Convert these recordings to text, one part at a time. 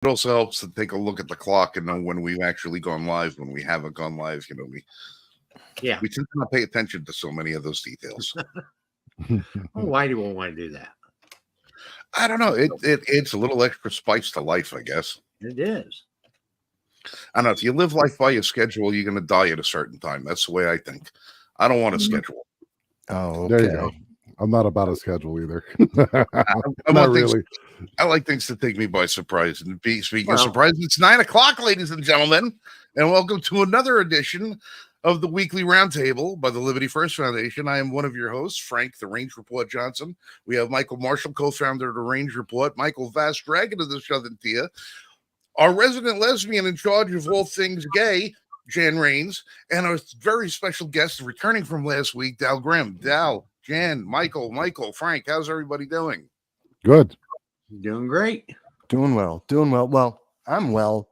It also helps to take a look at the clock and know when we've actually gone live. When we haven't gone live, we tend to not pay attention to so many of those details. Why do we want to do that? I don't know. It's a little extra spice to life, I guess. It is. I don't know. If you live life by a schedule, you're going to die at a certain time. That's the way I think. I don't want a schedule. Oh, okay. There you go. I'm not about a schedule either. Not really. I like things to take me by surprise. And speaking of surprise, it's 9 o'clock, ladies and gentlemen, and welcome to another edition of the Weekly Roundtable by the Liberty First Foundation. I am one of your hosts, Frank the Range Report Johnson. We have Michael Marshall, co-founder of the Range Report, Michael Vast, Dragon of the Southern Tier, our resident lesbian in charge of all things gay, Jan Rains, and our very special guest returning from last week, Dal Grimm. Dal, Jan, Michael, Frank, how's everybody doing? Good. Doing great. Doing well. Well, I'm well.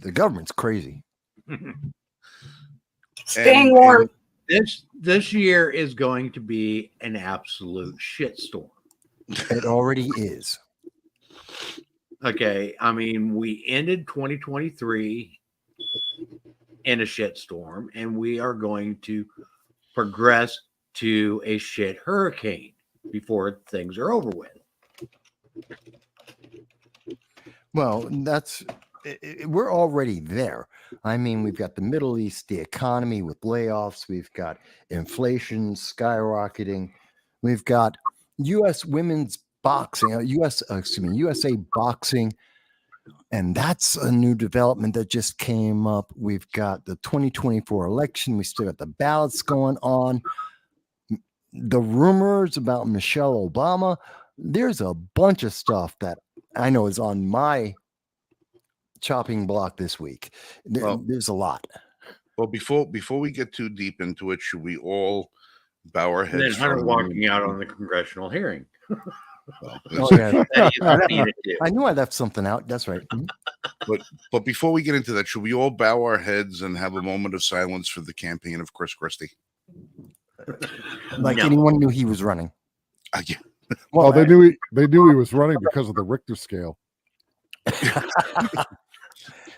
The government's crazy. Staying warm. This year is going to be an absolute shitstorm. It already is. Okay, I mean, we ended 2023 in a shitstorm, and we are going to progress to a shit hurricane before things are over with. Well, we're already there. I mean, we've got the Middle East, the economy with layoffs. We've got inflation skyrocketing. We've got U.S. women's boxing, USA boxing. And that's a new development that just came up. We've got the 2024 election. We still got the ballots going on. The rumors about Michelle Obama. There's a bunch of stuff that I know is on my chopping block this week. There's a lot. Well, before we get too deep into it, should we all bow our heads? And then Hunter walking out on the congressional hearing. Yeah. I knew I left something out. That's right. But before we get into that, should we all bow our heads and have a moment of silence for the campaign of Chris Christie? Like anyone knew he was running. Yeah. Well, they knew he was running because of the Richter scale.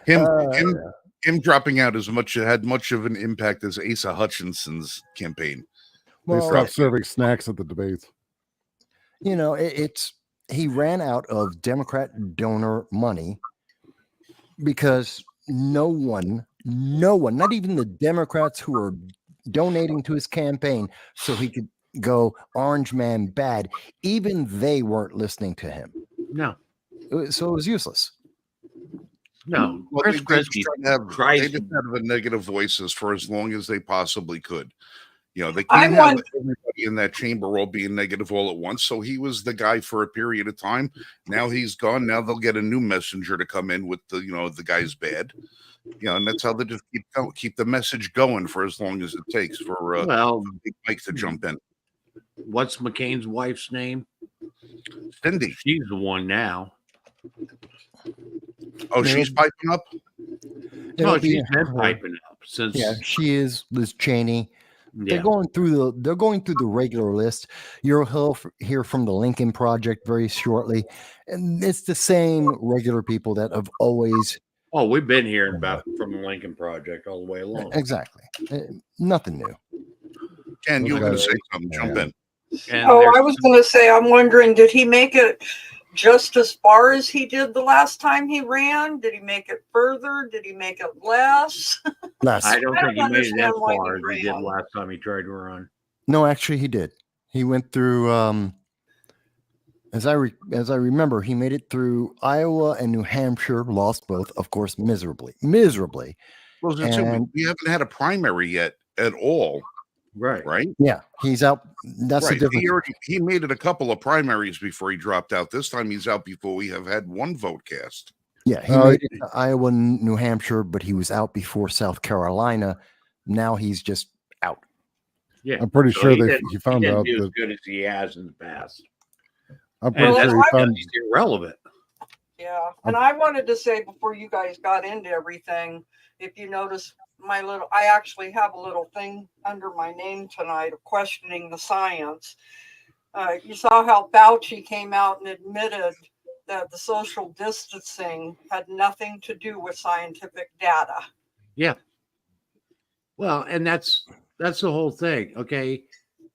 Him dropping out had much of an impact as Asa Hutchinson's campaign. They stopped serving snacks at the debates. He ran out of Democrat donor money because no one, not even the Democrats who are donating to his campaign so he could go orange man bad, even they weren't listening to him. No. So it was useless. No. Well, they just have a negative voices for as long as they possibly could. They can't have everybody in that chamber all being negative all at once. So he was the guy for a period of time. Now he's gone. Now they'll get a new messenger to come in with the guy's bad. And that's how they just keep the message going for as long as it takes for Big Mike to jump in. What's McCain's wife's name? Cindy. She's the one now. Oh, she's piping up? No, she's been piping up since. Yeah, she is. Liz Cheney. They're going through the regular list. You'll hear from the Lincoln Project very shortly, and it's the same regular people that have always. Oh, we've been hearing about from the Lincoln Project all the way along. Exactly, nothing new. Ken, you were going to say something. Jump in. I was going to say, I'm wondering, did he make it just as far as he did the last time he ran? Did he make it further? Did he make it less? Less. I don't think he made it as far as he did last time he tried to run. No, actually, he did. He went through. As I remember, he made it through Iowa and New Hampshire. Lost both, of course, miserably. Well, we haven't had a primary yet at all. Right. Yeah, he's out. That's the difference. He made it a couple of primaries before he dropped out. This time he's out before we have had one vote cast. Yeah, he made it to Iowa and New Hampshire, but he was out before South Carolina. Now he's just out. Yeah, I'm pretty sure he found out as good as he has in the past. I'm pretty sure he found he's irrelevant. Yeah, and I wanted to say before you guys got into everything, if you notice I actually have a little thing under my name tonight of questioning the science. You saw how Fauci came out and admitted that the social distancing had nothing to do with scientific data. Yeah. Well, and that's the whole thing. Okay.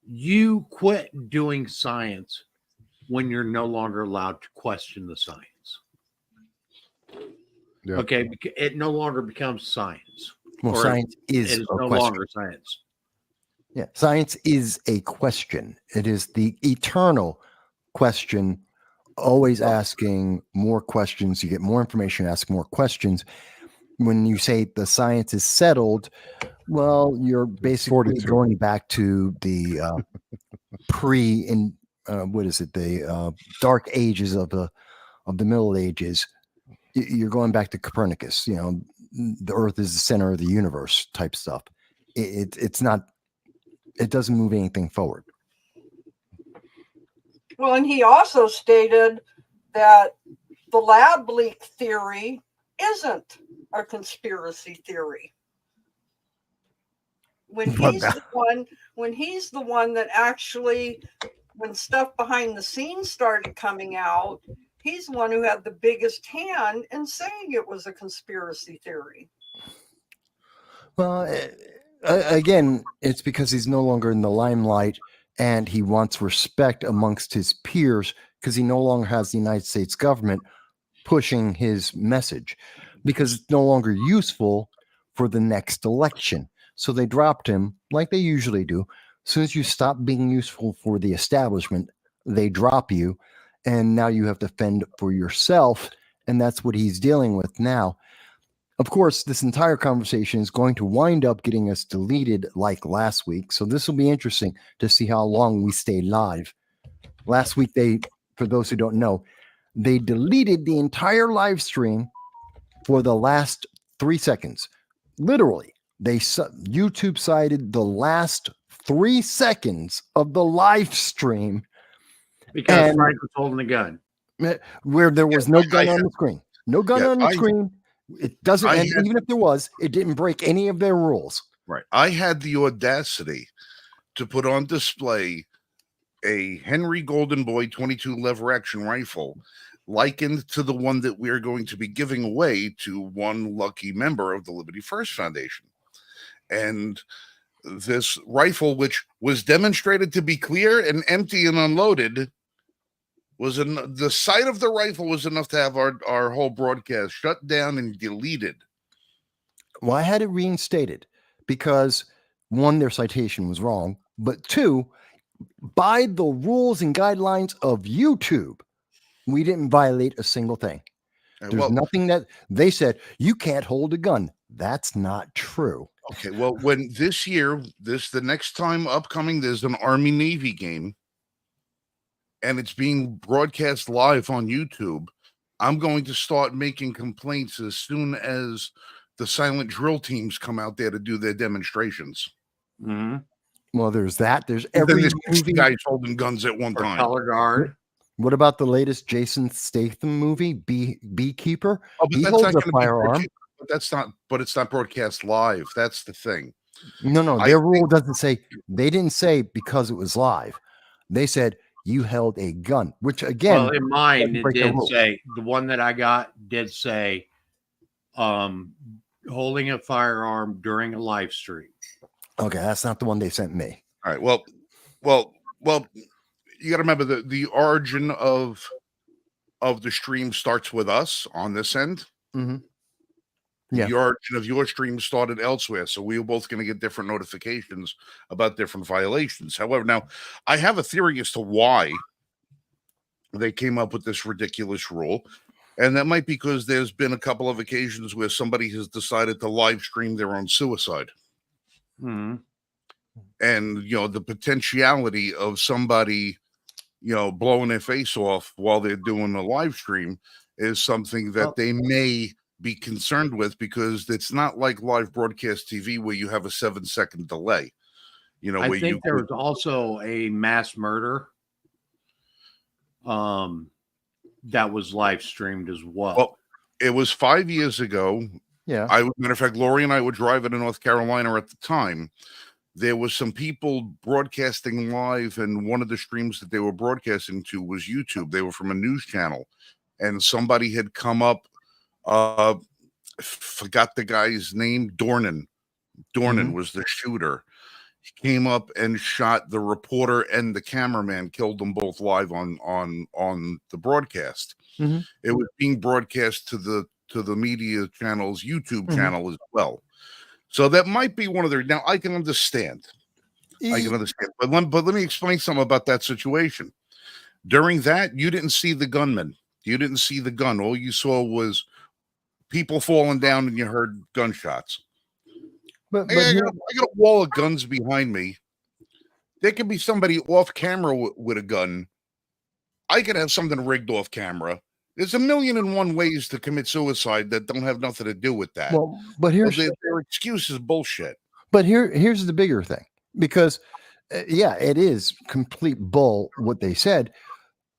You quit doing science when you're no longer allowed to question the science. Yeah. Okay. It no longer becomes science. Well, or science is it is a no question. longer science. Yeah, science is a question. It is the eternal question, always asking more questions. You get more information, ask more questions. When you say the science is settled, well, you're basically 42. going back to the what is it? The dark ages of the Middle Ages. You're going back to Copernicus. You know, the Earth is the center of the universe type stuff. It's not. It doesn't move anything forward. Well, and he also stated that the lab leak theory isn't a conspiracy theory. When he's the one that actually, when stuff behind the scenes started coming out, he's the one who had the biggest hand in saying it was a conspiracy theory. Well, again, it's because he's no longer in the limelight and he wants respect amongst his peers because he no longer has the United States government pushing his message because it's no longer useful for the next election. So they dropped him like they usually do. As soon as you stop being useful for the establishment, they drop you. And now you have to fend for yourself. And that's what he's dealing with now. Of course, this entire conversation is going to wind up getting us deleted like last week. So this will be interesting to see how long we stay live. Last week, for those who don't know, they deleted the entire live stream for the last 3 seconds. Literally, YouTube cited the last 3 seconds of the live stream Because Frank was holding a gun. Where there was no gun on the screen. No gun on the screen. It doesn't, even if there was, it didn't break any of their rules. Right. I had the audacity to put on display a Henry Golden Boy 22 lever action rifle likened to the one that we are going to be giving away to one lucky member of the Liberty First Foundation. And this rifle, which was demonstrated to be clear and empty and unloaded, the sight of the rifle was enough to have our whole broadcast shut down and deleted. Well, I had it reinstated because 1, their citation was wrong, but 2, by the rules and guidelines of YouTube, we didn't violate a single thing. There's nothing that they said you can't hold a gun. That's not true. Okay, well, when this year, the next time upcoming, there's an Army Navy game, and it's being broadcast live on YouTube, I'm going to start making complaints as soon as the silent drill teams come out there to do their demonstrations. Mm-hmm. Well, there's that. There's every movie guys holding guns at one time. Color guard. What about the latest Jason Statham movie, Beekeeper? Oh, but he holds a firearm. But it's not broadcast live. That's the thing. No. Their rule doesn't say. They didn't say because it was live. They said you held a gun, which again, well, in mine it did say, the one that I got did say, holding a firearm during a live stream. Okay, that's not the one they sent me. All right. Well, you got to remember the origin of the stream starts with us on this end. Mm-hmm. Yeah. The origin of your stream started elsewhere, so we were both going to get different notifications about different violations. However, now I have a theory as to why they came up with this ridiculous rule, and that might be because there's been a couple of occasions where somebody has decided to live stream their own suicide. Mm-hmm. And the potentiality of somebody blowing their face off while they're doing a live stream is something that they may be concerned with, because it's not like live broadcast TV where you have a 7-second delay. I think there was also a mass murder that was live streamed as well. Well, it was 5 years ago. Yeah. Matter of fact, Lori and I were driving in North Carolina at the time. There was some people broadcasting live, and one of the streams that they were broadcasting to was YouTube. They were from a news channel, and somebody had come up. Forgot the guy's name. Dornan was the shooter. He came up and shot the reporter and the cameraman, killed them both live on the broadcast. It was being broadcast to the media channel's YouTube channel as well. So that might be one of their. Now I can understand. But let me explain something about that situation. During that, you didn't see the gunman. You didn't see the gun. All you saw was people falling down, and you heard gunshots. But I got a wall of guns behind me. There could be somebody off camera with a gun. I could have something rigged off camera. There's a million and one ways to commit suicide that don't have nothing to do with that. well, but here's their excuse is bullshit. But here's the bigger thing, because yeah, it is complete bull what they said.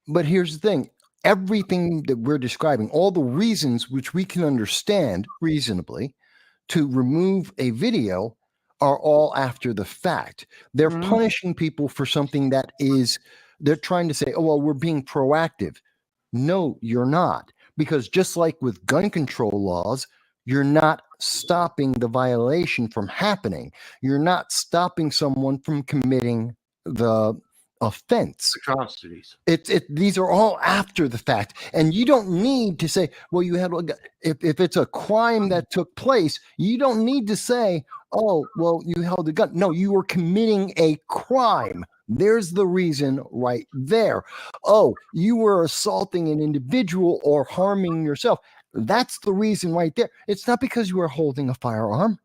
But here's the thing: everything that we're describing, all the reasons which we can understand reasonably to remove a video, are all after the fact. They're punishing people for something that is. They're trying to say, "Oh well, we're being proactive." No, you're not, because just like with gun control laws, you're not stopping the violation from happening. You're not stopping someone from committing the offense. Atrocities. These are all after the fact, and you don't need to say, well, you had if it's a crime that took place, you don't need to say, oh well, you held a gun. No, you were committing a crime. There's the reason right there. Oh, you were assaulting an individual or harming yourself. That's the reason right there. It's not because you were holding a firearm,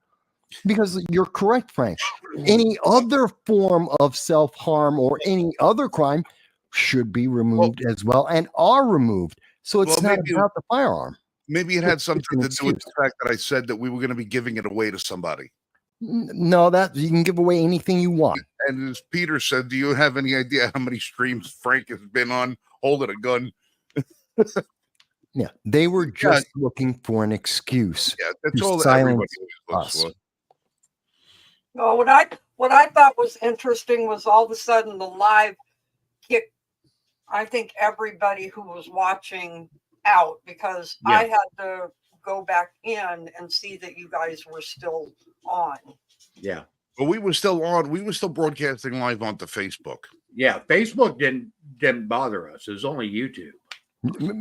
because you're correct, Frank. Any other form of self-harm or any other crime should be removed as well, and are removed. So it's not about the firearm. Maybe it had something to do with the fact that I said that we were going to be giving it away to somebody. No, that you can give away anything you want. And as Peter said, do you have any idea how many streams Frank has been on holding a gun? Yeah, they were just looking for an excuse. Yeah, that's all silence everybody looks for. Well, what I thought was interesting was all of a sudden the live kicked, I think, everybody who was watching out, because I had to go back in and see that you guys were still on. Yeah. But we were still on. We were still broadcasting live onto Facebook. Yeah, Facebook didn't bother us. It was only YouTube.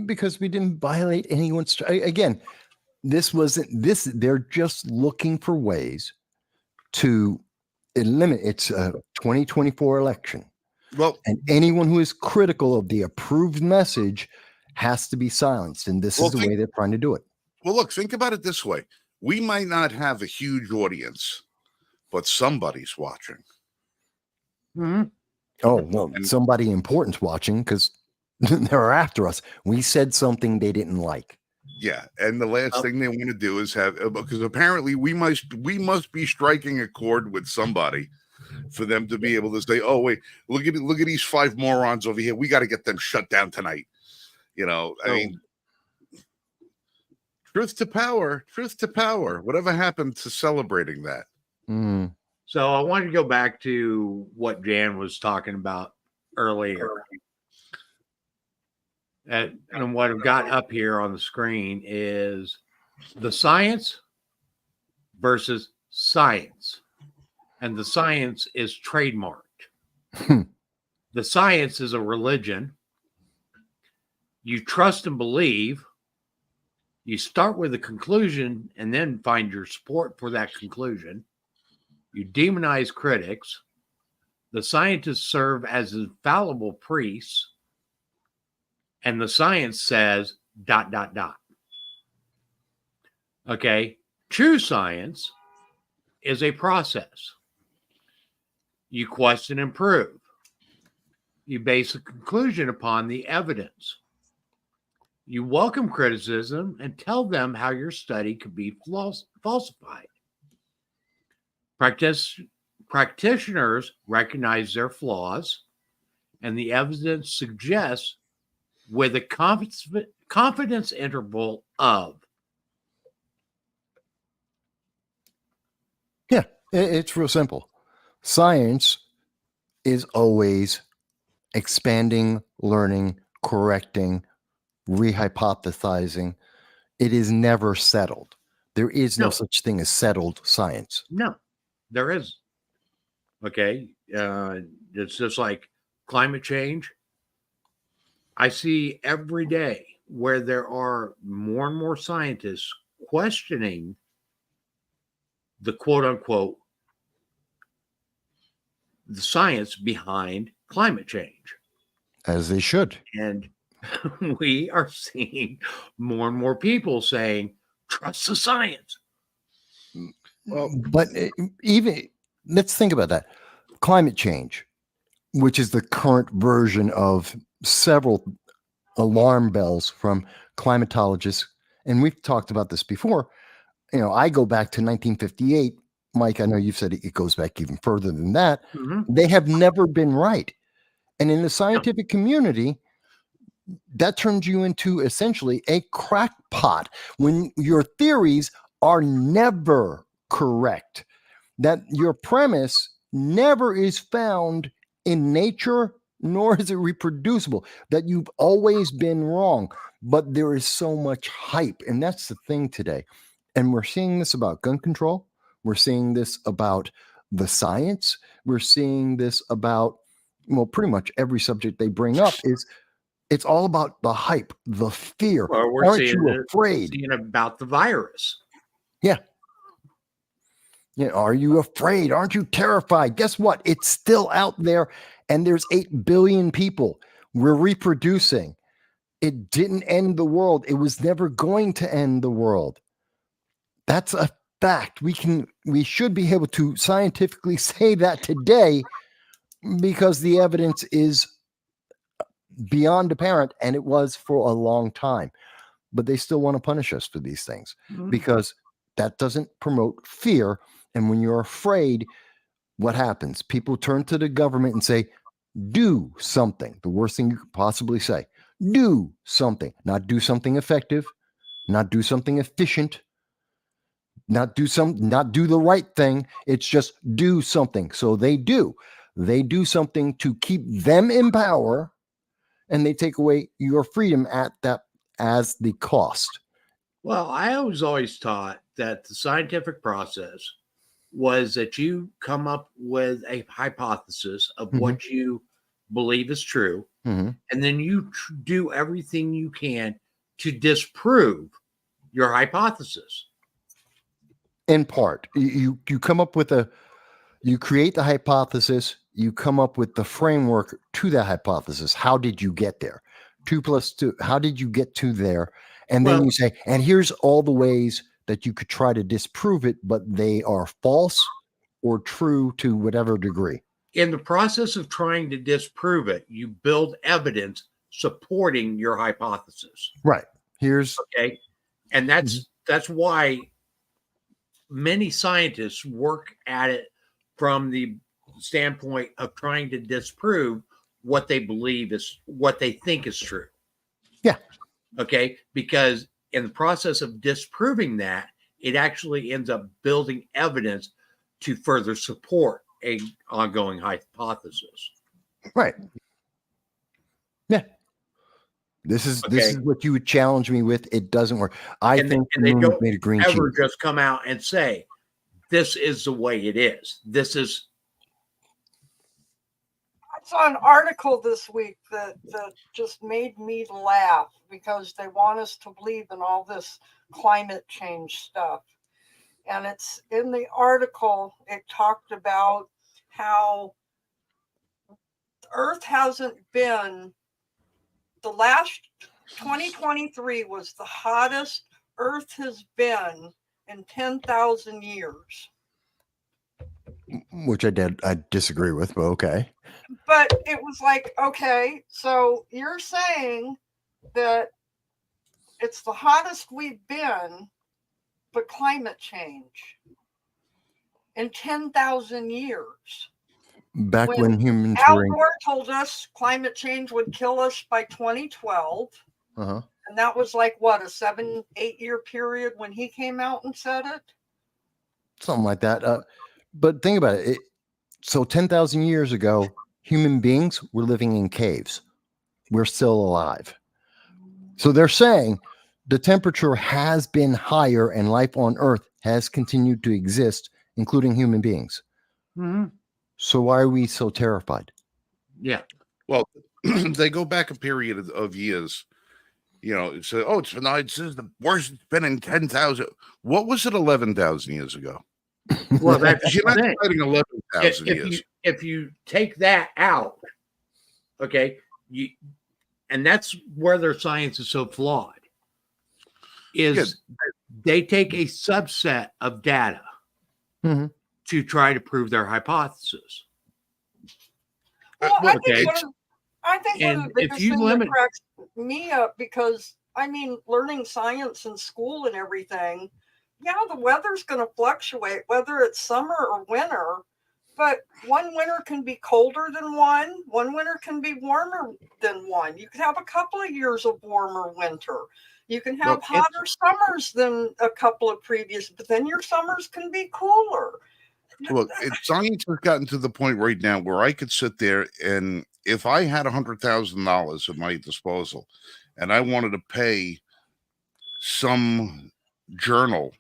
Because we didn't violate anyone's. Again, this wasn't this. They're just looking for ways to eliminate. It's a 2024 election. Well, and anyone who is critical of the approved message has to be silenced. And this is the way they're trying to do it. Well, look, think about it this way. We might not have a huge audience, but somebody's watching. Oh, well, somebody important's watching, because they're after us. We said something they didn't like. Yeah, and the last thing they want to do is have, because apparently we must be striking a chord with somebody for them to be able to say, "Oh wait, look at these 5 morons over here. We got to get them shut down tonight." You know, I mean, truth to power. Whatever happened to celebrating that? So I wanted to go back to what Jan was talking about earlier. And what I've got up here on the screen is the science versus science. And the science is trademarked. The science is a religion. You trust and believe. You start with a conclusion and then find your support for that conclusion. You demonize critics. The scientists serve as infallible priests. And the science says ... Okay. True science is a process. You question and prove. You base a conclusion upon the evidence. You welcome criticism and tell them how your study could be falsified. Practitioners recognize their flaws, and the evidence suggests with a confidence interval of. Yeah, it's real simple. Science is always expanding, learning, correcting, rehypothesizing. It is never settled. There is no No. such thing as settled science. No, there is. Okay. It's just like climate change. I see every day where there are more and more scientists questioning the quote unquote the science behind climate change. As they should. And we are seeing more and more people saying, trust the science. Well, But even let's think about that. Climate change, which is the current version of several alarm bells from climatologists, and we've talked about this before. I go back to 1958. Mike, I know you've said it goes back even further than that. They have never been right. And in the scientific community, that turns you into essentially a crackpot when your theories are never correct, that your premise never is found in nature, nor is it reproducible, that you've always been wrong. But there is so much hype, and that's the thing today. And we're seeing this about gun control. We're seeing this about the science. We're seeing this about, well, pretty much every subject they bring up is it's all about the hype, the fear. Well, we're Aren't seeing you afraid? Seeing about the virus. Yeah. Are you afraid? Aren't you terrified? Guess what? It's still out there, and there's 8 billion people. We're reproducing. It didn't end the world. It was never going to end the world. That's a fact. We should be able to scientifically say that today because the evidence is beyond apparent, and it was for a long time. But they still want to punish us for these things because that doesn't promote fear. And when you're afraid, what happens? People turn to the government and say, do something. The worst thing you could possibly say. Do something. Not do something effective, not do something efficient, not do the right thing. It's just do something. So they do something to keep them in power, and they take away your freedom at that as the cost. Well, I was always taught that the scientific process was that you come up with a hypothesis of what you believe is true, and then you do everything you can to disprove your hypothesis. In part, you come up with you create the hypothesis, you come up with the framework to that hypothesis. How did you get there? 2 + 2. How did you get to there? And then you say, and here's all the ways that you could try to disprove it, but they are false or true to whatever degree. In the process of trying to disprove it, you build evidence supporting your hypothesis. Right. Okay. And that's why many scientists work at it from the standpoint of trying to disprove what they believe is what they think is true. Yeah. Okay. Because in the process of disproving that, it actually ends up building evidence to further support a ongoing hypothesis. Right. Yeah. This is what you would challenge me with. It doesn't work. I think they don't made a green ever cheese. just come out and say, this is the way it is. This is. I saw an article this week that just made me laugh because they want us to believe in all this climate change stuff. And it's in the article, it talked about how Earth hasn't been, the last 2023 was the hottest Earth has been in 10,000 years. Which I disagree with, but okay. But it was like, okay, so you're saying that it's the hottest we've been, but climate change in 10,000 years. Back when humans Al were Gore told us climate change would kill us by 2012. And that was like, what, a 7-8 year period when he came out and said it? Something like that. But think about it. So 10,000 years ago, human beings were living in caves. We're still alive. So they're saying the temperature has been higher and life on Earth has continued to exist, including human beings. Mhm. So why are we so terrified? Yeah. Well, they go back a period of years. So it's been it's the worst it's been in 10,000. What was it 11,000 years ago? Well, that's You're the not thing. fighting 11,000 If years. you take that out, okay, and that's where their science is so flawed. Is they take a subset of data Mhm. to try to prove their hypothesis. Well, Well, I think one of And the if biggest you things limit- that cracks me up, because I mean, learning science in school and everything, yeah, the weather's going to fluctuate, whether it's summer or winter. But one winter can be colder than one winter can be warmer than one. You could have a couple of years of warmer winter. You can have hotter summers than a couple of previous, but then your summers can be cooler. Look, science has gotten to the point right now where I could sit there and if I had $100,000 at my disposal and I wanted to pay some journal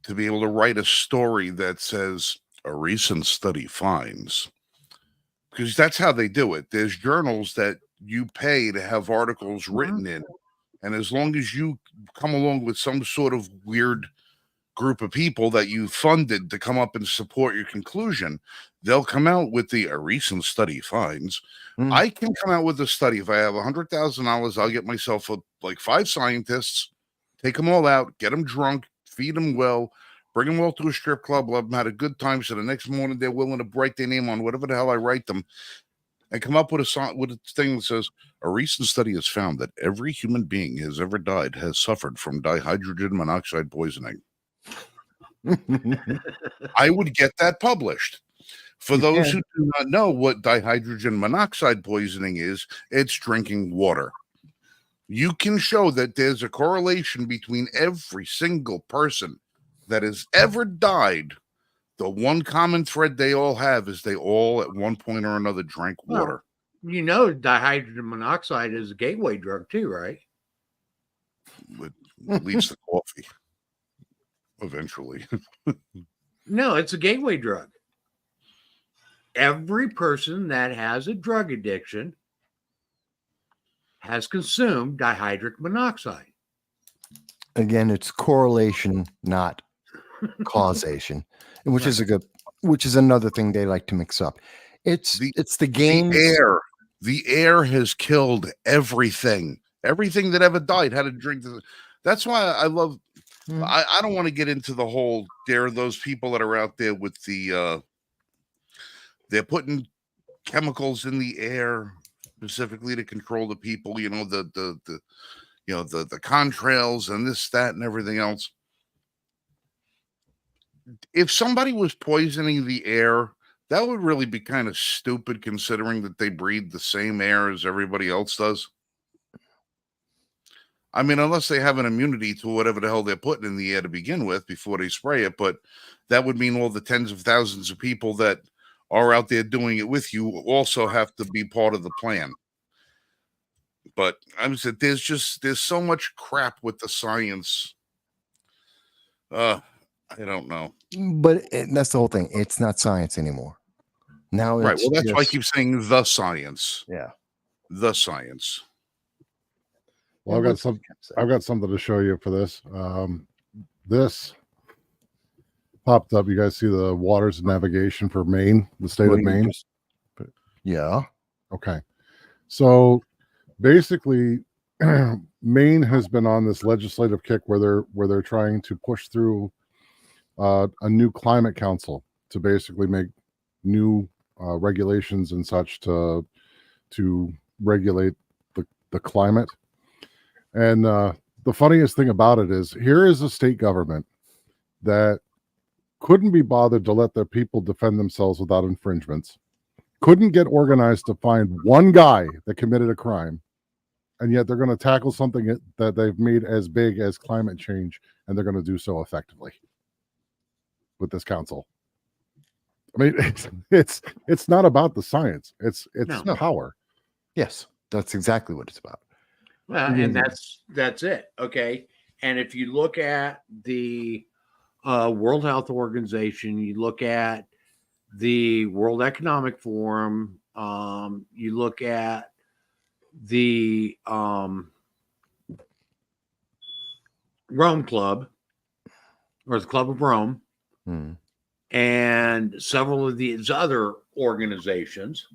to be able to write a story that says a recent study finds, because that's how they do it. There's journals that you pay to have articles written in, and as long as you come along with some sort of weird group of people that you funded to come up and support your conclusion, they'll come out with a recent study finds. I can come out with a study. If I have $100,000, I'll get myself like 5 scientists, take them all out, get them drunk, feed them well, bring them all to a strip club, let them have a good time, so the next morning they're willing to write their name on whatever the hell I write them, and come up with a thing that says a recent study has found that every human being who has ever died has suffered from dihydrogen monoxide poisoning. I would get that published. For those who do not know what dihydrogen monoxide poisoning is, it's drinking water. You can show that there's a correlation between every single person that has ever died. The one common thread they all have is they all at one point or another drank water. You know, dihydrogen monoxide is a gateway drug too, right? It leads to coffee eventually. No, it's a gateway drug. Every person that has a drug addiction has consumed dihydrogen monoxide. Again, it's correlation, not causation, which is which is another thing they like to mix up. It's the games. The air has killed everything. Everything that ever died had to drink. That's why I love. I don't want to get into the whole. There are those people that are out there with the. They're putting chemicals in the air specifically to control the people. You know the contrails and this, that, and everything else. If somebody was poisoning the air, that would really be kind of stupid considering that they breathe the same air as everybody else does. I mean, unless they have an immunity to whatever the hell they're putting in the air to begin with before they spray it. But that would mean all the tens of thousands of people that are out there doing it with you also have to be part of the plan. But I'm saying there's so much crap with the science. I don't know. But that's the whole thing. It's not science anymore. Now Right. it's Well, that's why I keep saying the science. Yeah. The science. Well, I've got something to show you for this. This popped up. You guys see the waters of navigation for Maine, the state of Maine? Yeah. Okay. So basically, Maine has been on this legislative kick where they're trying to push through a new climate council to basically make new regulations and such to regulate the climate. And the funniest thing about it is here is a state government that couldn't be bothered to let their people defend themselves without infringements, couldn't get organized to find one guy that committed a crime, and yet they're going to tackle something that they've made as big as climate change, and they're going to do so effectively with this council. I mean, it's not about the science. It's power. Yes, that's exactly what it's about. And that's it. Okay. And if you look at the World Health Organization, you look at the World Economic Forum, you look at the Rome Club or the Club of Rome, and several of these other organizations,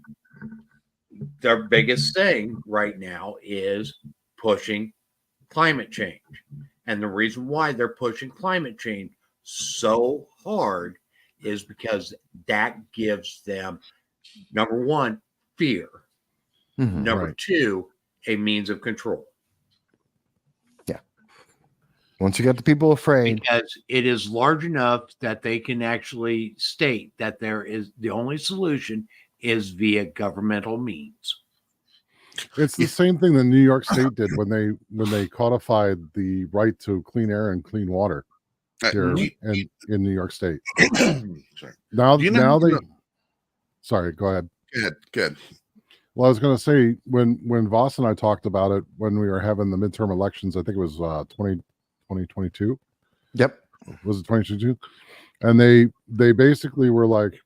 their biggest thing right now is pushing climate change. And the reason why they're pushing climate change so hard is because that gives them, number one, fear. Number two, a means of control. Yeah. Once you get the people afraid. Because it is large enough that they can actually state that there is the only solution is via governmental means. It's the same thing that New York State did when they codified the right to clean air and clean water here in New York State. Sorry. Sorry, go ahead. Good. Well, I was going to say when Voss and I talked about it when we were having the midterm elections, I think it was 2022. Yep. Was it 2022? And they basically were like,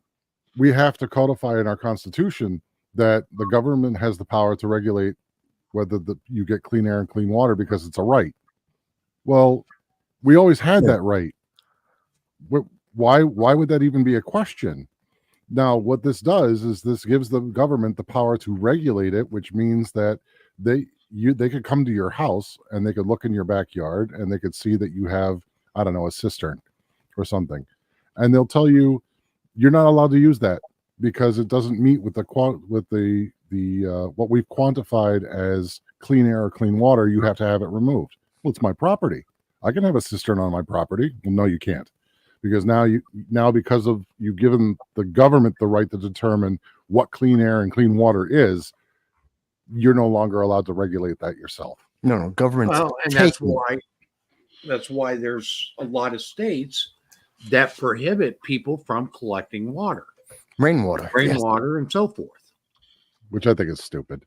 we have to codify in our Constitution that the government has the power to regulate whether you get clean air and clean water because it's a right. Well, we always had that right. Why would that even be a question? Now, what this does is this gives the government the power to regulate it, which means that they could come to your house and they could look in your backyard and they could see that you have, I don't know, a cistern or something, and they'll tell you you're not allowed to use that because it doesn't meet with the what we've quantified as clean air or clean water. You have to have it removed. Well, it's my property. I can have a cistern on my property. Well, no, you can't, because now because of you've given the government the right to determine what clean air and clean water is, you're no longer allowed to regulate that yourself. No, government. Well, and that's why there's a lot of states that prohibit people from collecting water, rainwater, and so forth. Which I think is stupid.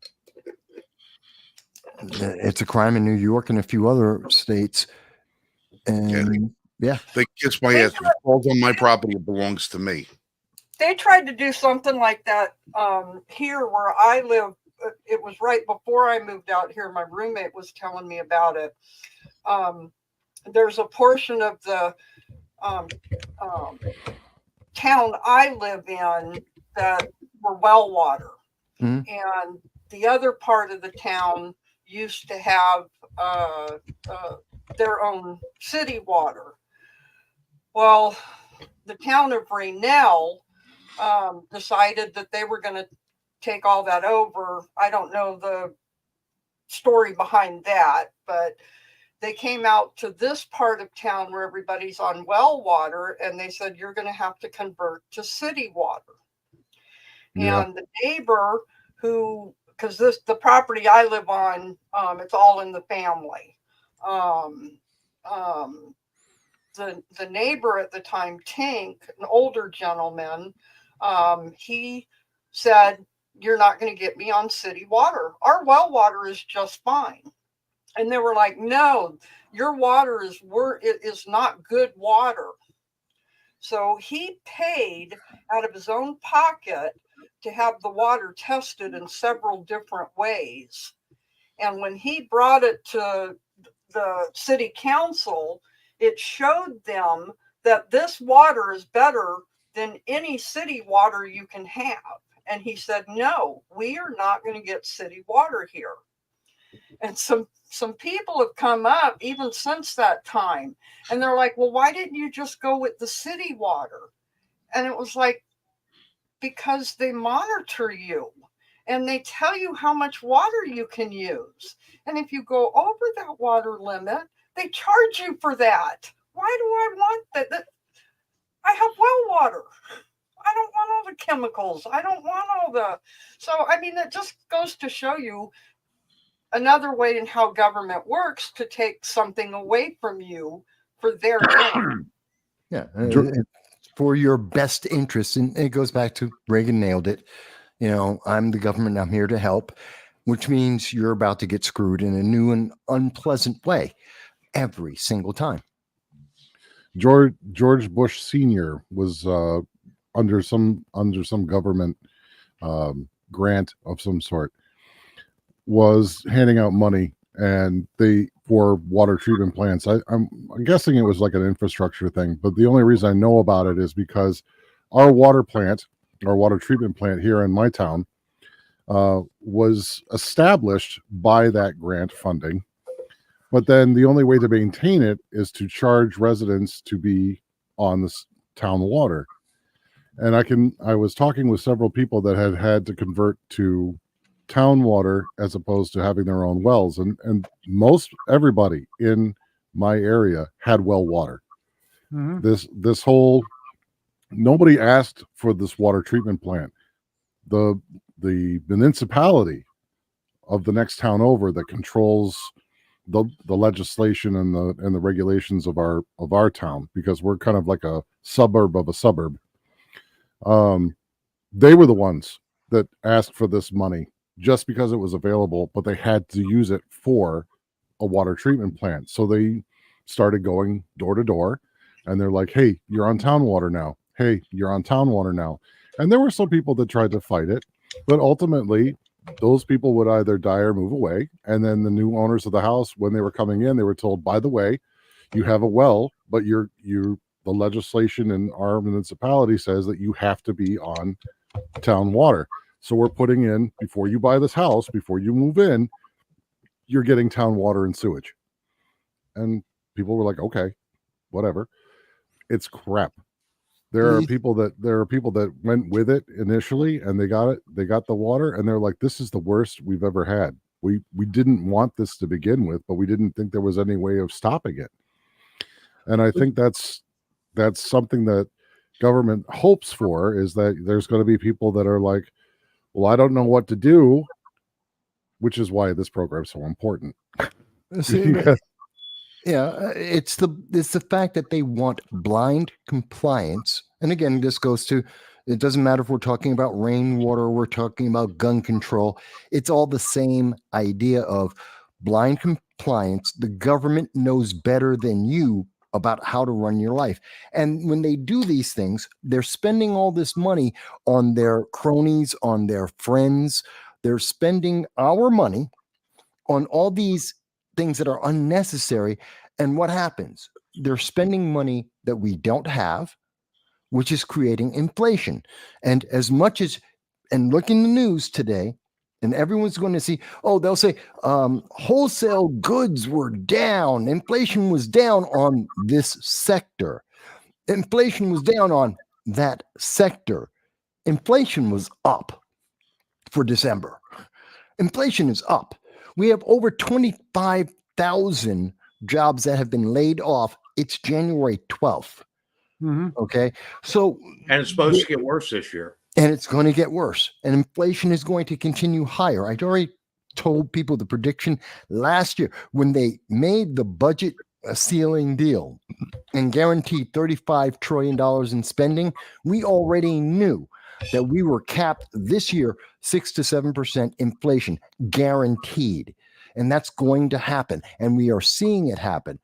It's a crime in New York and a few other states. And they kiss my ass. It falls on my property. It belongs to me. They tried to do something like that here where I live. It was right before I moved out here. My roommate was telling me about it. There's a portion of the town I live in that were well water. And the other part of the town used to have their own city water. Well, the town of Raynell decided that they were going to take all that over. I don't know the story behind that, but they came out to this part of town where everybody's on well water, and they said, you're going to have to convert to city water. Yeah. And the neighbor because the property I live on, it's all in the family. The neighbor at the time, Tink, an older gentleman, he said, you're not going to get me on city water. Our well water is just fine. And they were like, no, your water is not good water. So he paid out of his own pocket to have the water tested in several different ways. And when he brought it to the city council, it showed them that this water is better than any city water you can have. And he said, no, we are not going to get city water here. And some people have come up even since that time. And they're like, well, why didn't you just go with the city water? And it was like, because they monitor you and they tell you how much water you can use. And if you go over that water limit, they charge you for that. Why do I want that? I have well water. I don't want all the chemicals. I don't want all the. So, I mean, it just goes to show you another way in how government works to take something away from you for their gain. Yeah. For your best interest. And it goes back to Reagan nailed it. You know, I'm the government. I'm here to help. which means you're about to get screwed in a new and unpleasant way every single time. George Bush Sr. was under some government grant of some sort, was handing out money, and for water treatment plants. I'm guessing it was like an infrastructure thing, but the only reason I know about it is because our water treatment plant here in my town was established by that grant funding. But then the only way to maintain it is to charge residents to be on this town water. And I was talking with several people that had to convert to town water as opposed to having their own wells. And most everybody in my area had well water. Mm-hmm. Nobody asked for this water treatment plant. The municipality of the next town over that controls the legislation and the regulations of our town, because we're kind of like a suburb of a suburb. They were the ones that asked for this money just because it was available, but they had to use it for a water treatment plant. So they started going door to door, and they're like, "Hey, you're on town water now. Hey, you're on town water now." And there were some people that tried to fight it, but ultimately those people would either die or move away. And then the new owners of the house, when they were coming in, they were told, "By the way, you have a well, but the legislation in our municipality says that you have to be on town water. So we're putting in, before you buy this house, before you move in, you're getting town water and sewage." And people were like, "Okay, whatever." It's crap. There are people that went with it initially, and they got the water, and they're like, "This is the worst we've ever had. We didn't want this to begin with, but we didn't think there was any way of stopping it." And I think that's something that government hopes for, is that there's going to be people that are like, "Well, I don't know what to do," which is why this program's so important. Yeah, it's the fact that they want blind compliance. And again, this goes to, it doesn't matter if we're talking about rainwater or we're talking about gun control. It's all the same idea of blind compliance. The government knows better than you about how to run your life. And when they do these things, they're spending all this money on their cronies, on their friends. They're spending our money on all these things that are unnecessary. And what happens? They're spending money that we don't have, which is creating inflation. And as much as, and look in the news today, and everyone's going to see, they'll say wholesale goods were down. Inflation was down on this sector. Inflation was down on that sector. Inflation was up for December. Inflation is up. We have over 25,000 jobs that have been laid off. It's January 12th. Mm-hmm. Okay. So, and it's supposed to get worse this year. And it's going to get worse. And inflation is going to continue higher. I'd already told people the prediction last year when they made the budget ceiling deal and guaranteed $35 trillion in spending. We already knew that we were capped this year 6 to 7% inflation guaranteed. And that's going to happen. And we are seeing it happen.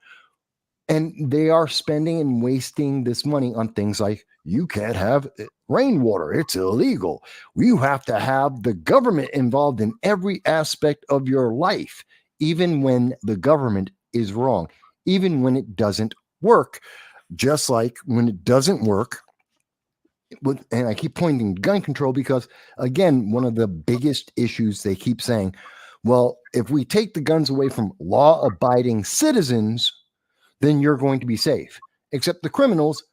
And they are spending and wasting this money on things like, you can't have rainwater. It's illegal. You have to have the government involved in every aspect of your life, even when the government is wrong, even when it doesn't work. Just like when it doesn't work, and I keep pointing gun control because, again, one of the biggest issues they keep saying, well, if we take the guns away from law-abiding citizens, then you're going to be safe. Except the criminals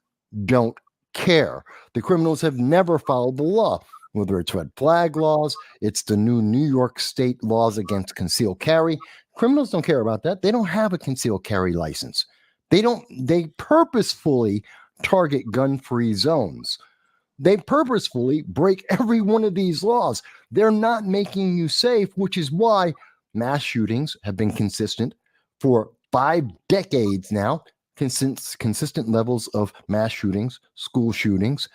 don't care. The criminals have never followed the law, whether it's red flag laws, it's the new New York state laws against concealed carry. Criminals don't care about that. They don't have a concealed carry license. They purposefully target gun-free zones. They purposefully break every one of these laws. They're not making you safe, which is why mass shootings have been consistent for 5 decades now. Consistent levels of mass shootings, school shootings,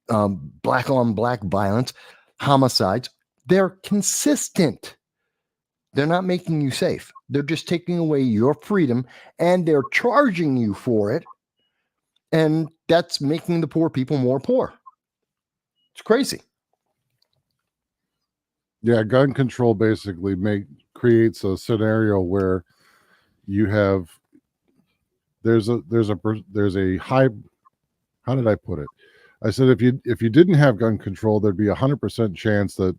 black on black violence, homicides. They're consistent. They're not making you safe. They're just taking away your freedom, and they're charging you for it. And that's making the poor people more poor. It's crazy. Yeah, gun control basically creates a scenario where you have there's a high, how did I put it? I said if you didn't have gun control, there'd be 100% chance that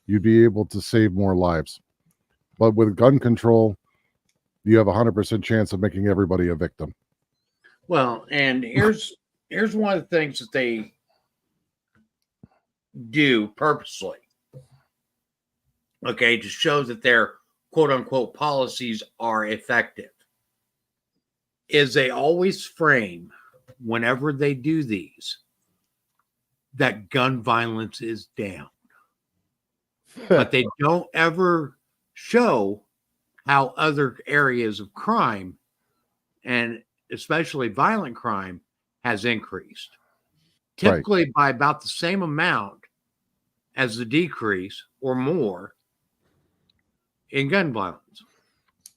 you'd be able to save more lives. But with gun control, you have 100% chance of making everybody a victim. Well, and here's one of the things that they do purposely, okay, to show that their quote unquote policies are effective, is they always frame, whenever they do these, that gun violence is down. But they don't ever show how other areas of crime, and especially violent crime, has increased. Typically by about the same amount as the decrease or more in gun violence.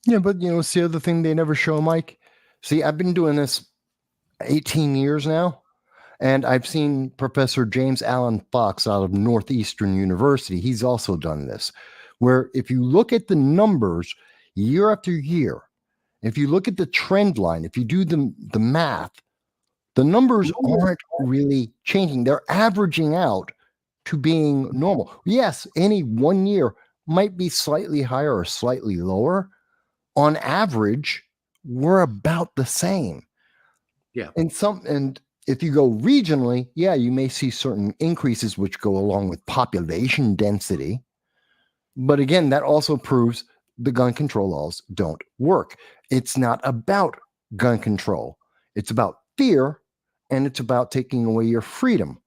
Yeah, but it's the other thing they never show, Mike. See, I've been doing this 18 years now, and I've seen Professor James Allen Fox out of Northeastern University. He's also done this, where if you look at the numbers year after year, if you look at the trend line, if you do the math, the numbers aren't really changing. They're averaging out to being normal. Yes, any one year might be slightly higher or slightly lower. On average, we're about the same. Yeah. And if you go regionally, yeah, you may see certain increases which go along with population density. But again, that also proves the gun control laws don't work. It's not about gun control. It's about fear, and it's about taking away your freedom.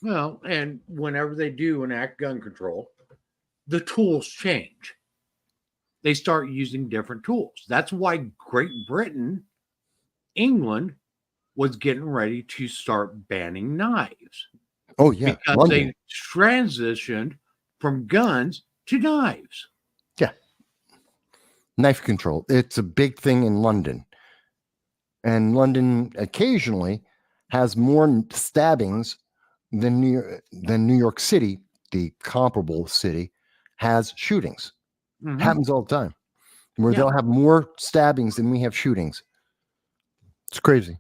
Well, and whenever they do enact gun control, the tools change. They start using different tools. That's why Great Britain, England was getting ready to start banning knives. Oh, yeah. Because London. they transitioned from guns to knives. Yeah. Knife control. It's a big thing in London. And London occasionally has more stabbings than New York City, the comparable city, has shootings. Mhm. Happens all the time. Where Yeah. they'll have more stabbings than we have shootings. It's crazy.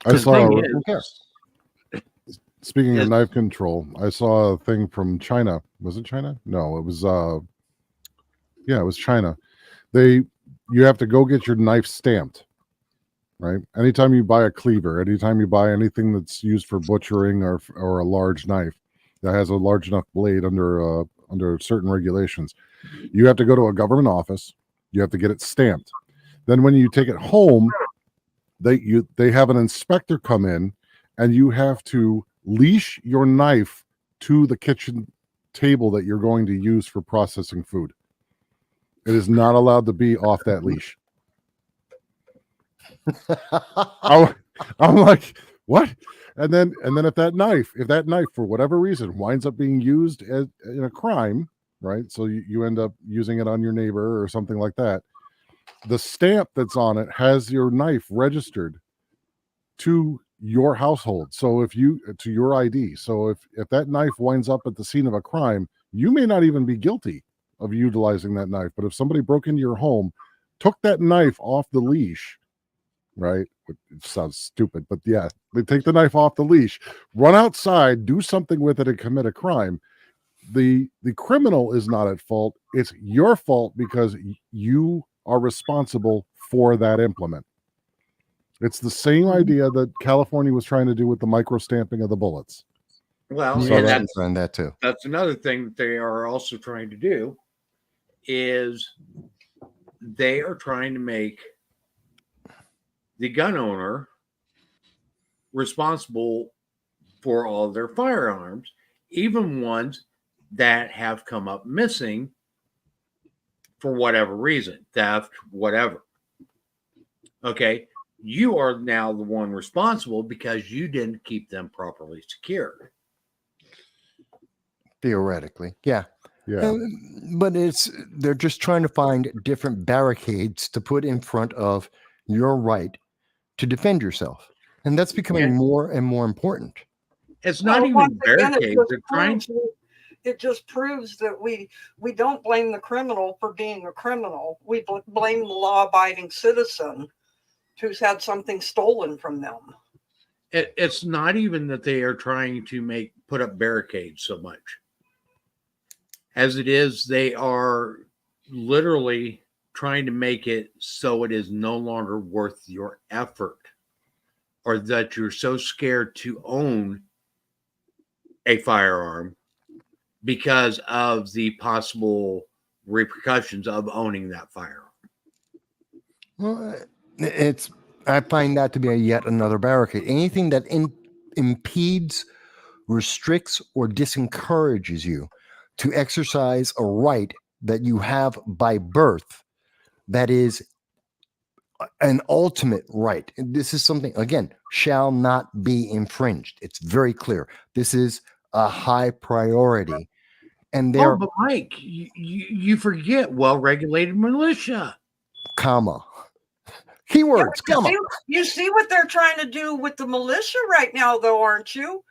I The saw, thing is, speaking Yes. of knife control, I saw a thing from China. Was it China? No, it was it was China. You have to go get your knife stamped, right? Anytime you buy a cleaver, anytime you buy anything that's used for butchering or a large knife that has a large enough blade under certain regulations, you have to go to a government office. You have to get it stamped. Then when you take it home, they have an inspector come in, and you have to leash your knife to the kitchen table that you're going to use for processing food. It is not allowed to be off that leash. I'm like, what? And then if that knife for whatever reason winds up being used in a crime, right? So you end up using it on your neighbor or something like that. The stamp that's on it has your knife registered to your household. So to your ID. So if that knife winds up at the scene of a crime, you may not even be guilty of utilizing that knife. But if somebody broke into your home, took that knife off the leash, right? It sounds stupid, but yeah, they take the knife off the leash, run outside, do something with it, and commit a crime. The criminal is not at fault. It's your fault because you are responsible for that implement. It's the same idea that California was trying to do with the micro stamping of the bullets. Well, Yeah, and that too. that's another thing that they are also trying to do, is they are trying to make the gun owner responsible for all their firearms, even ones that have come up missing for whatever reason, theft, whatever. Okay, you are now the one responsible because you didn't keep them properly secured. Theoretically, yeah. Yeah. But they're just trying to find different barricades to put in front of your right to defend yourself. And that's becoming Yeah. more and more important. It's not Well, even once again, barricades. They're trying. it just proves that we don't blame the criminal for being a criminal. We blame the law-abiding citizen who's had something stolen from them. It's not even that they are trying to put up barricades so much. As it is, they are literally trying to make it so it is no longer worth your effort, or that you're so scared to own a firearm because of the possible repercussions of owning that firearm. Well, I find that to be yet another barricade. Anything that impedes, restricts, or disencourages you to exercise a right that you have by birth, that is an ultimate right. This is something, again, shall not be infringed. It's very clear. This is a high priority. And they're, but Mike, you forget well-regulated militia. comma. Keywords, comma. You see what they're trying to do with the militia right now, though, aren't you?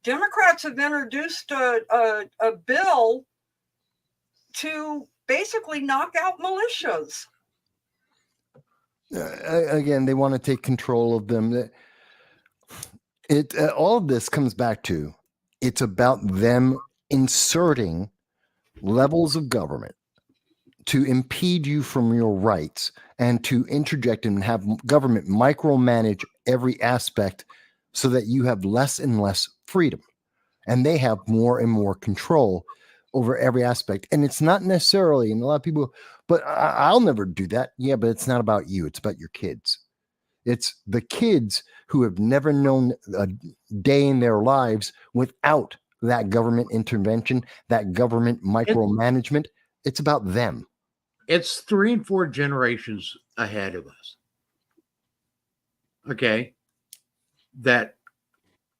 Democrats have introduced a bill to basically knock out militias. Again, they want to take control of them. All of this comes back to, it's about them inserting levels of government to impede you from your rights and to interject and have government micromanage every aspect so that you have less and less freedom. And they have more and more control over every aspect. And it's not necessarily, and a lot of people, but I'll never do that. Yeah, but it's not about you. It's about your kids. It's the kids who have never known a day in their lives without that government intervention, that government micromanagement. It's about them. It's 3 and 4 generations ahead of us. Okay. That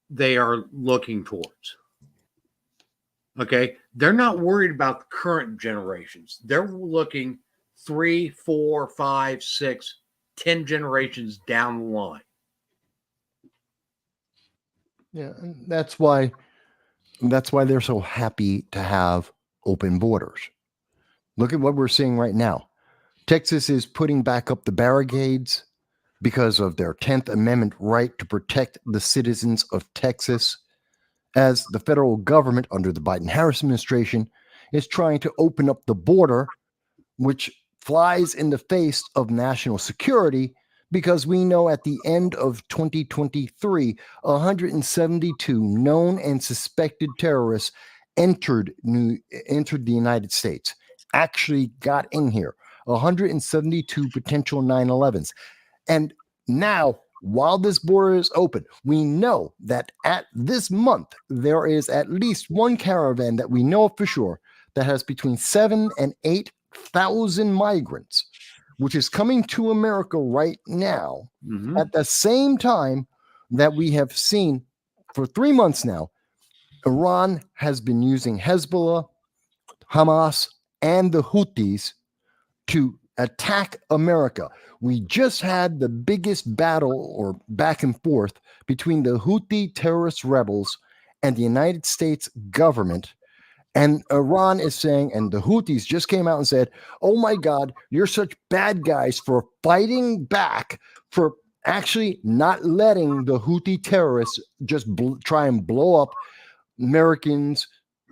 they are looking towards. Okay. They're not worried about the current generations. They're looking 3, 4, 5, 6, 10 generations down the line. Yeah. That's why they're so happy to have open borders. Look at what we're seeing right now. Texas is putting back up the barricades because of their 10th Amendment right to protect the citizens of Texas, as the federal government under the Biden-Harris administration is trying to open up the border, which flies in the face of national security, because we know at the end of 2023, 172 known and suspected terrorists entered the United States, actually got in here. 172 potential 9/11s. And now, while this border is open, we know that at this month, there is at least one caravan that we know for sure that has between 7,000 and 8,000 migrants, which is coming to America right now. Mm-hmm. At the same time that we have seen for 3 months now, Iran has been using Hezbollah, Hamas, and the Houthis to attack America. We just had the biggest battle or back and forth between the Houthi terrorist rebels and the United States government. And Iran is saying, and the Houthis just came out and said, oh my God, you're such bad guys for fighting back, for actually not letting the Houthi terrorists just try and blow up Americans,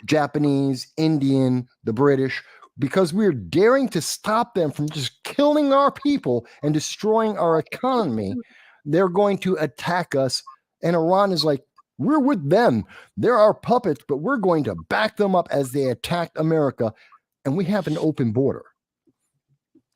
Japanese, Indian, the British, because we're daring to stop them from just killing our people and destroying our economy. They're going to attack us. And Iran is like, we're with them. They're our puppets, but we're going to back them up as they attack America. And we have an open border.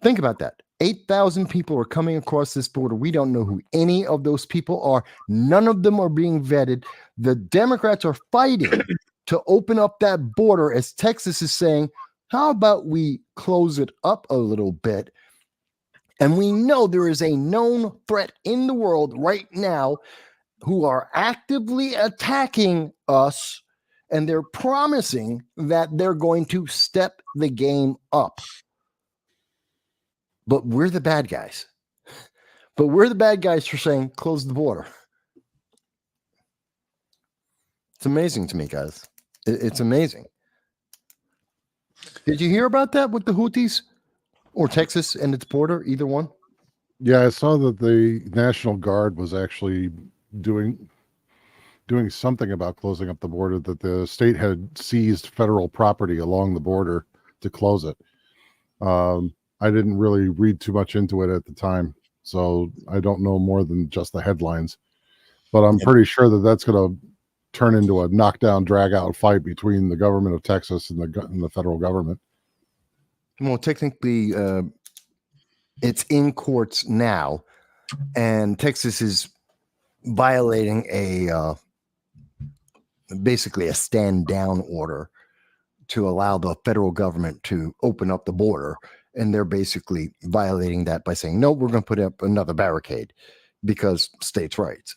Think about that. 8,000 people are coming across this border. We don't know who any of those people are. None of them are being vetted. The Democrats are fighting to open up that border, as Texas is saying, how about we close it up a little bit? And we know there is a known threat in the world right now who are actively attacking us and they're promising that they're going to step the game up. But we're the bad guys. But we're the bad guys for saying close the border. It's amazing to me, guys. It's amazing. Did you hear about that with the Houthis or Texas and its border? Either one? Yeah, I saw that the National Guard was actually doing something about closing up the border, that the state had seized federal property along the border to close it. I didn't really read too much into it at the time, so I don't know more than just the headlines. But I'm pretty sure that that's going to turn into a knockdown, drag-out fight between the government of Texas and the federal government. Well, technically, it's in courts now, and Texas is violating basically a stand-down order to allow the federal government to open up the border, and they're basically violating that by saying, no, we're going to put up another barricade because states' rights.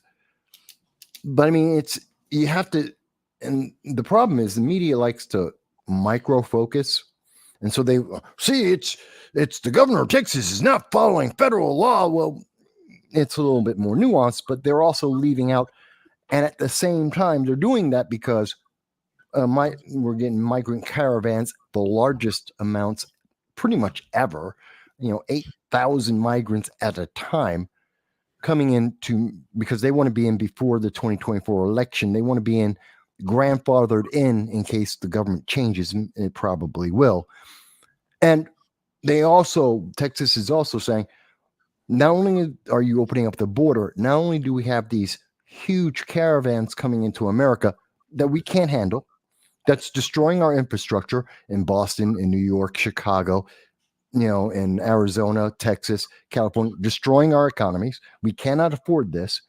But I mean, you have to, and the problem is the media likes to micro focus, and so they see it's the governor of Texas is not following federal law. Well, it's a little bit more nuanced, but they're also leaving out, and at the same time, they're doing that because we're getting migrant caravans, the largest amounts pretty much ever, 8,000 migrants at a time coming in because they want to be in before the 2024 election. They want to be grandfathered in case the government changes, and it probably will. And Texas is also saying, not only are you opening up the border, not only do we have these huge caravans coming into America that we can't handle, that's destroying our infrastructure in Boston, in New York, Chicago, in Arizona, Texas, California, destroying our economies. We cannot afford this.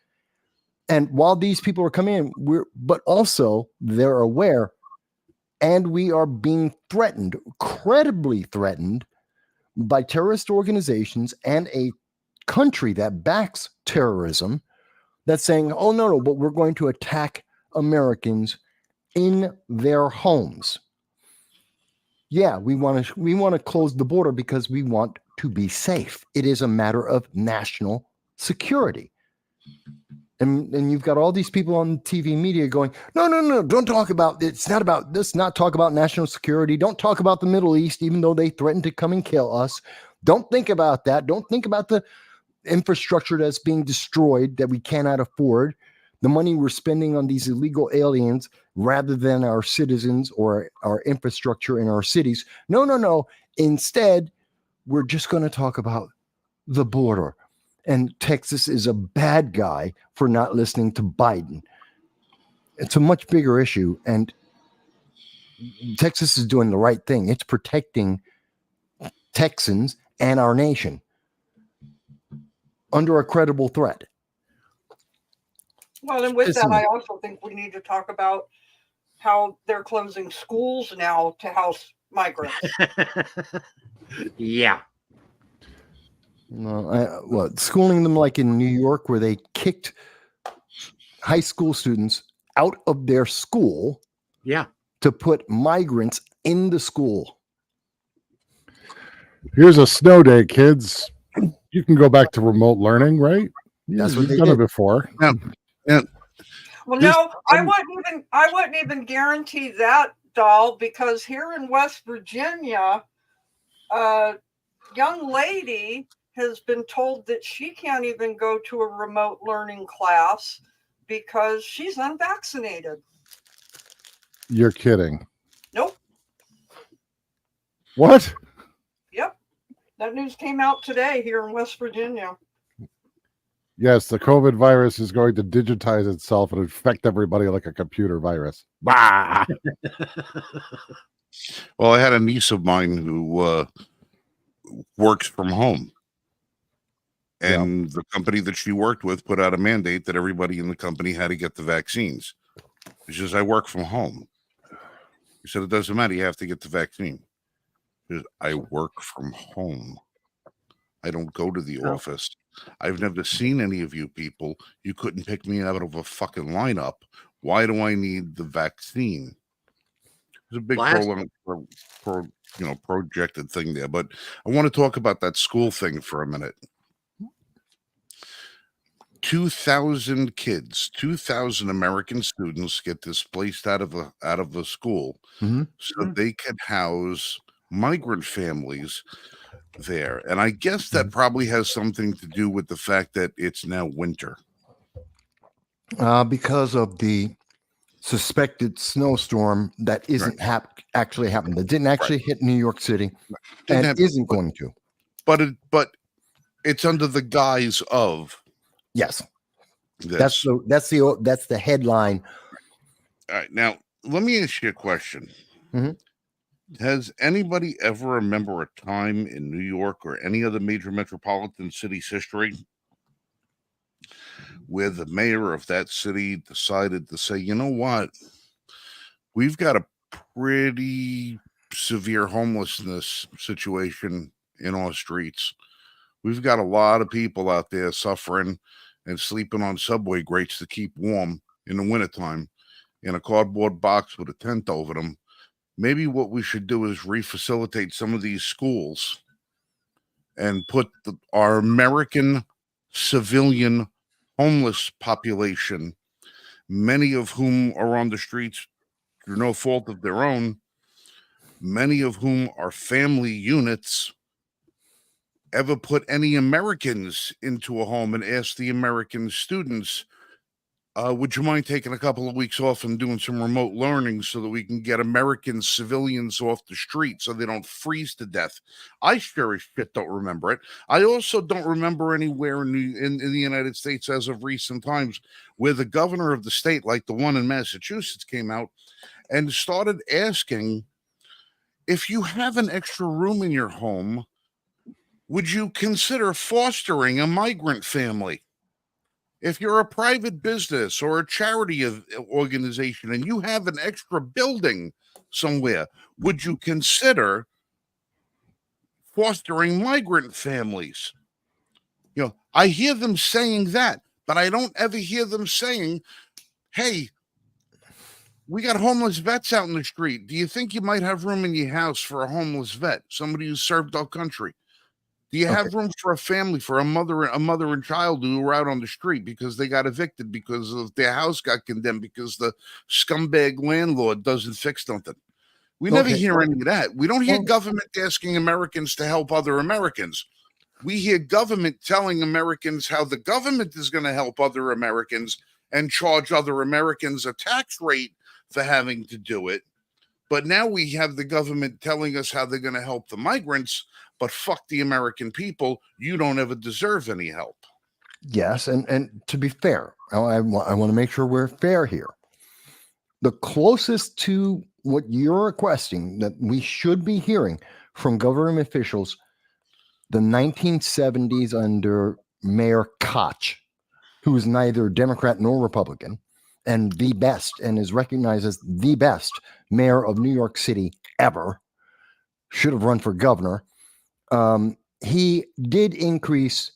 And while these people are coming in, but also they're aware, and we are being threatened, credibly threatened, by terrorist organizations and a country that backs terrorism that's saying, oh, no, but we're going to attack Americans in their homes. Yeah, we want to close the border because we want to be safe. It is a matter of national security. And you've got all these people on TV media going, no, don't talk about, it's not about this, not talk about national security. Don't talk about the Middle East, even though they threaten to come and kill us. Don't think about that. Don't think about the infrastructure that's being destroyed that we cannot afford. The money we're spending on these illegal aliens rather than our citizens or our infrastructure in our cities. No. Instead, we're just going to talk about the border. And Texas is a bad guy for not listening to Biden. It's a much bigger issue. And Texas is doing the right thing. It's protecting Texans and our nation under a credible threat. Well, and with that, I also think we need to talk about how they're closing schools now to house migrants. Yeah. Schooling them like in New York, where they kicked high school students out of their school. Yeah. To put migrants in the school. Here's a snow day, kids. You can go back to remote learning, right? That's what you've done it before. Yeah. Well, no, I wouldn't even guarantee that, doll, because here in West Virginia, a young lady has been told that she can't even go to a remote learning class because she's unvaccinated. You're kidding. Nope. What? Yep. That news came out today here in West Virginia. Yes, the COVID virus is going to digitize itself and infect everybody like a computer virus. Bah! Well, I had a niece of mine who works from home. And the company that she worked with put out a mandate that everybody in the company had to get the vaccines. She says, I work from home. He said, it doesn't matter. You have to get the vaccine. She says, I work from home. I don't go to the office. I've never seen any of you people. You couldn't pick me out of a fucking lineup. Why do I need the vaccine? There's a big Last- projected thing there. But I want to talk about that school thing for a minute. 2,000 kids, 2,000 American students get displaced out of the school, Mhm. so they can house migrant families there. And I guess that probably has something to do with the fact that it's now winter. Because of the suspected snowstorm that isn't actually happened. That didn't actually hit New York City Didn't and have- isn't going to. But it's under the guise of Yes, this. that's the headline. All right, now let me ask you a question. Mhm. Has anybody ever remember a time in New York or any other major metropolitan city's history where the mayor of that city decided to say, you know what, we've got a pretty severe homelessness situation in our streets. We've got a lot of people out there suffering and sleeping on subway grates to keep warm in the wintertime in a cardboard box with a tent over them. Maybe what we should do is refacilitate some of these schools and put our American civilian homeless population, many of whom are on the streets through no fault of their own, many of whom are family units. Ever put any Americans into a home and ask the American students, would you mind taking a couple of weeks off and doing some remote learning so that we can get American civilians off the street so they don't freeze to death? I sure as shit don't remember it. I also don't remember anywhere in the United States as of recent times where the governor of the state, like the one in Massachusetts, came out and started asking, if you have an extra room in your home, would you consider fostering a migrant family? If you're a private business or a charity organization and you have an extra building somewhere, would you consider fostering migrant families? I hear them saying that, but I don't ever hear them saying, hey, we got homeless vets out in the street. Do you think you might have room in your house for a homeless vet, somebody who served our country? Do you have room for a family, for a mother and child who were out on the street because they got evicted because of their house got condemned because the scumbag landlord doesn't fix something? We never hear any of that. We don't hear government asking Americans to help other Americans. We hear government telling Americans how the government is going to help other Americans and charge other Americans a tax rate for having to do it. But now we have the government telling us how they're going to help the migrants, but fuck the American people. You don't ever deserve any help. Yes, and to be fair, I want to make sure we're fair here. The closest to what you're requesting that we should be hearing from government officials, the 1970s under Mayor Koch, who is neither Democrat nor Republican, and the best, and is recognized as the best mayor of New York City ever, should have run for governor. He did increase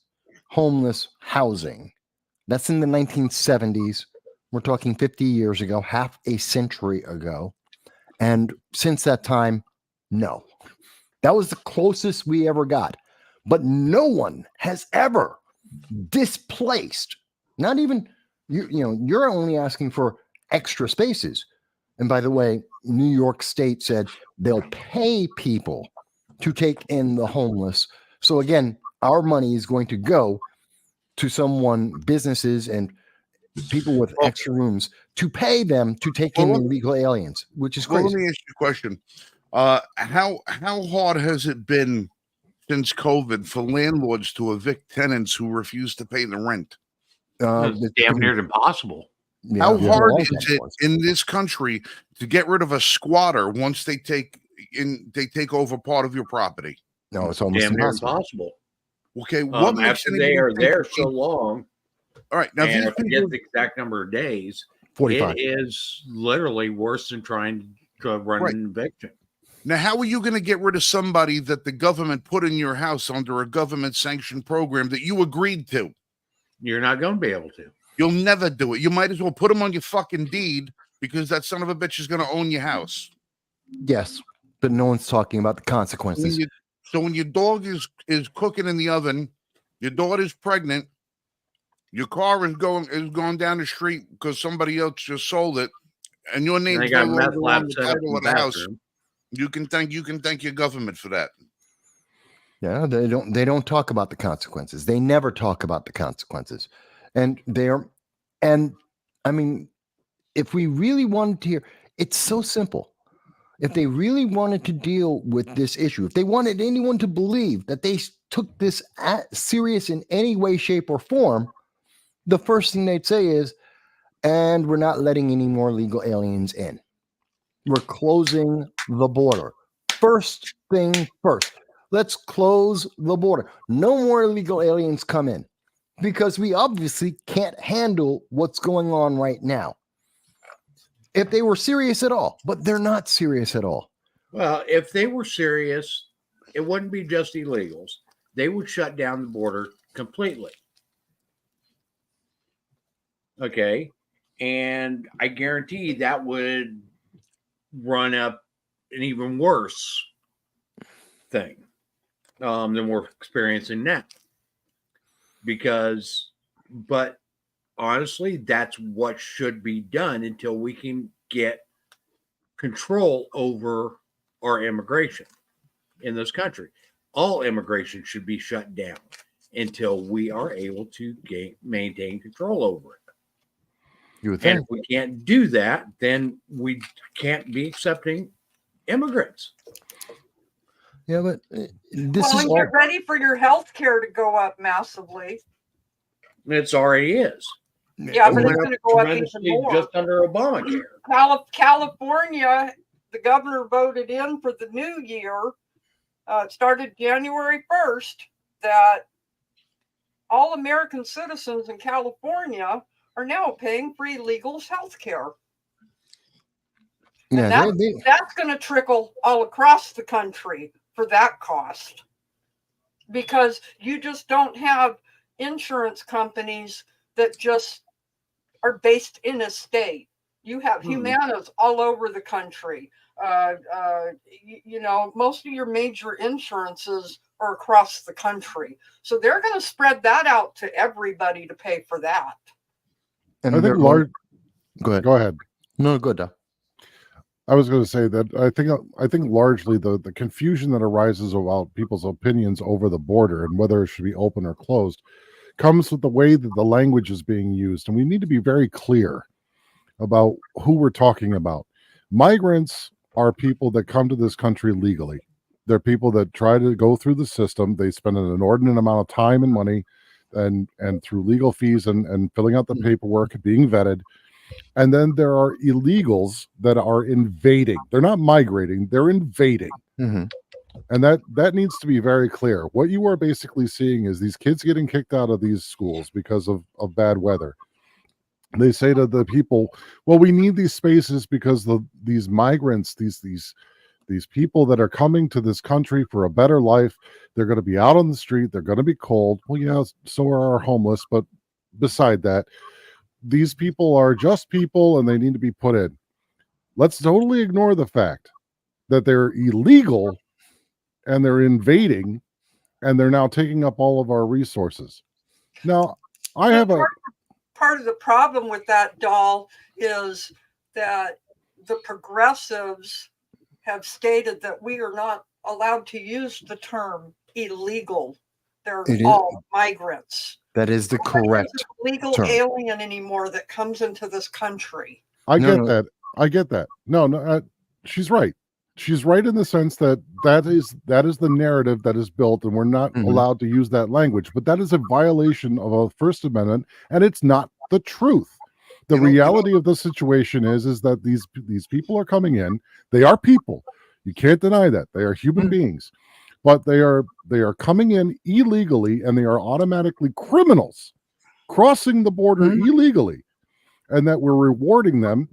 homeless housing. That's in the 1970s. We're talking 50 years ago, half a century ago. And since that time, no. That was the closest we ever got. But no one has ever displaced, not even, you're only asking for extra spaces. And by the way, New York State said they'll pay people to take in the homeless. So again, our money is going to go to businesses and people with extra rooms to pay them to take in illegal aliens, which is crazy. Let me ask you a question. How hard has it been since COVID for landlords to evict tenants who refuse to pay the rent? It's damn near impossible. Yeah, how hard is it in this country to get rid of a squatter once they take over part of your property? No, it's almost damn near impossible. impossible. Okay, what makes after they are there so long? All right, now and these I forget the exact number of days. 45. It is literally worse than trying to run an eviction. Now, how are you going to get rid of somebody that the government put in your house under a government-sanctioned program that you agreed to? You're not going to be able to. You'll never do it. You might as well put them on your fucking deed because that son of a bitch is going to own your house. Yes, but no one's talking about the consequences. So when your dog is cooking in the oven, your daughter's pregnant, your car is going down the street because somebody else just sold it, and your And I name's got no meth longer lab on the set up in title the of the house. bathroom. You can thank your government for that. Yeah, they don't talk about the consequences. They never talk about the consequences. And I mean, if we really wanted to hear, it's so simple. If they really wanted to deal with this issue, if they wanted anyone to believe that they took this serious in any way, shape, or form, the first thing they'd say is, and we're not letting any more legal aliens in. We're closing the border. First thing first. Let's close the border. No more illegal aliens come in because we obviously can't handle what's going on right now. If they were serious at all, but they're not serious at all. Well, if they were serious, it wouldn't be just illegals. They would shut down the border completely. Okay. And I guarantee that would run up an even worse thing than we're experiencing now. But honestly, that's what should be done until we can get control over our immigration in this country. All immigration should be shut down until we are able to maintain control over it. You would And think. if we can't do that, then we can't be accepting immigrants. Yeah, but this Well, is and all. get ready for your health care to go up massively. It already is. Yeah, It but went it's up going to go up even tremendously more. just under Obamacare. California, the governor voted in for the new year. It started January 1st that all American citizens in California are now paying for illegals' health care. Yeah, And that's going to trickle all across the country for that cost. Because you just don't have insurance companies that just are based in a state. You have Humanas all over the country. Most of your major insurances are across the country. So they're going to spread that out to everybody to pay for that. And I think large. Go ahead. Go ahead. No, good. I was going to say that I think largely the confusion that arises about people's opinions over the border and whether it should be open or closed comes with the way that the language is being used, and we need to be very clear about who we're talking about. Migrants are people that come to this country legally. They're people that try to go through the system. They spend an inordinate amount of time and money and through legal fees and filling out the paperwork, being vetted. And then there are illegals that are invading. They're not migrating, they're invading. Mm-hmm. And that needs to be very clear. What you are basically seeing is these kids getting kicked out of these schools because of bad weather. They say to the people, well, we need these spaces because these migrants, these people that are coming to this country for a better life, they're going to be out on the street, they're going to be cold. Well, yeah, so are our homeless, but beside that, these people are just people and they need to be put in. Let's totally ignore the fact that they're illegal and they're invading and they're now taking up all of our resources. Now, I have part of the problem with that, doll, is that the progressives have stated that we are not allowed to use the term illegal. They're all migrants. That is the correct legal term. Alien anymore that comes into this country. I get that. No, she's right. She's right in the sense that is the narrative that is built, and we're not allowed to use that language. But that is a violation of a First Amendment, and it's not the truth. The reality of the situation is that these people are coming in. They are people. You can't deny that. They are human beings. But they are coming in illegally, and they are automatically criminals crossing the border illegally, and that we're rewarding them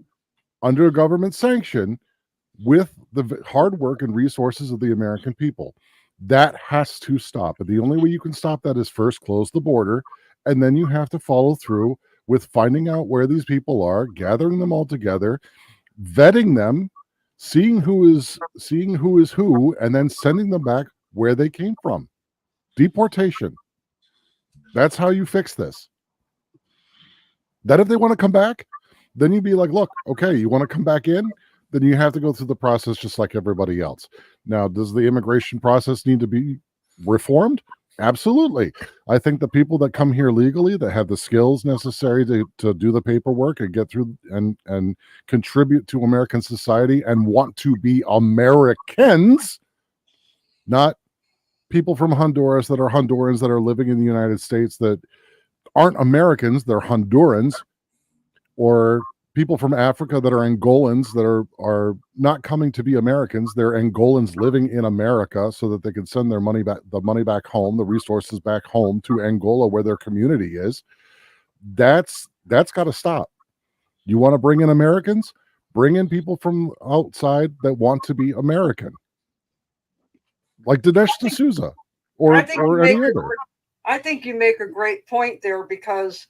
under a government sanction with the hard work and resources of the American people. That has to stop. And the only way you can stop that is first close the border, and then you have to follow through with finding out where these people are, gathering them all together, vetting them, seeing who is who, and then sending them back where they came from. Deportation. That's how you fix this. That if they want to come back, then you'd be like, look, okay, you want to come back in? Then you have to go through the process just like everybody else. Now, does the immigration process need to be reformed? Absolutely. I think the people that come here legally, that have the skills necessary to do the paperwork and get through and contribute to American society and want to be Americans, not people from Honduras that are Hondurans that are living in the United States that aren't Americans, they're Hondurans, or people from Africa that are Angolans that are not coming to be Americans. They're Angolans living in America so that they can send their money back home, the resources back home to Angola where their community is. That's got to stop. You want to bring in Americans? Bring in people from outside that want to be American. Like Dinesh D'Souza or any other. I think you make a great point there, because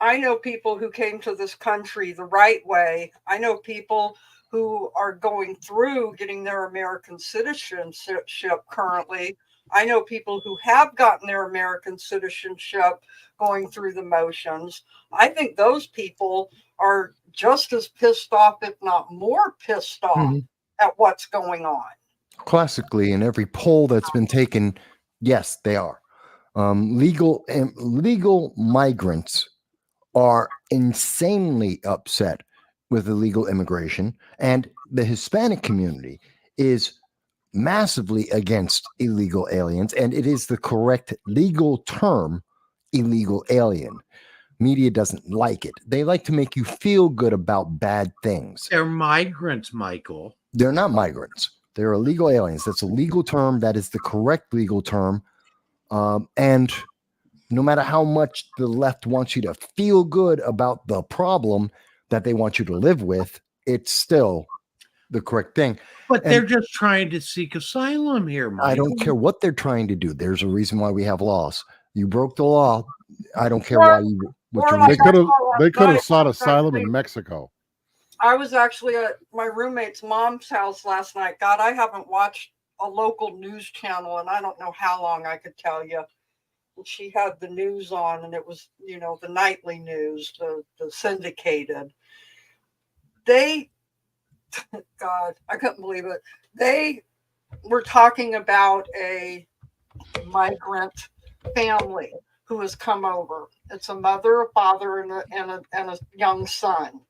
I know people who came to this country the right way. I know people who are going through getting their American citizenship currently. I know people who have gotten their American citizenship going through the motions. I think those people are just as pissed off, if not more pissed off, at what's going on. Classically, in every poll that's been taken, yes, they are. Legal migrants are insanely upset with illegal immigration, and the Hispanic community is massively against illegal aliens, and it is the correct legal term, illegal alien. Media doesn't like it. They like to make you feel good about bad things. They're migrants, Michael. They're not migrants. They're illegal aliens. That's a legal term. That is the correct legal term. And no matter how much the left wants you to feel good about the problem that they want you to live with, it's still the correct thing. But they're just trying to seek asylum here, Michael. I don't care what they're trying to do. There's a reason why we have laws. You broke the law. I don't care why you. They could have sought asylum in Mexico. I was actually at my roommate's mom's house last night. God, I haven't watched a local news channel and I don't know how long, I could tell you. And she had the news on, and it was, the nightly news, the syndicated. They, God, I couldn't believe it. They were talking about a migrant family who has come over. It's a mother, a father, and a young son.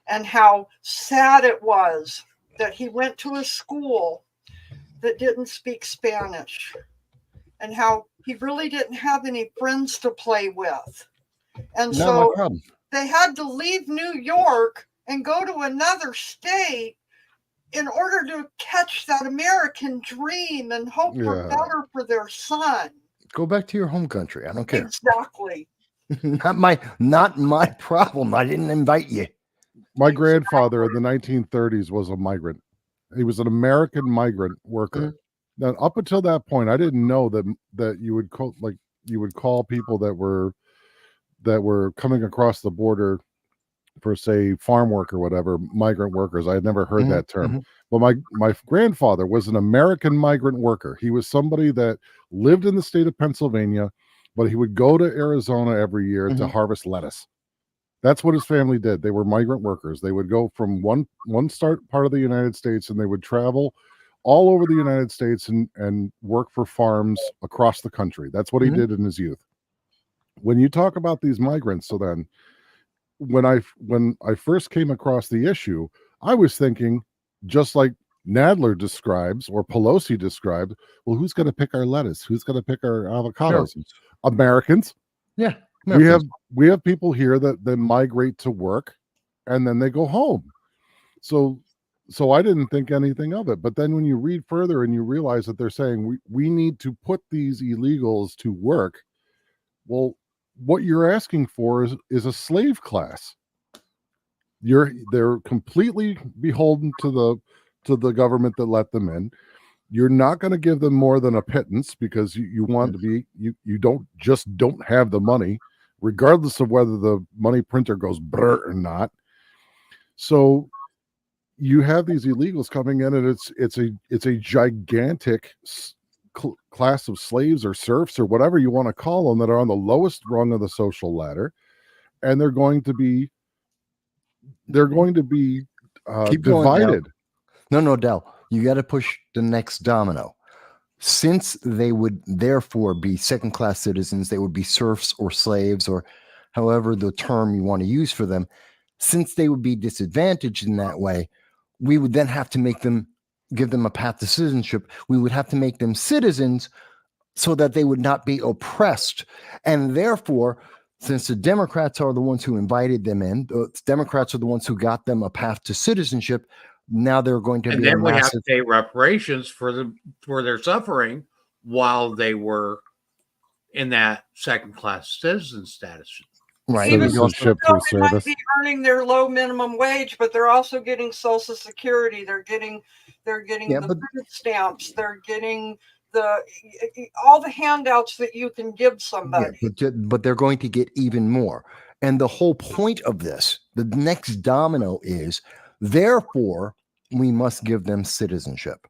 And how sad it was that he went to a school that didn't speak Spanish, and how he really didn't have any friends to play with. And so they had to leave New York and go to another state in order to catch that American dream and hope for better for their son. Go back to your home country. I don't care. Exactly. Not my problem. I didn't invite you. My grandfather in the 1930s was a migrant. He was an American migrant worker. Now, up until that point, I didn't know that you would call people that were coming across the border for, say, farm work or whatever, migrant workers. I had never heard that term. But my grandfather was an American migrant worker. He was somebody that lived in the state of Pennsylvania, but he would go to Arizona every year to harvest lettuce. That's what his family did. They were migrant workers. They would go from one part of the United States, and they would travel all over the United States and work for farms across the country. That's what he did in his youth. When you talk about these migrants, so then when I first came across the issue, I was thinking, just like Nadler describes or Pelosi described, well, who's going to pick our lettuce? Who's going to pick our avocados? Americans. Yeah. We have people here that migrate to work and then they go home. So I didn't think anything of it. But then when you read further and you realize that they're saying we need to put these illegals to work, well, what you're asking for is a slave class. They're completely beholden to the government that let them in. You're not going to give them more than a pittance because you want to be you don't have the money, regardless of whether the money printer goes brr or not. So you have these illegals coming in, and it's a gigantic class of slaves or serfs or whatever you want to call them that are on the lowest rung of the social ladder, and they're going to be Keep going, Del. divided. No, Del. You got to push the next domino. Since they would therefore be second-class citizens, they would be serfs or slaves or however the term you want to use for them. Since they would be disadvantaged in that way, we would then have to give them a path to citizenship. We would have to make them citizens so that they would not be oppressed. And therefore, since the Democrats are the ones who invited them in, the Democrats are the ones who got them a path to citizenship. Now they're going to and be then a we have massive. to pay reparations for their suffering while they were in that second class citizen status. Right. Even Citizenship though through they might service. be earning their low minimum wage, but they're also getting Social Security. They're getting Yeah, the but- food stamps. They're getting all the handouts that you can give somebody. Yeah, but they're going to get even more. And the whole point of this, the next domino is, therefore, we must give them citizenship.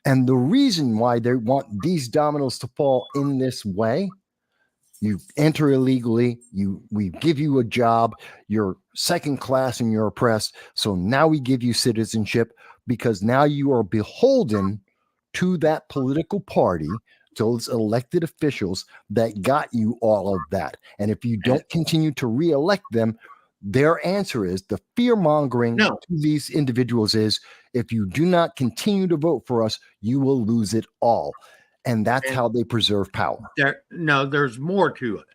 And the reason why they want these dominoes to fall in this way, you enter illegally, we give you a job, you're second class and you're oppressed. So now we give you citizenship because now you are beholden to that political party, those elected officials that got you all of that. And if you don't continue to reelect them, their answer is the fear mongering to these individuals is, if you do not continue to vote for us, you will lose it all. And that's how they preserve power. There's more to it.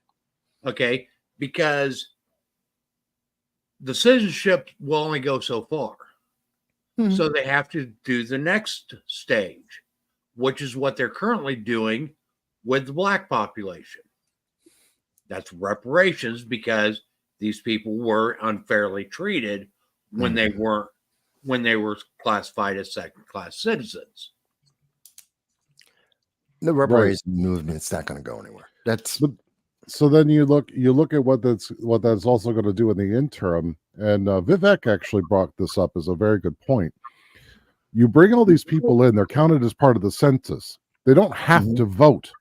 Okay. Because the citizenship will only go so far. Mhm. So they have to do the next stage, which is what they're currently doing with the black population. That's reparations, because these people were unfairly treated when they were classified as second class citizens. The reparations movement's not going to go anywhere. So then you look at what that's also going to do in the interim, and Vivek actually brought this up as a very good point. You bring all these people in; they're counted as part of the census. They don't have to vote.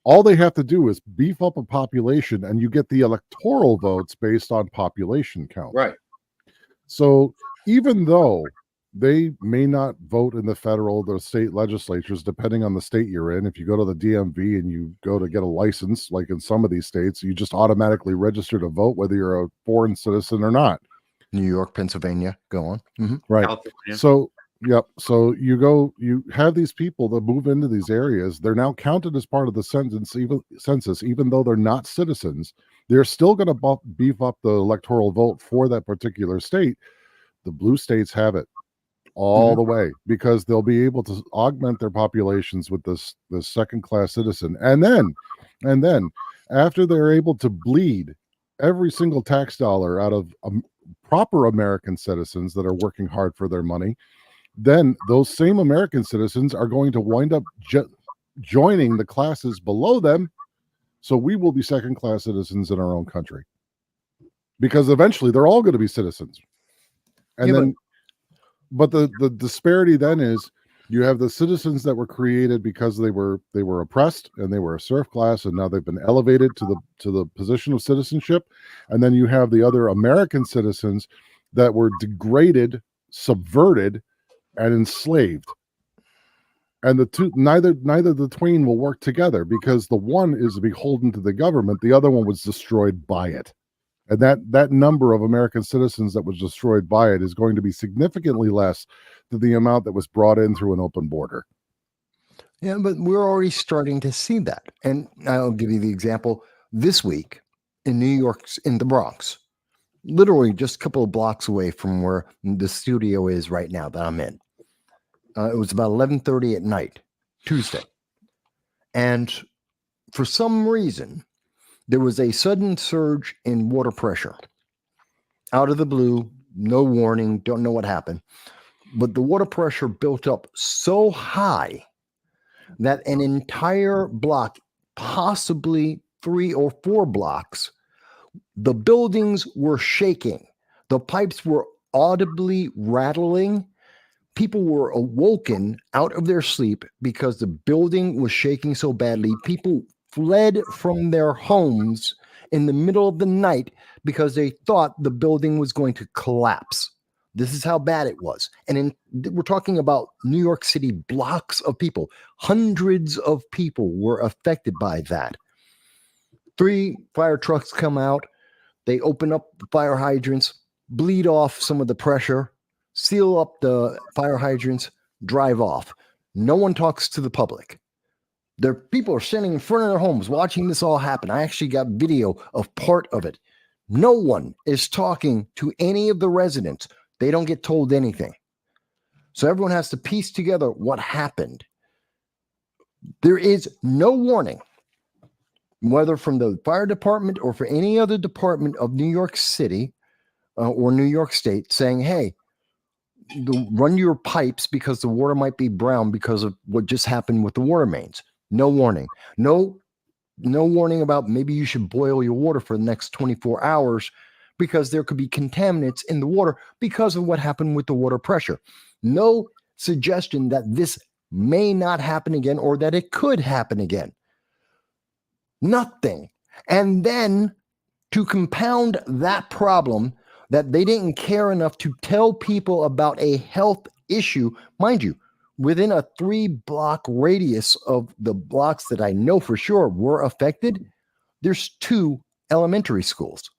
All they have to do is beef up a population, and you get the electoral votes based on population count. Right. So even though they may not vote in the federal or state legislatures, depending on the state you're in. If you go to the DMV and you go to get a license, like in some of these states, you just automatically register to vote, whether you're a foreign citizen or not. New York, Pennsylvania, go on. Mm-hmm. Right. California. So you have these people that move into these areas. They're now counted as part of the census, even though they're not citizens. They're still going to beef up the electoral vote for that particular state. The blue states have it all the way, because they'll be able to augment their populations with this second class citizen, and then after they're able to bleed every single tax dollar out of proper American citizens that are working hard for their money, then those same American citizens are going to wind up joining the classes below them, so we will be second class citizens in our own country, because eventually they're all going to be citizens. And but the disparity then is, you have the citizens that were created because they were oppressed and they were a serf class, and now they've been elevated to the position of citizenship. And then you have the other American citizens that were degraded, subverted, and enslaved. And the two, neither the twain will work together, because the one is beholden to the government, the other one was destroyed by it. And that number of American citizens that was destroyed by it is going to be significantly less than the amount that was brought in through an open border. Yeah, but we're already starting to see that. And I'll give you the example. This week in New York, in the Bronx, literally just a couple of blocks away from where the studio is right now that I'm in. It was about 11:30 at night, Tuesday. And for some reason, there was a sudden surge in water pressure. Out of the blue, no warning, don't know what happened. But the water pressure built up so high that an entire block, possibly 3 or 4 blocks, the buildings were shaking. The pipes were audibly rattling people were awoken out of their sleep because the building was shaking so badly. People fled from their homes in the middle of the night because they thought the building was going to collapse. This is how bad it was. And we're talking about New York City, blocks of people. Hundreds of people were affected by that. 3 fire trucks come out. They open up the fire hydrants, bleed off some of the pressure, seal up the fire hydrants, drive off. No one talks to the public. Their people are standing in front of their homes watching this all happen. I actually got video of part of it. No one is talking to any of the residents. They don't get told anything. So everyone has to piece together what happened. There is no warning, whether from the fire department or for any other department of New York City or New York State, saying, hey, run your pipes because the water might be brown because of what just happened with the water mains. No warning. No warning about maybe you should boil your water for the next 24 hours because there could be contaminants in the water because of what happened with the water pressure. No suggestion that this may not happen again or that it could happen again. Nothing. And then to compound that problem, that they didn't care enough to tell people about a health issue, mind you, within a 3-block radius of the blocks that I know for sure were affected, there's 2 elementary schools.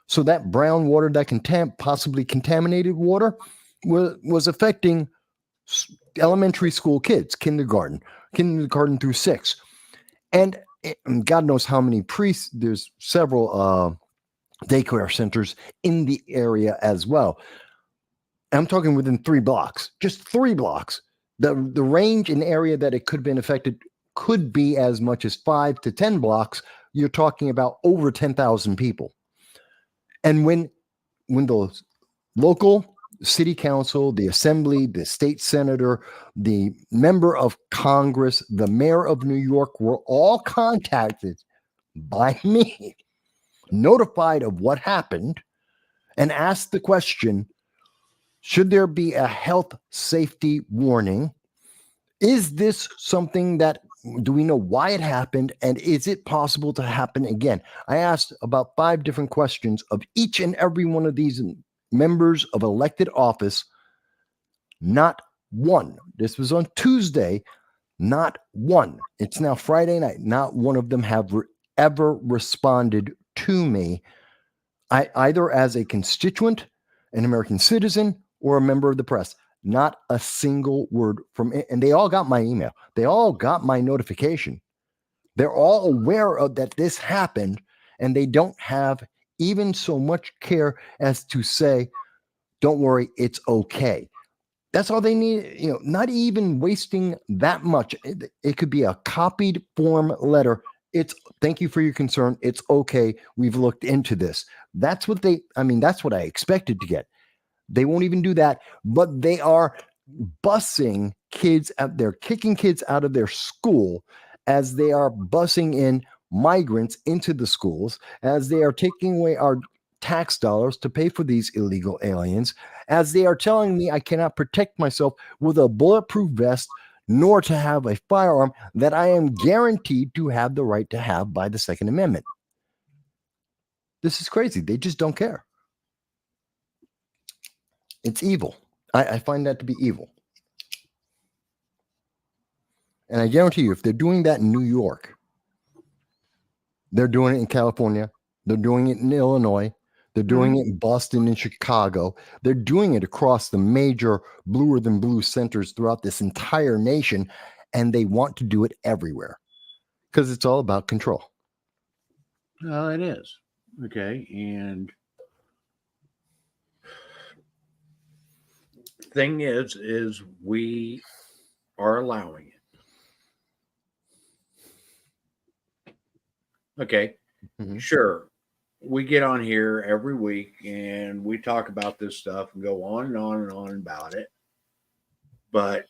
So that brown water, that possibly contaminated water, was affecting elementary school kids, kindergarten through 6. And God knows how many there's several daycare centers in the area as well. I'm talking within 3 blocks, just 3 blocks. The range in area that it could have been affected could be as much as 5 to 10 blocks. You're talking about over 10,000 people. And when the local city council, the assembly, the state senator, the member of Congress, the mayor of New York were all contacted by me, notified of what happened, and asked the question, should there be a health safety warning? Is this something do we know why it happened? And is it possible to happen again? I asked about 5 different questions of each and every one of these members of elected office. Not one. This was on Tuesday. Not one. It's now Friday night. Not one of them have ever responded to me, either as a constituent, an American citizen, or a member of the press. Not a single word from it. And they all got my email. They all got my notification. They're all aware of that this happened, and they don't have even so much care as to say, don't worry, it's okay. That's all they need, not even wasting that much. It could be a copied form letter. It's thank you for your concern. It's okay. We've looked into this. That's what that's what I expected to get. They won't even do that, but they are busing kids out. They're kicking kids out of their school as they are busing in migrants into the schools, as they are taking away our tax dollars to pay for these illegal aliens, as they are telling me I cannot protect myself with a bulletproof vest, nor to have a firearm that I am guaranteed to have the right to have by the Second Amendment. This is crazy. They just don't care. It's evil. I find that to be evil. And I guarantee you, if they're doing that in New York, they're doing it in California, they're doing it in Illinois, they're doing it in Boston and Chicago, they're doing it across the major bluer than blue centers throughout this entire nation, and they want to do it everywhere because it's all about control. Well, it is. Okay. And thing is we are allowing it. Okay. Mm-hmm. Sure. We get on here every week and we talk about this stuff and go on and on and on about it. But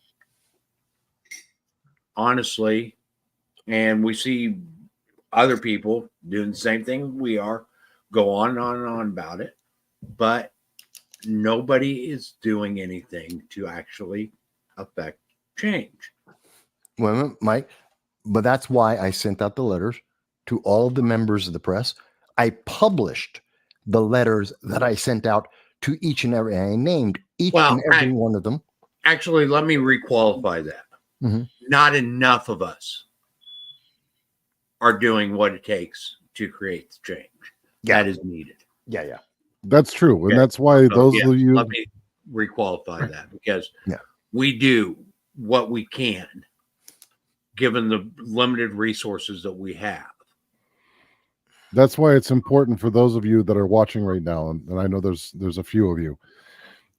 honestly, and we see other people doing the same thing we are, go on and on and on about it. But nobody is doing anything to actually affect change. Well, Mike, but that's why I sent out the letters to all of the members of the press. I published the letters that I sent out to each and every, I named each Well, and every one of them. Actually, let me requalify that. Mhm. Not enough of us are doing what it takes to create the change that is needed. Yeah. That's true. Okay. And that's why So, those yeah, of you let me requalify that, because Yeah. we do what we can given the limited resources that we have. that's why it's important for those of you that are watching right now, and I know there's a few of you.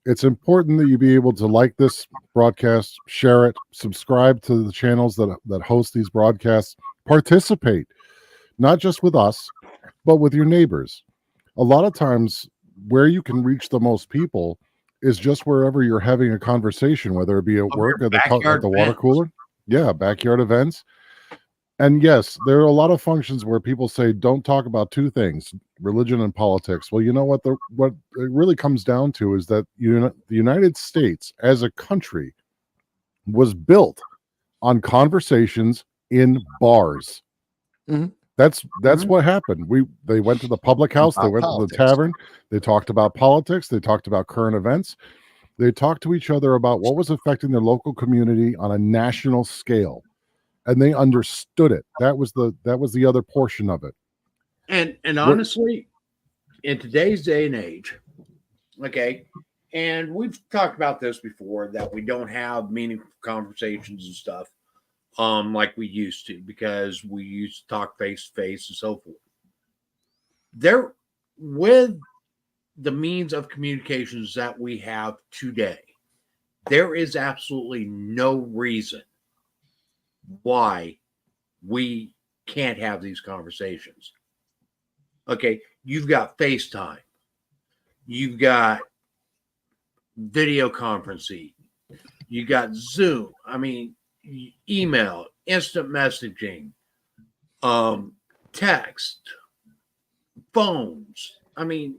It's important that you be able to like this broadcast, share it, subscribe to the channels that host these broadcasts, participate, not just with us, but with your neighbors. A lot of times where you can reach the most people is just wherever you're having a conversation, whether it be at work, at the water events. cooler. Yeah, backyard events. And yes, there are a lot of functions where people say, don't talk about two things, religion and politics. Well, you know what? What it really comes down to is that the United States as a country was built on conversations in bars. Mhm. That's Mhm. what happened. They went to the public house, they About went to politics. the tavern, they talked about politics, they talked about current events, they talked to each other about what was affecting their local community on a national scale. And they understood it. That was the other portion of it. And honestly, in today's day and age, okay, and we've talked about this before, that we don't have meaningful conversations and stuff like we used to, because we used to talk face to face and so forth. There, with the means of communications that we have today, there is absolutely no reason why we can't have these conversations. Okay, you've got FaceTime, you've got video conferencing, you got Zoom. I mean, email, instant messaging, text, phones. I mean,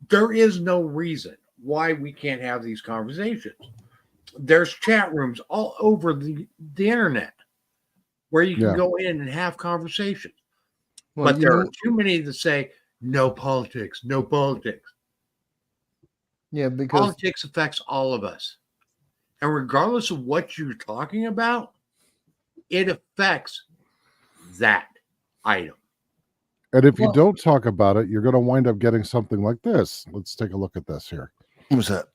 there is no reason why we can't have these conversations. There's chat rooms all over the internet where you can go in and have conversations. Well, but there are too many that say no politics, no politics. Yeah, because Politics affects all of us. And regardless of what you're talking about, it affects that item. And if you don't talk about it, you're going to wind up getting something like this. Let's take a look at this here. what's that?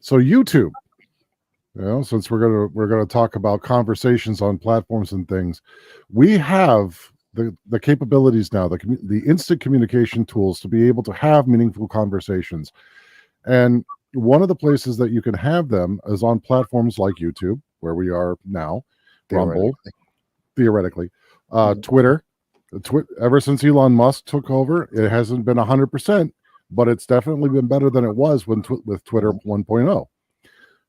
So YouTube, since we're gonna talk about conversations on platforms and things, we have the capabilities now, the instant communication tools to be able to have meaningful conversations. And one of the places that you can have them is on platforms like YouTube, where we are now, Rumble, theoretically, Twitter. Ever since Elon Musk took over, it hasn't been 100%, but it's definitely been better than it was with Twitter 1.0.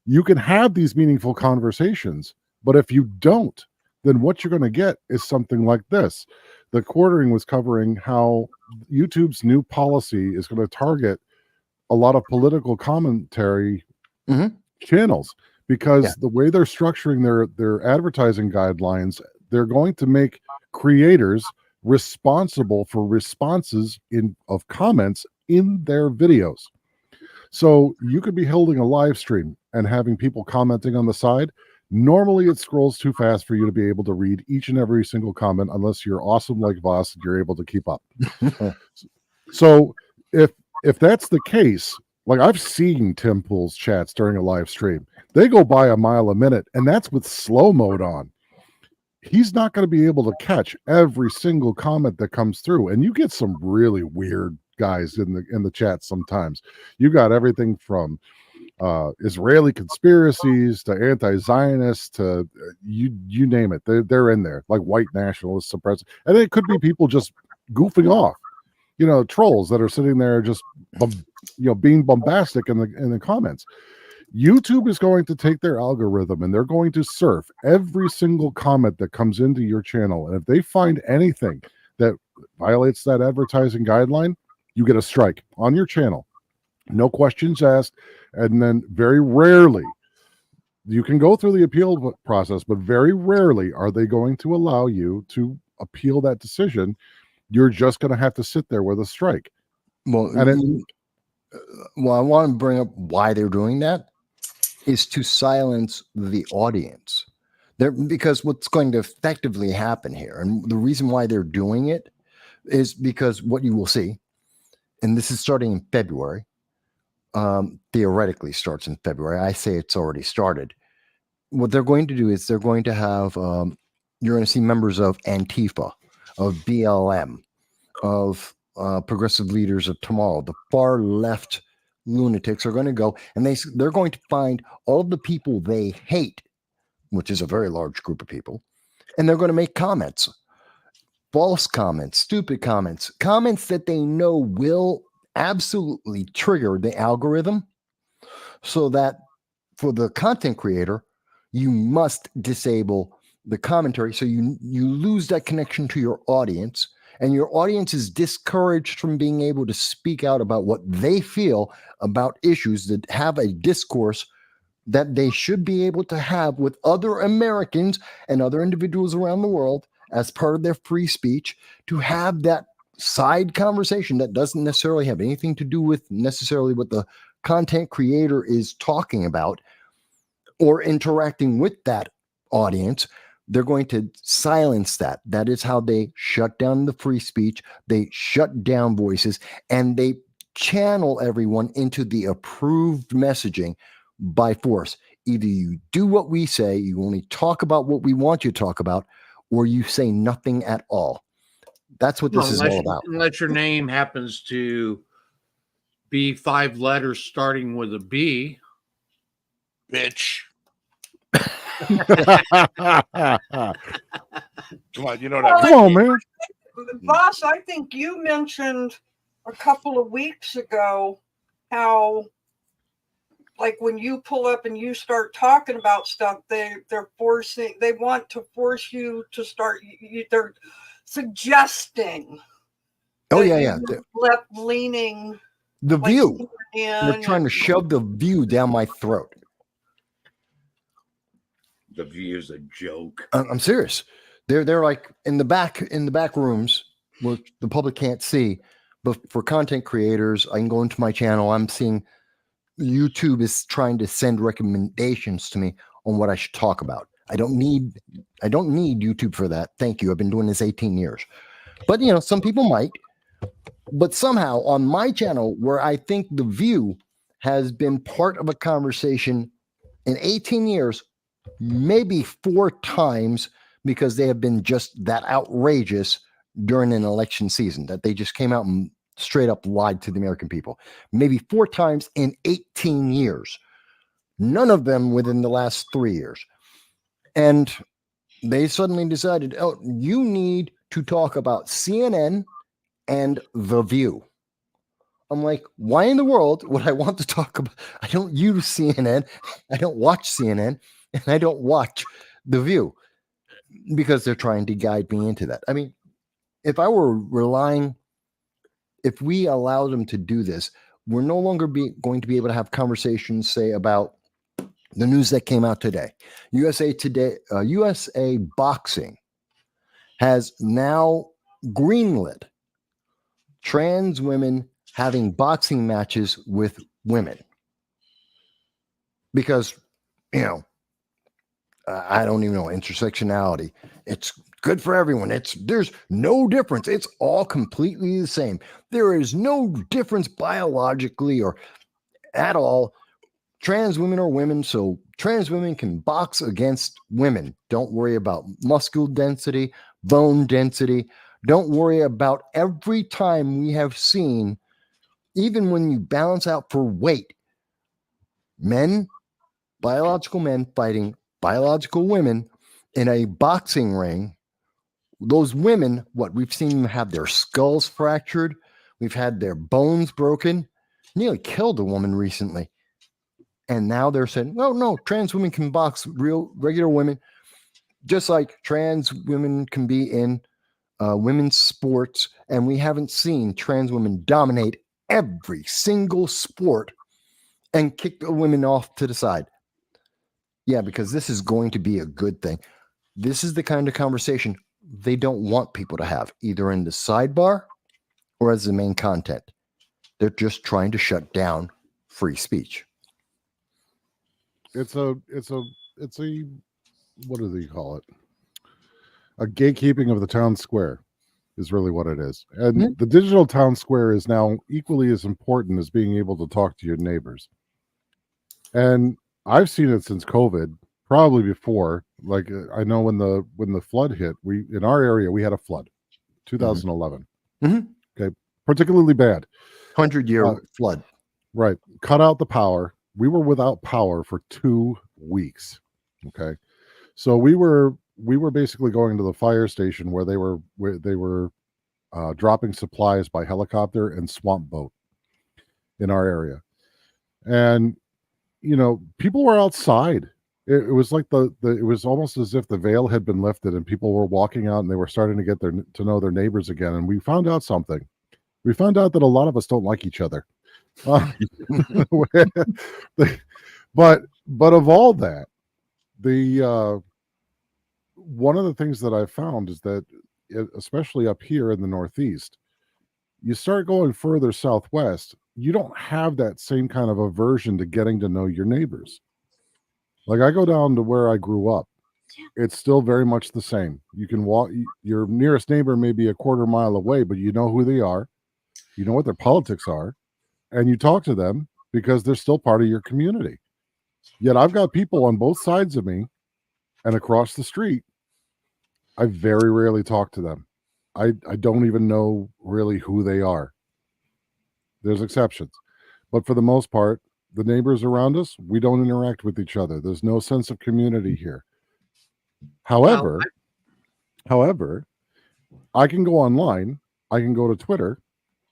You can have these meaningful conversations, but if you don't, then what you're going to get is something like this. The Quartering was covering how YouTube's new policy is going to target a lot of political commentary channels, because the way they're structuring their advertising guidelines, they're going to make creators responsible for responses of comments in their videos. So you could be holding a live stream and having people commenting on the side. Normally it scrolls too fast for you to be able to read each and every single comment, unless you're awesome like Voss and you're able to keep up. So if that's the case, like I've seen Tim Pool's chats during a live stream, they go by a mile a minute, and that's with slow mode on. He's not going to be able to catch every single comment that comes through, and you get some really weird guys in the chat sometimes. You got everything from Israeli conspiracies to anti-Zionists to you name it. They're in there, like white nationalists, suppressing, and it could be people just goofing off, trolls that are sitting there just being bombastic in the comments. YouTube is going to take their algorithm and they're going to surf every single comment that comes into your channel. And if they find anything that violates that advertising guideline, you get a strike on your channel. No questions asked. And then very rarely, you can go through the appeal process, but very rarely are they going to allow you to appeal that decision. You're just going to have to sit there with a strike. Well, And I want to bring up why they're doing that is to silence the audience. Because what's going to effectively happen here, and the reason why they're doing it is because what you will see, and this is starting in February, theoretically starts in February. I say it's already started. What they're going to do is they're going to have, you're going to see members of Antifa, of BLM, of Progressive Leaders of Tomorrow, the far left lunatics are going to go, and they're going to find all of the people they hate, which is a very large group of people, and they're going to make comments, false comments, stupid comments, comments that they know will absolutely trigger the algorithm, so that for the content creator, you must disable the commentary, so you lose that connection to your audience, and your audience is discouraged from being able to speak out about what they feel about issues that have a discourse that they should be able to have with other Americans and other individuals around the world as part of their free speech, to have that side conversation that doesn't necessarily have anything to do with necessarily what the content creator is talking about or interacting with that audience. They're going to silence that. That is how they shut down the free speech. They shut down voices, and they channel everyone into the approved messaging by force. Either you do what we say, you only talk about what we want you to talk about, or you say nothing at all. That's what this is all about. Unless your name happens to be 5 letters starting with a B. Bitch. Come on, you know Well, that. come on, man. Boss, I think you mentioned a couple of weeks ago how, like, when you pull up and you start talking about stuff, they want to force you to start. They're suggesting. Oh yeah. Left leaning. The Like View. They're CNN trying to shove the View down my throat. The View is a joke. I'm serious. They're like in the back rooms where the public can't see, but for content creators, I can go into my channel. I'm seeing YouTube is trying to send recommendations to me on what I should talk about. I don't need YouTube for that. Thank you. I've been doing this 18 years. But some people might. But somehow on my channel, where I think the View has been part of a conversation in 18 years, maybe 4 times, because they have been just that outrageous during an election season, that they just came out and straight up lied to the American people. Maybe 4 times in 18 years. None of them within the last 3 years. And they suddenly decided, oh, you need to talk about CNN and The View. I'm like, why in the world would I want to talk about? I don't use CNN. I don't watch CNN. And I don't watch The View, because they're trying to guide me into that. I mean, if we allow them to do this, we're no longer going to be able to have conversations, say, about the news that came out today. USA Boxing has now greenlit trans women having boxing matches with women. Because, I don't even know, intersectionality. It's good for everyone. There's no difference. It's all completely the same. There is no difference biologically or at all. Trans women are women, so trans women can box against women. Don't worry about muscle density, bone density. Don't worry about every time we have seen, even when you balance out for weight, biological men fighting biological women in a boxing ring. Those women, we've seen them have their skulls fractured. We've had their bones broken. Nearly killed a woman recently. And now they're saying, no, trans women can box regular women, just like trans women can be in women's sports, and we haven't seen trans women dominate every single sport and kick the women off to the side. Yeah, because this is going to be a good thing. This is the kind of conversation they don't want people to have, either in the sidebar or as the main content. They're just trying to shut down free speech. It's a what do they call it? A gatekeeping of the town square is really what it is. And the digital town square is now equally as important as being able to talk to your neighbors. And I've seen it since COVID, probably before. Like I know when the flood hit, we in our area we had a flood, 2011. Okay, particularly bad. 100-year flood. Right, cut out the power. We were without power for 2 weeks. Okay, so we were basically going to the fire station where they were dropping supplies by helicopter and swamp boat in our area, and people were outside. It was like it was almost as if the veil had been lifted and people were walking out and they were starting to get to know their neighbors again. And we found out something. We found out that a lot of us don't like each other. But of all that, one of the things that I found is that, especially up here in the Northeast, you start going further southwest, you don't have that same kind of aversion to getting to know your neighbors. Like I go down to where I grew up. It's still very much the same. You can walk, your nearest neighbor may be a quarter mile away, but you know who they are. You know what their politics are, and you talk to them because they're still part of your community. Yet I've got people on both sides of me and across the street. I very rarely talk to them. I don't even know really who they are. There's exceptions. But for the most part, the neighbors around us, we don't interact with each other. There's no sense of community here. However, I can go online. I can go to Twitter.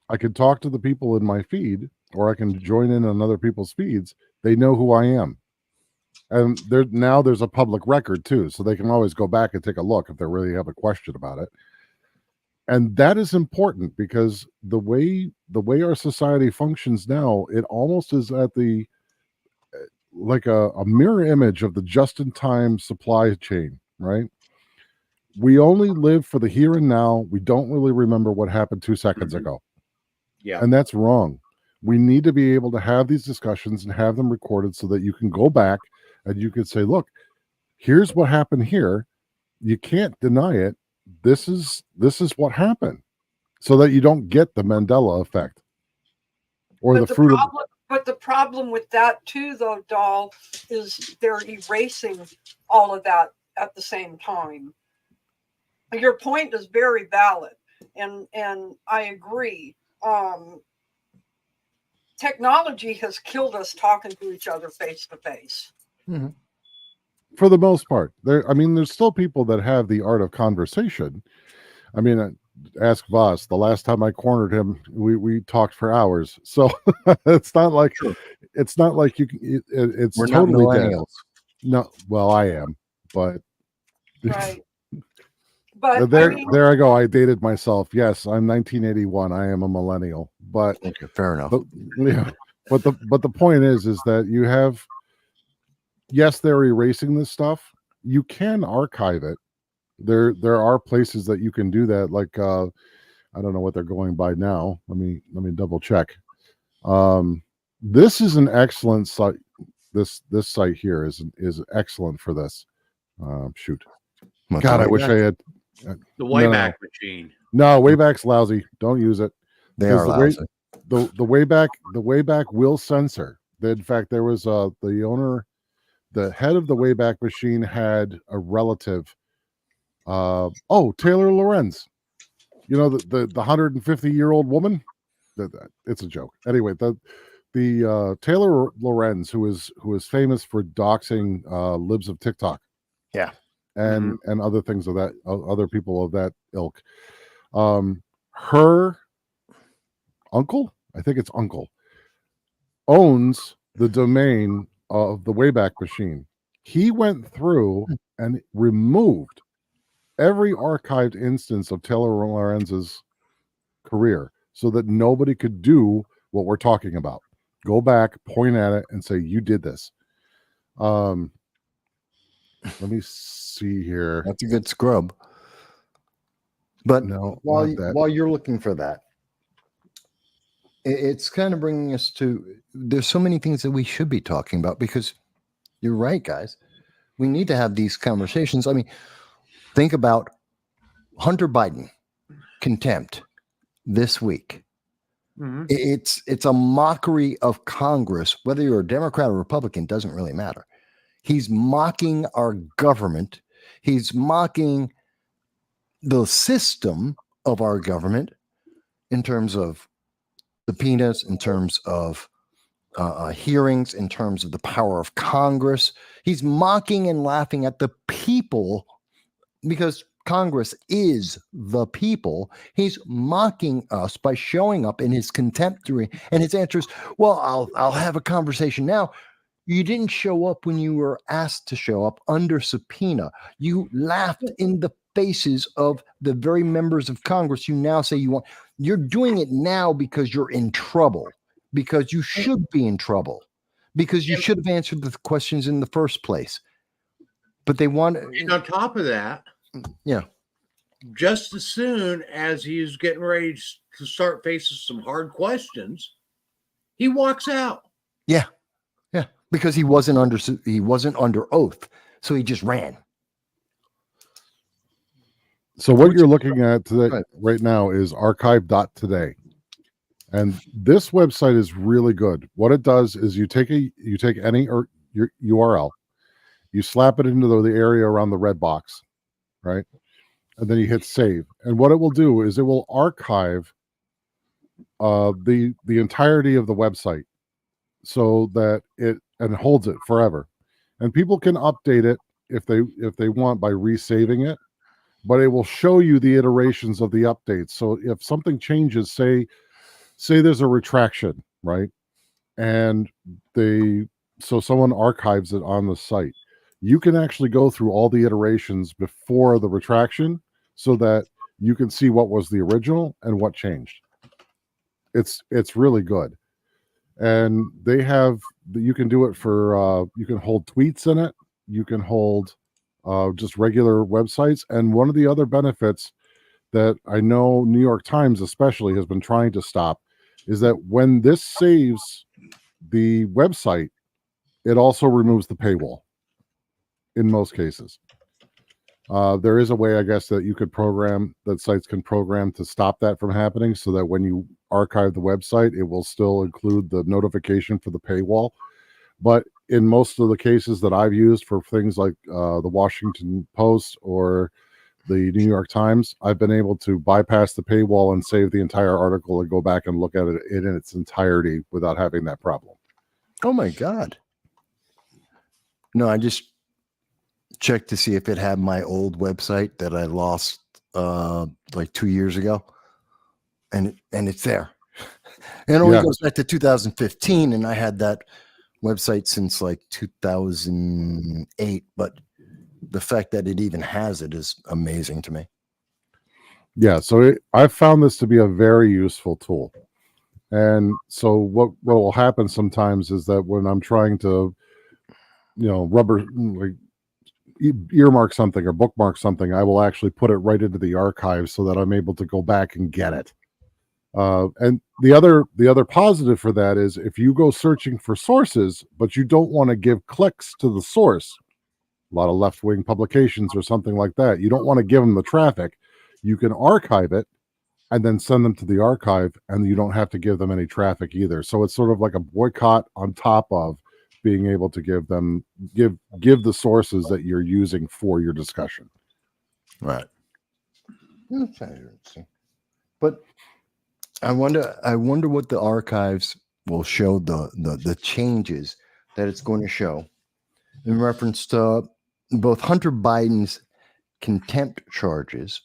I can talk to the people in my feed, or I can join in on other people's feeds. They know who I am. And there's a public record too, so they can always go back and take a look if they really have a question about it. And that is important because the way our society functions now, it almost is at the like a mirror image of the just-in-time supply chain, right? We only live for the here and now. We don't really remember what happened 2 seconds ago. Yeah. And that's wrong. We need to be able to have these discussions and have them recorded so that you can go back and you can say, look, here's what happened here. You can't deny it. This is what happened, so that you don't get the Mandela effect or But the fruit of. But the problem with that too, though, Doll, is they're erasing all of that at the same time. Your point is very valid, and I agree. Technology has killed us talking to each other face to face. For the most part, there's still people that have the art of conversation. I mean, ask Voss. The last time I cornered him, we talked for hours. So it's not like you. It's We're totally not dead. millennials. No, well, I am, but Right. But there I go. I dated myself. Yes, I'm 1981. I am a millennial. But Okay, fair enough. But the point is that you have. Yes, they're erasing this stuff. You can archive it. There are places that you can do that. Like I don't know what they're going by now. Let me double check. This is an excellent site. This site here is excellent for this. Shoot. God, I wish I had The Wayback Machine. No, Wayback's lousy. Don't use it. They are lousy. The Wayback will censor. In fact, there was the owner. The head of the Wayback Machine had a relative. Taylor Lorenz. You know, the 150-year-old woman. It's a joke. Anyway, the Taylor Lorenz, who is famous for doxing libs of TikTok. Yeah. And other things of that, other people of that ilk. Her uncle, I think it's uncle, owns the domain of the Wayback Machine. He went through and removed every archived instance of Taylor Lorenz's career so that nobody could do what we're talking about. Go back, point at it, and say, you did this. Let me see here. That's a good scrub. But No, while not that. while you're looking for that, it's kind of bringing us to, there's so many things that we should be talking about, because you're right, guys. We need to have these conversations. I mean, think about Hunter Biden contempt this week. Mhm. It's a mockery of Congress. Whether you're a Democrat or Republican doesn't really matter. He's mocking our government. He's mocking the system of our government in terms of subpoenas, in terms of hearings, in terms of the power of Congress. He's mocking and laughing at the people, because Congress is the people. He's mocking us by showing up in his contempt, and his answer is, well, I'll have a conversation now. You didn't show up when you were asked to show up under subpoena. You laughed in the faces of the very members of Congress you now say you want. You're doing it now because you're in trouble, because you should be in trouble, because you should have answered the questions in the first place. But they want. And on top of that, Yeah. just as soon as he's getting ready to start facing some hard questions, he walks out. Yeah. Yeah. Because he wasn't under oath. So he just ran. So what you're looking at today, Right. right now, is archive.today. And this website is really good. What it does is you take any or your URL, you slap it into the area around the red box, right? And then you hit save. And what it will do is it will archive the entirety of the website so that it holds it forever. And people can update it if they want by resaving it, but it will show you the iterations of the updates. So if something changes, say there's a retraction, right? And so someone archives it on the site. You can actually go through all the iterations before the retraction so that you can see what was the original and what changed. It's really good. And you can do it for, you can hold tweets in it. You can hold just regular websites. And one of the other benefits that I know New York Times especially has been trying to stop is that when this saves the website, it also removes the paywall in most cases. There is a way, I guess, that sites can program to stop that from happening so that when you archive the website, it will still include the notification for the paywall. But in most of the cases that I've used for things like the Washington Post or the New York Times, I've been able to bypass the paywall and save the entire article and go back and look at it in its entirety without having that problem. Oh my God. No, I just checked to see if it had my old website that I lost like 2 years ago. And it's there. And it only goes back to 2015, and I had that website since like 2008, but the fact that it even has it is amazing to me. Yeah, so I've found this to be a very useful tool. And so what will happen sometimes is that when I'm trying to, earmark something or bookmark something, I will actually put it right into the archive so that I'm able to go back and get it. And the other positive for that is if you go searching for sources, but you don't want to give clicks to the source, a lot of left-wing publications or something like that, you don't want to give them the traffic, you can archive it and then send them to the archive, and you don't have to give them any traffic either. So it's sort of like a boycott on top of being able to give the sources that you're using for your discussion. Right. But I wonder what the archives will show, the changes that it's going to show in reference to both Hunter Biden's contempt charges,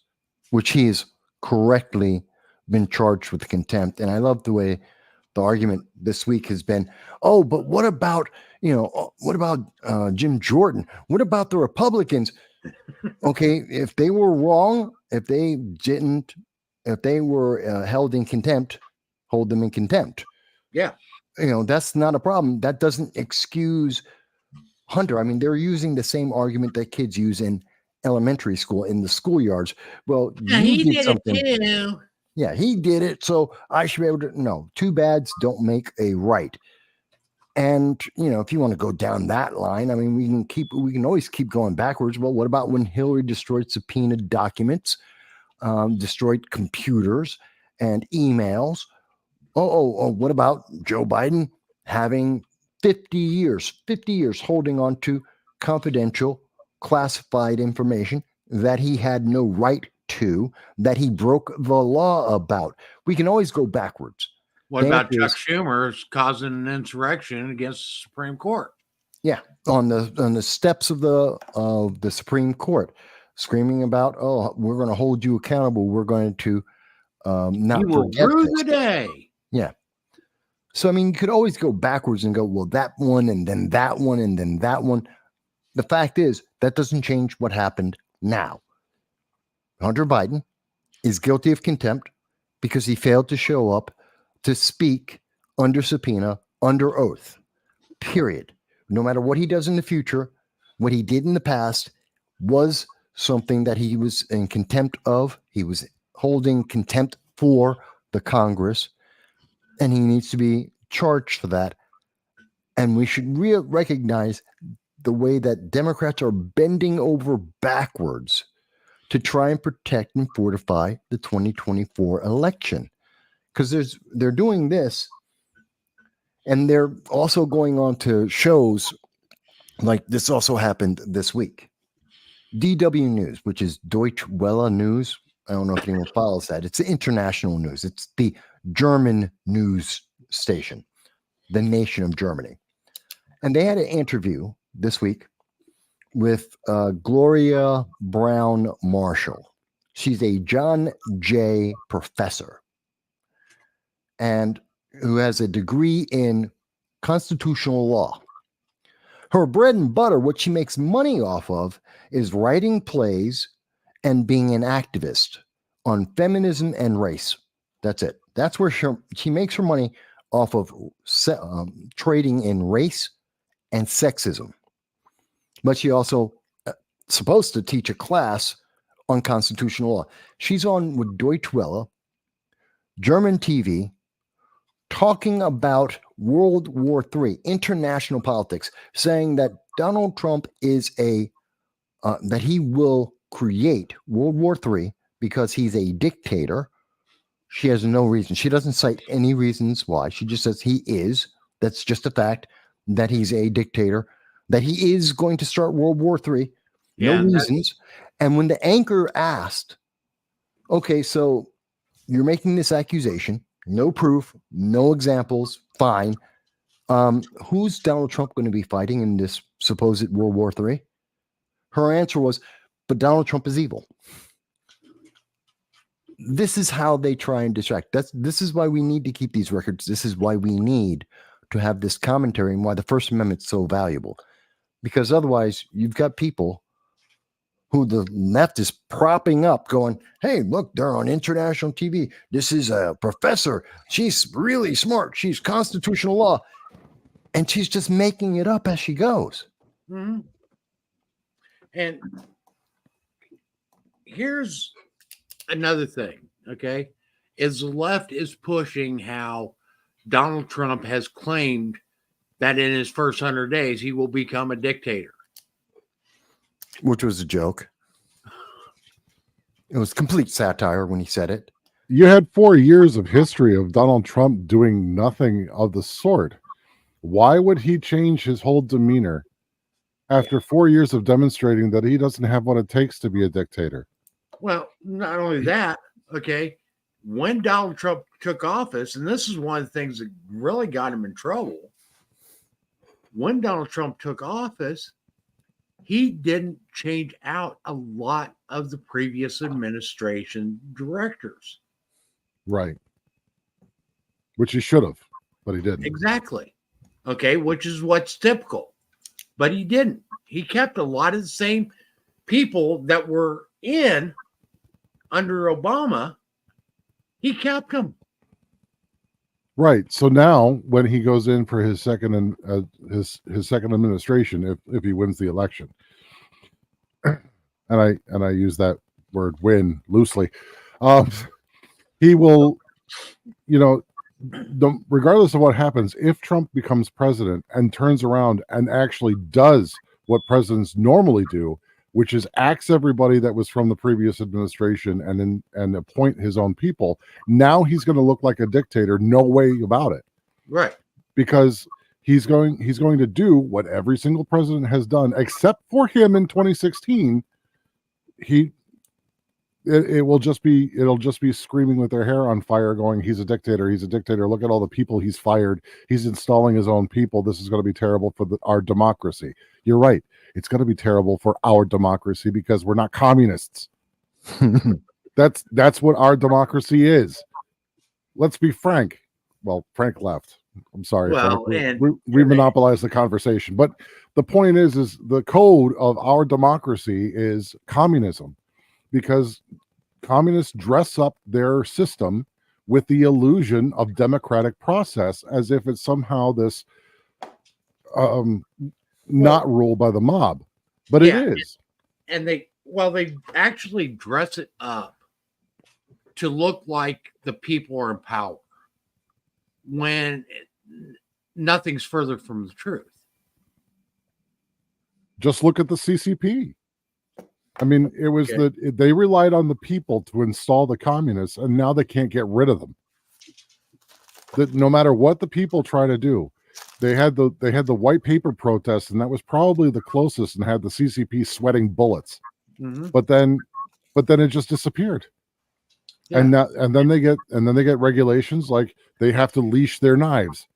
which he has correctly been charged with contempt. And I love the way the argument this week has been, oh, but what about Jim Jordan? What about the Republicans? Okay, if they were wrong, if they were held in contempt, hold them in contempt. Yeah. That's not a problem. That doesn't excuse Hunter. I mean, they're using the same argument that kids use in elementary school in the schoolyards. Well, Yeah, you he did did something. it too. Yeah, he did it, so I should be able to. No, two bads don't make a right. And if you want to go down that line, I mean, we can always keep going backwards. Well, what about when Hillary destroyed subpoenaed documents, destroyed computers and emails? Oh, what about Joe Biden having 50 years holding on to confidential, classified information that he had no right to, that he broke the law about? We can always go backwards. What The about answer Chuck is- Schumer causing an insurrection against the Supreme Court? Yeah, on the steps of the Supreme Court, screaming about, "Oh, we're going to hold you accountable. We're going to not You will forget rue this." the day. Yeah. So I mean, you could always go backwards and go, well, that one, and then that one, and then that one. The fact is that doesn't change what happened now. Hunter Biden is guilty of contempt because he failed to show up to speak under subpoena, under oath. Period. No matter what he does in the future, what he did in the past was something that he was in contempt of. He was holding contempt for the Congress, and he needs to be charged for that. And we should recognize the way that Democrats are bending over backwards to try and protect and fortify the 2024 election. Because they're doing this, and they're also going on to shows like this also happened this week. DW News, which is Deutsche Welle News. I don't know if anyone follows that. It's international news. It's the German news station, the nation of Germany. And they had an interview this week with Gloria Brown Marshall. She's a John Jay professor and who has a degree in constitutional law. Her bread and butter, what she makes money off of, is writing plays and being an activist on feminism and race. That's it. That's where she makes her money, off of trading in race and sexism. But she also supposed to teach a class on constitutional law. She's on with Deutsche Welle, German TV, talking about World War III, international politics, saying that Donald Trump is that he will create World War III because he's a dictator. She has no reason. She doesn't cite any reasons why. She just says he is. That's just a fact, that he's a dictator, that he is going to start World War III. No reasons. And when the anchor asked, okay, so you're making this accusation, no proof, no examples, fine. Who's Donald Trump going to be fighting in this supposed World War III? Her answer was, but Donald Trump is evil. This is how they try and distract. This is why we need to keep these records. This is why we need to have this commentary and why the First Amendment is so valuable. Because otherwise, you've got people who the left is propping up going, hey, look, they're on international TV. This is a professor. She's really smart. She's constitutional law. And she's just making it up as she goes. Mm-hmm. And here's another thing, okay, is the left is pushing how Donald Trump has claimed that in his first 100 days, he will become a dictator. Which was a joke. It was complete satire when he said it. You had 4 years of history of Donald Trump doing nothing of the sort. Why would he change his whole demeanor after 4 years of demonstrating that he doesn't have what it takes to be a dictator? Well, not only that, okay, when Donald Trump took office, and this is one of the things that really got him in trouble, when Donald Trump took office, he didn't change out a lot of the previous administration directors. Right. Which he should have, but he didn't. Exactly. Okay, which is what's typical. But he didn't. He kept a lot of the same people that were in under Obama, he kept them. Right. So now, when he goes in for his second and his second administration, if he wins the election, and I use that word "win" loosely, he will, regardless of what happens, if Trump becomes president and turns around and actually does what presidents normally do, which is axe everybody that was from the previous administration and appoint his own people, now he's going to look like a dictator. No way about it. Right. Because he's going to do what every single president has done, except for him in 2016. It'll just be screaming with their hair on fire, going, he's a dictator, look at all the people he's fired, he's installing his own people, this is going to be terrible for our democracy. You're right, it's going to be terrible for our democracy because we're not communists. That's what our democracy is. Let's be frank. Well, Frank left. I'm sorry, Well, Frank. We monopolized the conversation, but the point is the code of our democracy is communism, because communists dress up their system with the illusion of democratic process as if it's somehow this not ruled by the mob, but it is. And they actually dress it up to look like the people are in power when nothing's further from the truth. Just look at the CCP. I mean, it was they relied on the people to install the communists, and now they can't get rid of them. That no matter what the people try to do, they had the white paper protests, and that was probably the closest, and had the CCP sweating bullets. Mm-hmm. But then it just disappeared. Yeah. And then they get regulations like they have to leash their knives.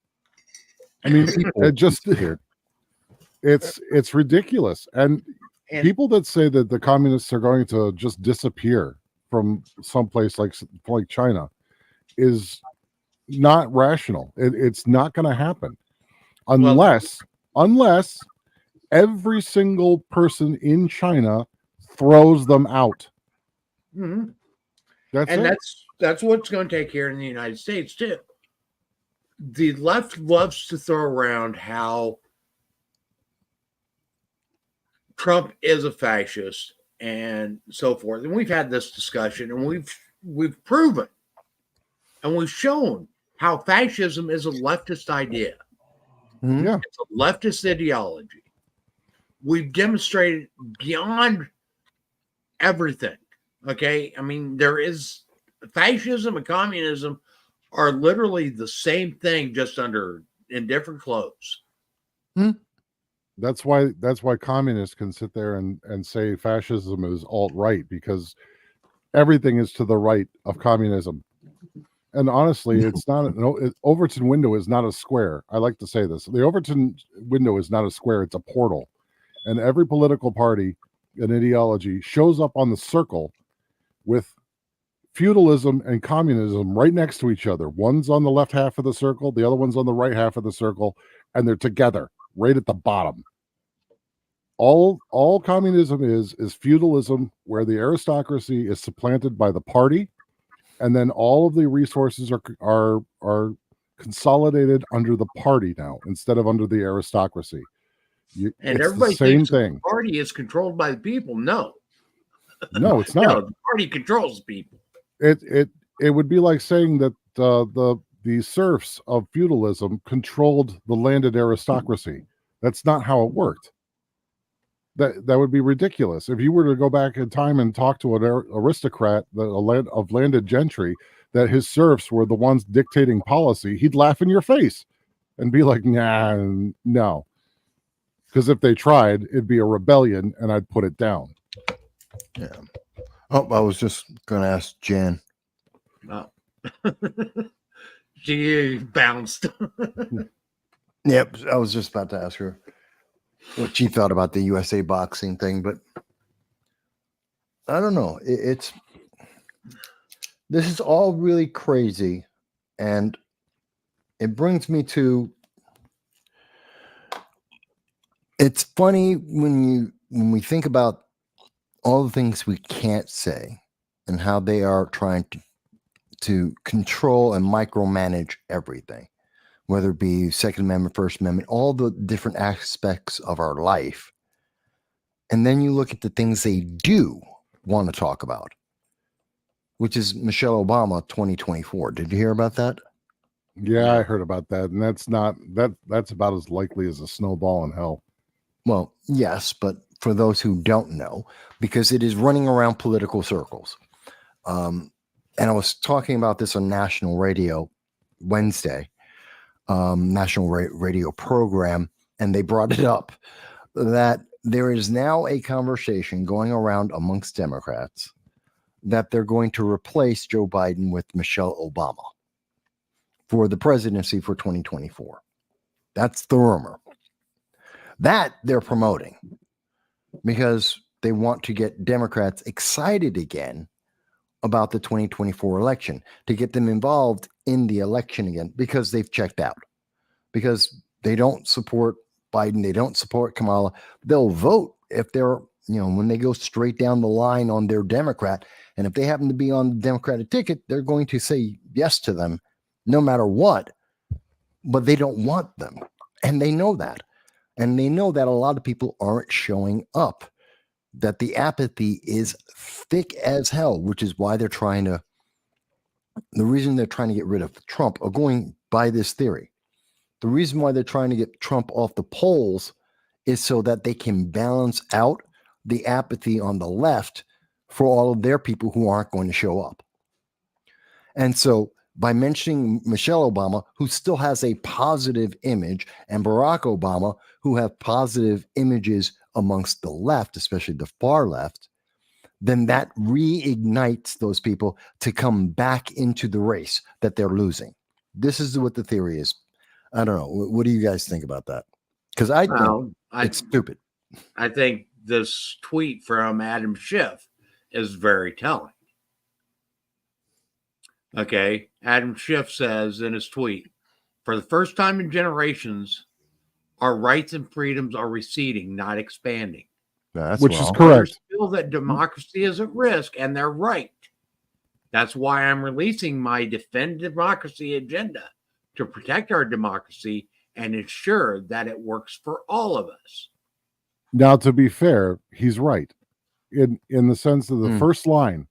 I mean, it's ridiculous. And people that say that the communists are going to just disappear from someplace like China is not rational. It's not going to happen unless every single person in China throws them out. Mm-hmm. That's what's going to take here in the United States too. The left loves to throw around how Trump is a fascist and so forth. And we've had this discussion, and we've proven and we've shown how fascism is a leftist idea. Mm-hmm. Yeah. It's a leftist ideology. We've demonstrated beyond everything. Okay. I mean, there is fascism and communism are literally the same thing, just in different clothes. Hmm. That's why communists can sit there and say fascism is alt-right, because everything is to the right of communism. And honestly, it's not. Overton window is not a square. I like to say this: the Overton window is not a square; it's a portal. And every political party and ideology shows up on the circle with feudalism and communism right next to each other. One's on the left half of the circle, the other one's on the right half of the circle, and they're together right at the bottom. All communism is feudalism, where the aristocracy is supplanted by the party, and then all of the resources are consolidated under the party now instead of under the aristocracy. And it's everybody the same thinks thing. The party is controlled by the people. No, it's not. No, the party controls people. It would be like saying that the serfs of feudalism controlled the landed aristocracy. That's not how it worked. That would be ridiculous. If you were to go back in time and talk to an aristocrat of landed gentry, that his serfs were the ones dictating policy, he'd laugh in your face and be like, nah, no. Because if they tried, it'd be a rebellion, and I'd put it down. Yeah. Oh, I was just going to ask Jan. Oh. She bounced. Yep, I was just about to ask her what she thought about the USA boxing thing, but I don't know. This is all really crazy, and it brings me to. It's funny when we think about all the things we can't say and how they are trying to control and micromanage everything, whether it be Second Amendment, First Amendment, all the different aspects of our life. And then you look at the things they do want to talk about, which is Michelle Obama 2024. Did you hear about that? Yeah, I heard about that, and that's about as likely as a snowball in hell. Well, yes, but for those who don't know, because it is running around political circles. And I was talking about this on national radio Wednesday, national radio program, and they brought it up that there is now a conversation going around amongst Democrats that they're going to replace Joe Biden with Michelle Obama for the presidency for 2024. That's the rumor. That they're promoting because they want to get Democrats excited again about the 2024 election, to get them involved in the election again, because they've checked out, because they don't support Biden. They don't support Kamala. They'll vote if they're, when they go straight down the line on their Democrat. And if they happen to be on the Democratic ticket, they're going to say yes to them no matter what, but they don't want them. And they know that. And they know that a lot of people aren't showing up, that the apathy is thick as hell, which is why the reason they're trying to get rid of Trump, are going by this theory. The reason why they're trying to get Trump off the polls is so that they can balance out the apathy on the left for all of their people who aren't going to show up. And so by mentioning Michelle Obama, who still has a positive image, and Barack Obama, who have positive images amongst the left, especially the far left, then that reignites those people to come back into the race that they're losing. This is what the theory is. I don't know. What do you guys think about that? Because I think it's stupid. I think this tweet from Adam Schiff is very telling. Okay. Adam Schiff says in his tweet, for the first time in generations, our rights and freedoms are receding, not expanding. Which is correct. Feel that democracy is at risk, and they're right. That's why I'm releasing my Defend Democracy agenda to protect our democracy and ensure that it works for all of us. Now, to be fair, he's right in the sense of the first line.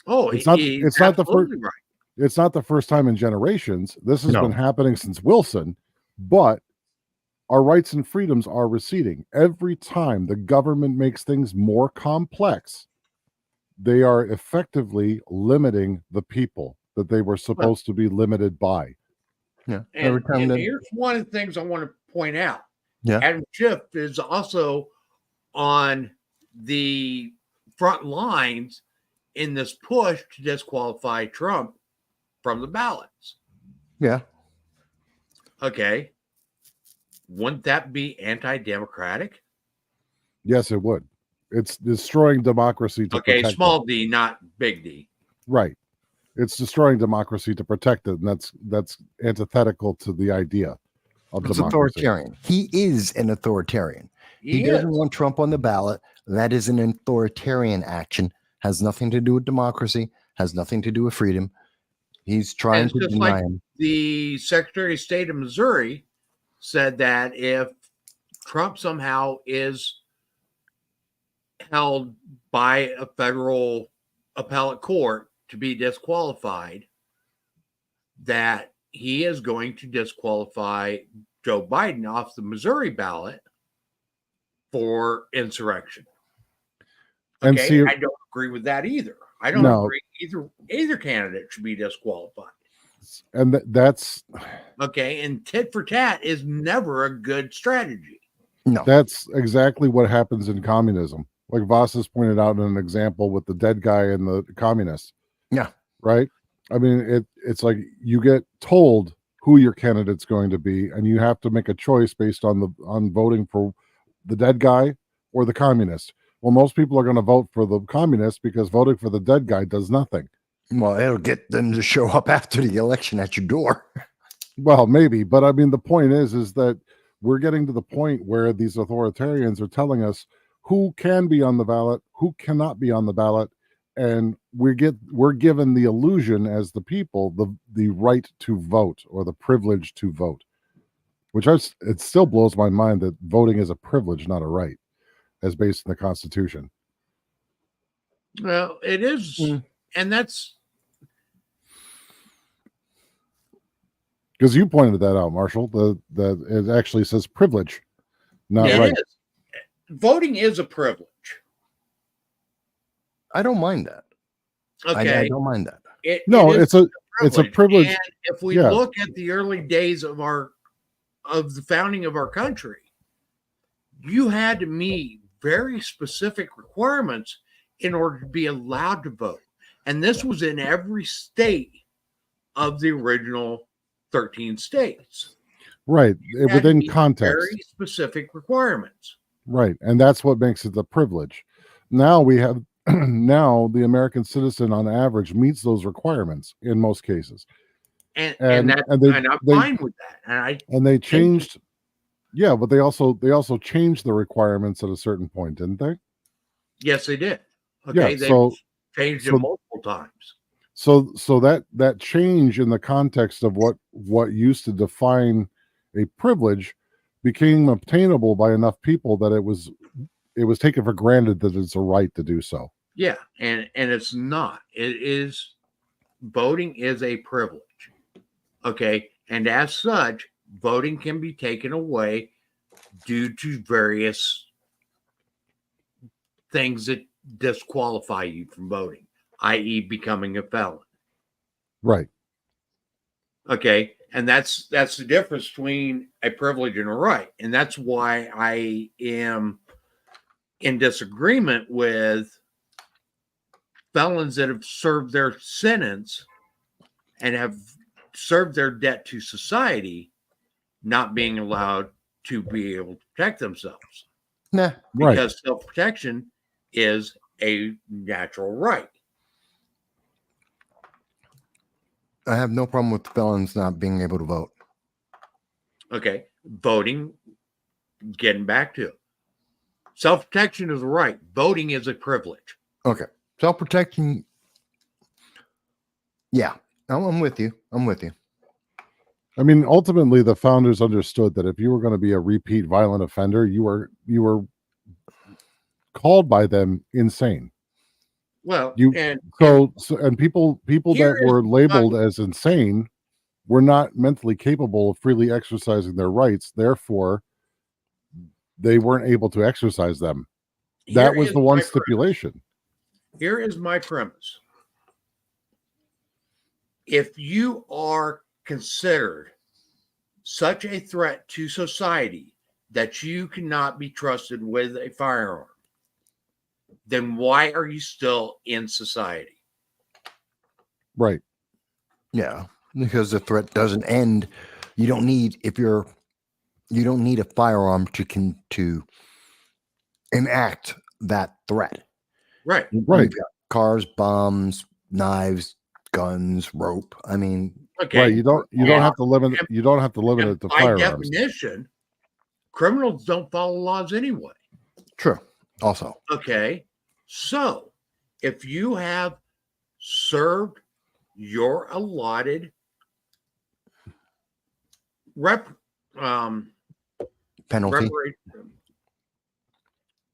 Oh, it's not the first. Right. It's not the first time in generations. This has been happening since Wilson, but our rights and freedoms are receding. Every time the government makes things more complex, they are effectively limiting the people that they were supposed to be limited by. Yeah. And here's one of the things I want to point out. Yeah. Adam Schiff is also on the front lines in this push to disqualify Trump from the ballots. Yeah. Okay. Wouldn't that be anti-democratic? Yes, it would. It's destroying democracy to protect small it. d, not big D. Right. It's destroying democracy to protect it, and that's antithetical to the idea of democracy. Authoritarian. He is an authoritarian. He doesn't want Trump on the ballot. That is an authoritarian action. Has nothing to do with democracy. Has nothing to do with freedom. He's trying to deny him. The Secretary of State of Missouri said that if Trump somehow is held by a federal appellate court to be disqualified, that he is going to disqualify Joe Biden off the Missouri ballot for insurrection. And okay, I don't agree with that either. I don't agree either candidate should be disqualified. And that's okay. And tit for tat is never a good strategy. No, that's exactly what happens in communism. Like Voss has pointed out in an example with the dead guy and the communist. Yeah. Right. I mean, it's like you get told who your candidate's going to be, and you have to make a choice based on voting for the dead guy or the communist. Well, most people are going to vote for the communist because voting for the dead guy does nothing. Well, it'll get them to show up after the election at your door. Well, maybe, but I mean, the point is that we're getting to the point where these authoritarians are telling us who can be on the ballot, who cannot be on the ballot, and we're given the illusion as the people the right to vote or the privilege to vote, which it still blows my mind that voting is a privilege, not a right, as based in the Constitution. Well, it is, and that's because you pointed that out, Marshall. The it actually says privilege, not it right. is. Voting is a privilege. I don't mind that. Okay, I don't mind that. It's a privilege. And if we look at the early days of the founding of our country, you had to meet very specific requirements in order to be allowed to vote. And this was in every state of the original 13 states. Right. Within context. Very specific requirements. Right. And that's what makes it the privilege. Now we have now the American citizen on average meets those requirements in most cases. And I'm fine with that. And they changed but they also changed the requirements at a certain point, didn't they? Yes, they did. Okay, they changed it multiple times. So that change in the context of what used to define a privilege became obtainable by enough people that it was taken for granted that it's a right to do so. Yeah, and it's not. It is, voting is a privilege. Okay, and as such, voting can be taken away due to various things that disqualify you from voting, i.e., becoming a felon. Right. Okay, and that's the difference between a privilege and a right, and that's why I am in disagreement with felons that have served their sentence and have served their debt to society not being allowed to be able to protect themselves. Nah, because self-protection is a natural right. I have no problem with felons not being able to vote. Okay, voting, getting back to it. Self-protection is a right. Voting is a privilege. Okay, self-protection. Yeah, I'm with you. I mean, ultimately, the founders understood that if you were going to be a repeat violent offender, you were called by them insane. Well, people that were labeled as insane were not mentally capable of freely exercising their rights. Therefore, they weren't able to exercise them. That was the one stipulation. Here is my premise. If you are considered such a threat to society that you cannot be trusted with a firearm, then why are you still in society? Right. Yeah, because the threat doesn't end. You don't need a firearm to enact that threat. Right. Right. You've got cars, bombs, knives, guns, rope. I mean, okay. Right. You don't have to limit it. You don't have to limit it to firearms. By definition, criminals don't follow laws anyway. True. Also. Okay. So if you have served your allotted penalty,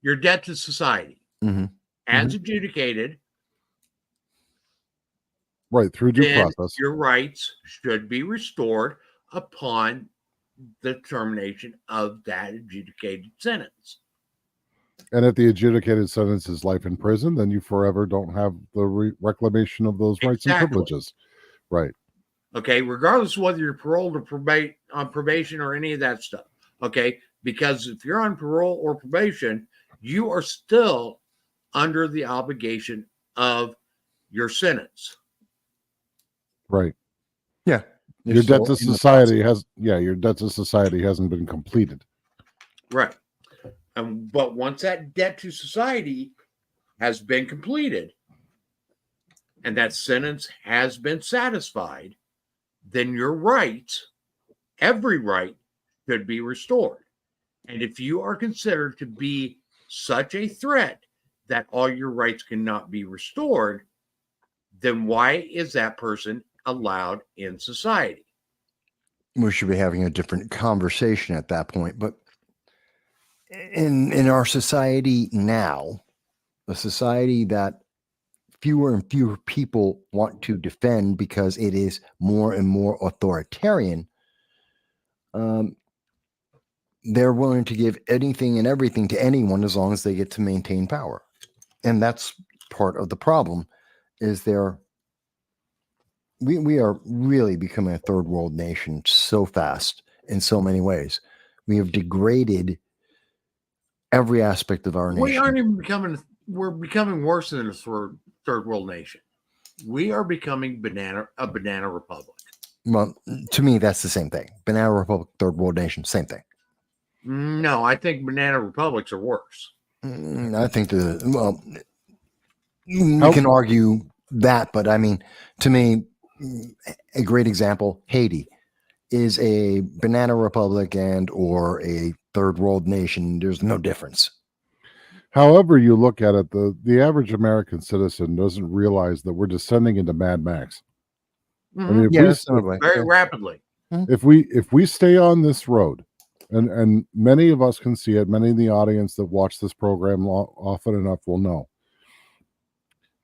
your debt to society, as adjudicated, right, through due process, your rights should be restored upon the termination of that adjudicated sentence. And if the adjudicated sentence is life in prison, then you forever don't have the reclamation of those rights and privileges. Right. Okay, regardless of whether you're paroled or on probation or any of that stuff. Okay, because if you're on parole or probation, you are still under the obligation of your sentence. Right. Yeah. Your debt to society hasn't been completed. Right. But once that debt to society has been completed and that sentence has been satisfied, then your rights, every right, should be restored. And if you are considered to be such a threat that all your rights cannot be restored, then why is that person allowed in society? We should be having a different conversation at that point. But in our society now, a society that fewer and fewer people want to defend because it is more and more authoritarian, they're willing to give anything and everything to anyone as long as they get to maintain power. And that's part of the problem, is we are really becoming a third world nation so fast in so many ways. We have degraded every aspect of our We nation. aren't even becoming, we're becoming worse than a third world nation. We are becoming a banana republic. Well, to me, that's the same thing. Banana Republic, third world nation, same thing. No, I think banana republics are worse. I think we can argue that, but I mean, to me, a great example, Haiti is a banana republic and or a third world nation. There's no difference. However you look at it, the average American citizen doesn't realize that we're descending into Mad Max. I mean, Very rapidly. if we stay on this road, and many of us can see it, many in the audience that watch this program often enough will know,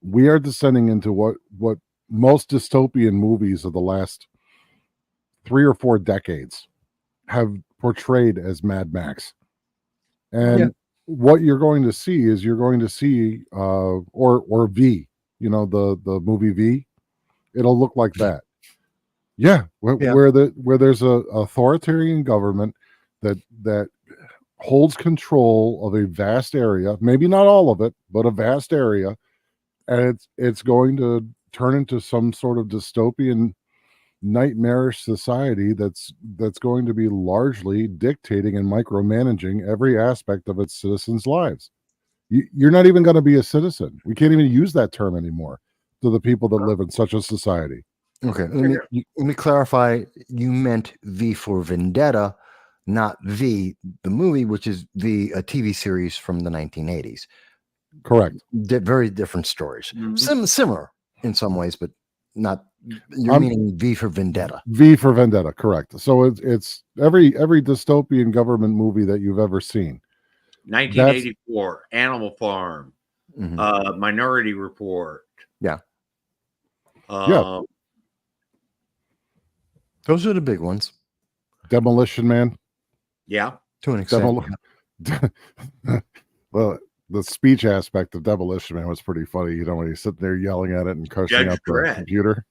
we are descending into what most dystopian movies of the last 3 or 4 decades have portrayed as Mad Max. And what you're going to see is or V, the movie V, it'll look like that. Where there's a authoritarian government that holds control of a vast area, maybe not all of it, but a vast area, and it's going to turn into some sort of dystopian, nightmarish society that's going to be largely dictating and micromanaging every aspect of its citizens' lives. You're not even going to be a citizen. We can't even use that term anymore to the people that live in such a society. Okay, let me clarify. You meant V for Vendetta, not V, the movie, which is a TV series from the 1980s. Correct. Very different stories. Mm-hmm. Similar in some ways, but not. You're meaning V for Vendetta. V for Vendetta, correct. So it's every dystopian government movie that you've ever seen. 1984, Animal Farm, Minority Report. Yeah. Those are the big ones. Demolition Man. Yeah. To an extent. Well, the speech aspect of Demolition Man was pretty funny. When he's sitting there yelling at it and cursing up the computer.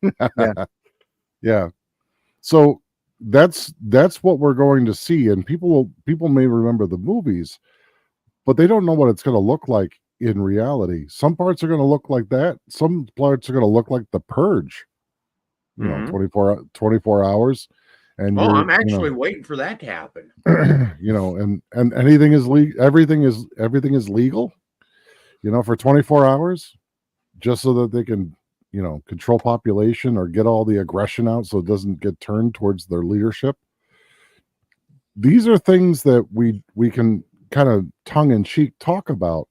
Yeah. So that's what we're going to see. And people may remember the movies, but they don't know what it's going to look like in reality. Some parts are going to look like that. Some parts are going to look like The Purge. 24 hours. And I'm actually waiting for that to happen. And anything is legal. Everything is legal, for 24 hours, just so that they can, control population or get all the aggression out so it doesn't get turned towards their leadership. These are things that we can kind of tongue in cheek talk about,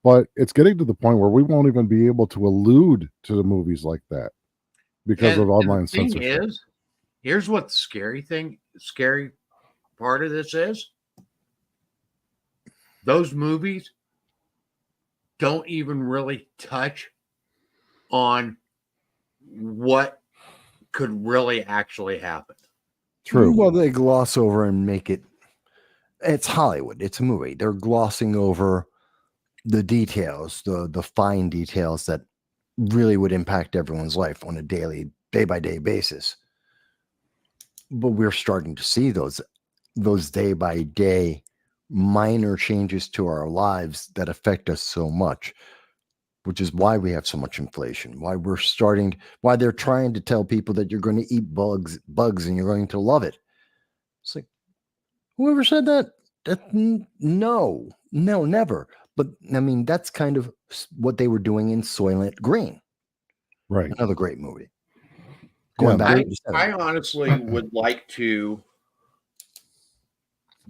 but it's getting to the point where we won't even be able to allude to the movies like that because of online censorship. Here's what the scary part of this is. Those movies don't even really touch on what could really actually happen. True. Well, they gloss over and make it's Hollywood. It's a movie. They're glossing over the details, the fine details that really would impact everyone's life on a day-by-day basis. But we're starting to see those day-by-day minor changes to our lives that affect us so much, which is why we have so much inflation, why they're trying to tell people that you're going to eat bugs and you're going to love it. It's like, whoever said that? No, never. But I mean, that's kind of what they were doing in Soylent Green. Right. Another great movie. I honestly would like to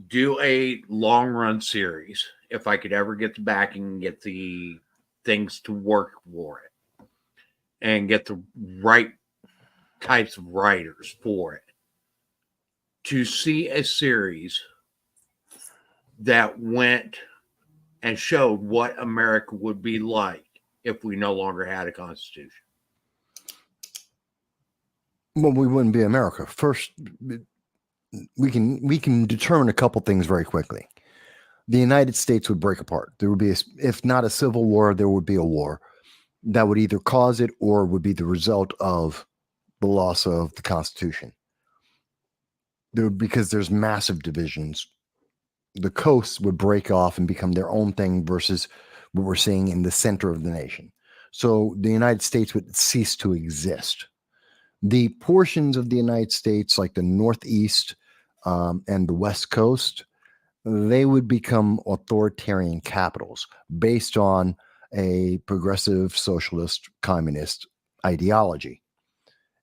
do a long run series, if I could ever get the backing and get the things to work for it and get the right types of writers for it, to see a series that went and showed what America would be like if we no longer had a constitution. Well, we wouldn't be America. First, we can determine a couple things very quickly. The United States would break apart. There would be, if not a civil war, there would be a war that would either cause it or would be the result of the loss of the Constitution. Because there's massive divisions. The coasts would break off and become their own thing versus what we're seeing in the center of the nation. So the United States would cease to exist. The portions of the United States, like the Northeast and the West Coast, they would become authoritarian capitals based on a progressive socialist communist ideology.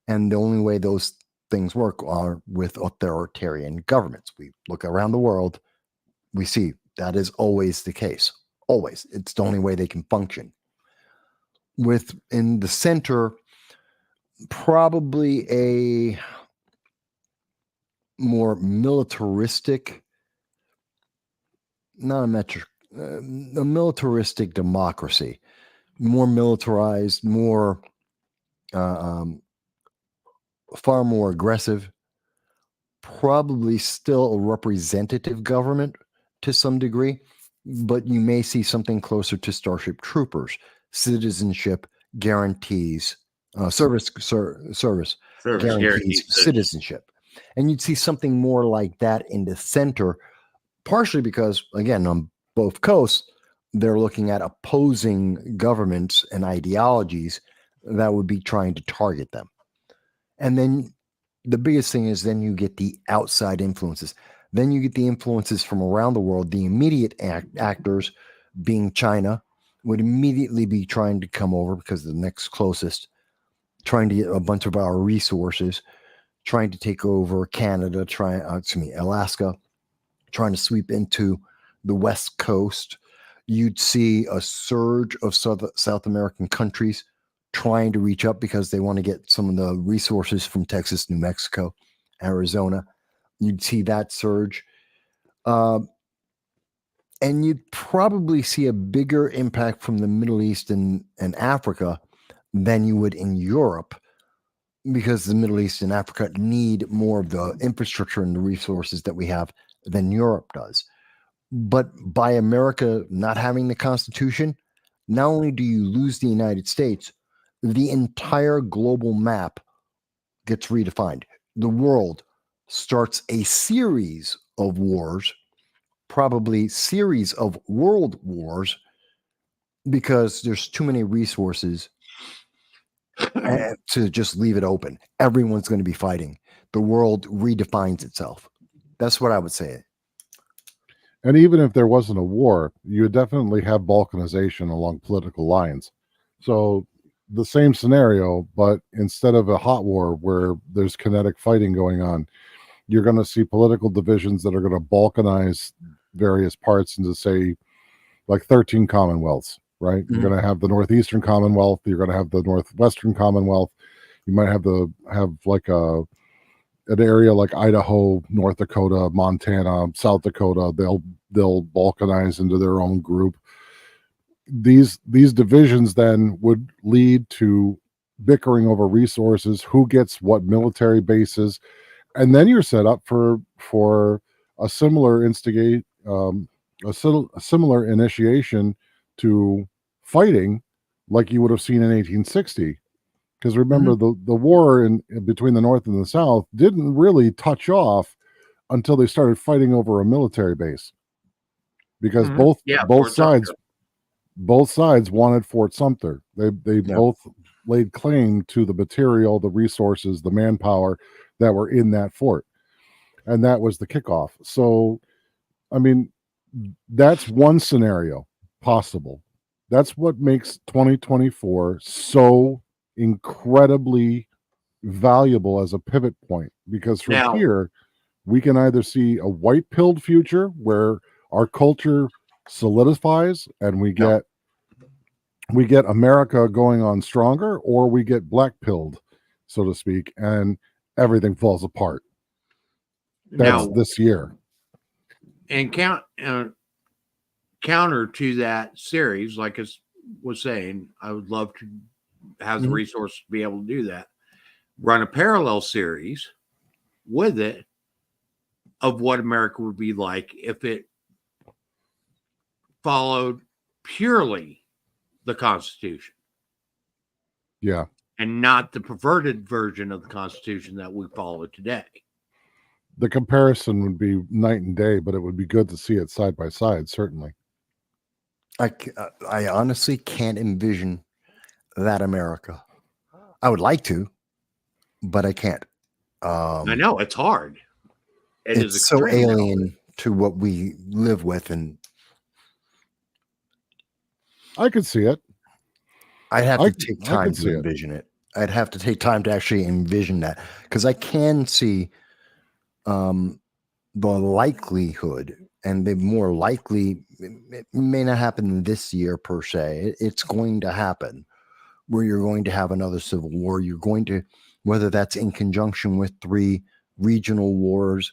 And the only way those things work are with authoritarian governments. We look around the world, we see that is always the case. Always. It's the only way they can function. In the center, probably a more militaristic, not a metric, a militaristic democracy, more militarized, more far more aggressive, probably still a representative government to some degree, but you may see something closer to Starship Troopers, citizenship guarantees, service guarantees citizenship. And you'd see something more like that in the center, partially because, again, on both coasts, they're looking at opposing governments and ideologies that would be trying to target them. And then the biggest thing is then you get the outside influences. Then you get the influences from around the world. The immediate actors, being China, would immediately be trying to come over because the next closest, trying to get a bunch of our resources, trying to take over Canada, Alaska, trying to sweep into the West Coast. You'd see a surge of South American countries trying to reach up because they want to get some of the resources from Texas, New Mexico, Arizona. You'd see that surge. And you'd probably see a bigger impact from the Middle East and Africa than you would in Europe, because the Middle East and Africa need more of the infrastructure and the resources that we have than Europe does. But by America not having the Constitution, not only do you lose the United States, the entire global map gets redefined. The world starts a series of wars, probably series of world wars, because there's too many resources to just leave it open. Everyone's going to be fighting. The world redefines itself. That's what I would say. And even if there wasn't a war, you would definitely have balkanization along political lines. So the same scenario, but instead of a hot war where there's kinetic fighting going on, you're going to see political divisions that are going to balkanize various parts into, say, like 13 commonwealths, right? Mm-hmm. You're going to have the Northeastern Commonwealth. You're going to have the Northwestern Commonwealth. You might have like an area like Idaho, North Dakota, Montana, South Dakota. They'll balkanize into their own group. These divisions then would lead to bickering over resources, who gets what military bases, and then you're set up for a similar similar initiation to fighting like you would have seen in 1860. Because remember, the war in between the North and the South didn't really touch off until they started fighting over a military base. Because both sides wanted Fort Sumter. They both laid claim to the material, the resources, the manpower that were in that fort. And that was the kickoff. So, I mean, that's one scenario possible. That's what makes 2024 so incredibly valuable as a pivot point, because from here we can either see a white-pilled future where our culture solidifies and we Yeah. get America going on stronger, or we get black pilled, so to speak, and everything falls apart. That's Now, this year. and counter to that series, like I was saying, I would love to have the Mhm. resources to be able to do that. Run a parallel series with it of what America would be like if it followed purely the Constitution Yeah. and not the perverted version of the Constitution that we follow today. The comparison would be night and day, but it would be good to see it side by side, certainly. I honestly can't envision that America. I would like to, but I can't. I know it's hard. It's so extremely hard. alien to what we live with, and I could see it. I'd have I to c- take I time could to see it. envision it. I'd have to take time to actually envision that, because I can see the likelihood, and the more likely, it may not happen this year per se. It's going to happen where you're going to have another civil war. You're going to, whether that's in conjunction with 3 regional wars,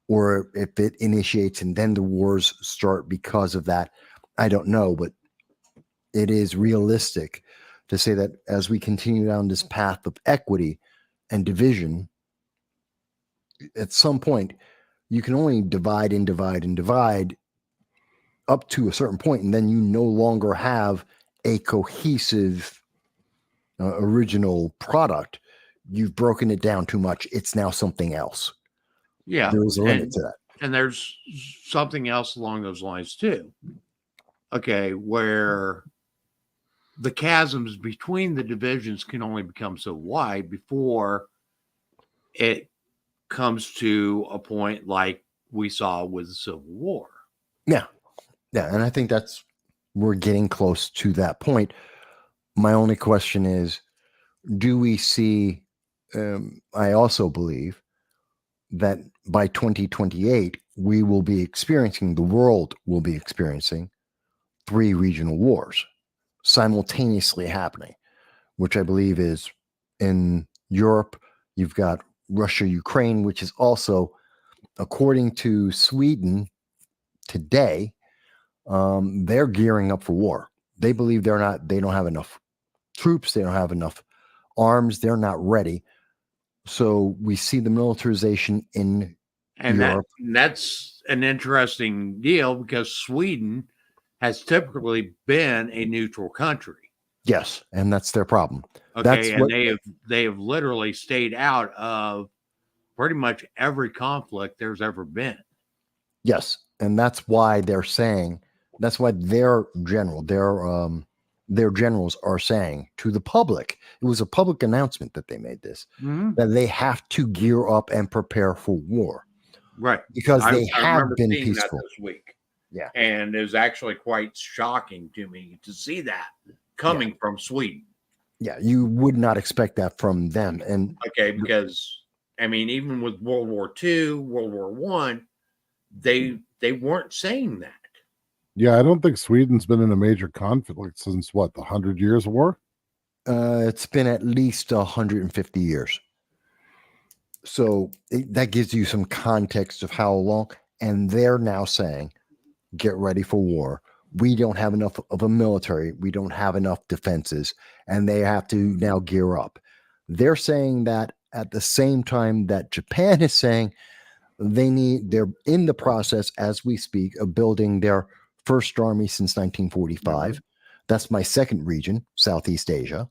or if it initiates and then the wars start because of that, I don't know. But it is realistic to say that as we continue down this path of equity and division, at some point, you can only divide and divide and divide up to a certain point, and then you no longer have a cohesive original product. You've broken it down too much. It's now something else. Yeah. There's a limit to that. And there's something else along those lines too. Okay, where the chasms between the divisions can only become so wide before it comes to a point like we saw with the Civil War. Yeah. And I think we're getting close to that point. My only question is, do we see, I also believe that by 2028, the world will be experiencing 3 regional wars simultaneously happening, which I believe is in Europe. You've got Russia, Ukraine, which is also, according to Sweden today, they're gearing up for war. They believe they don't have enough troops. They don't have enough arms. They're not ready. So we see the militarization in Europe. That's an interesting deal because Sweden has typically been a neutral country. Yes, and that's their problem. Okay, and they have literally stayed out of pretty much every conflict there's ever been. Yes, and that's why their generals are saying to the public, it was a public announcement that they made this, that they have to gear up and prepare for war. Right. Because they I have remember been seeing peaceful. that this week. Yeah. And it was actually quite shocking to me to see that coming from Sweden. Yeah, you would not expect that from them. And okay, because I mean, even with World War II, World War I, they weren't saying that. Yeah, I don't think Sweden's been in a major conflict since what, the 100 Years' War? It's been at least 150 years. So that gives you some context of how long. And they're now saying, get ready for war. We don't have enough of a military. We don't have enough defenses. And they have to now gear up. They're saying that at the same time that Japan is saying they're in the process as we speak of building their first army since 1945. That's my second region, Southeast Asia,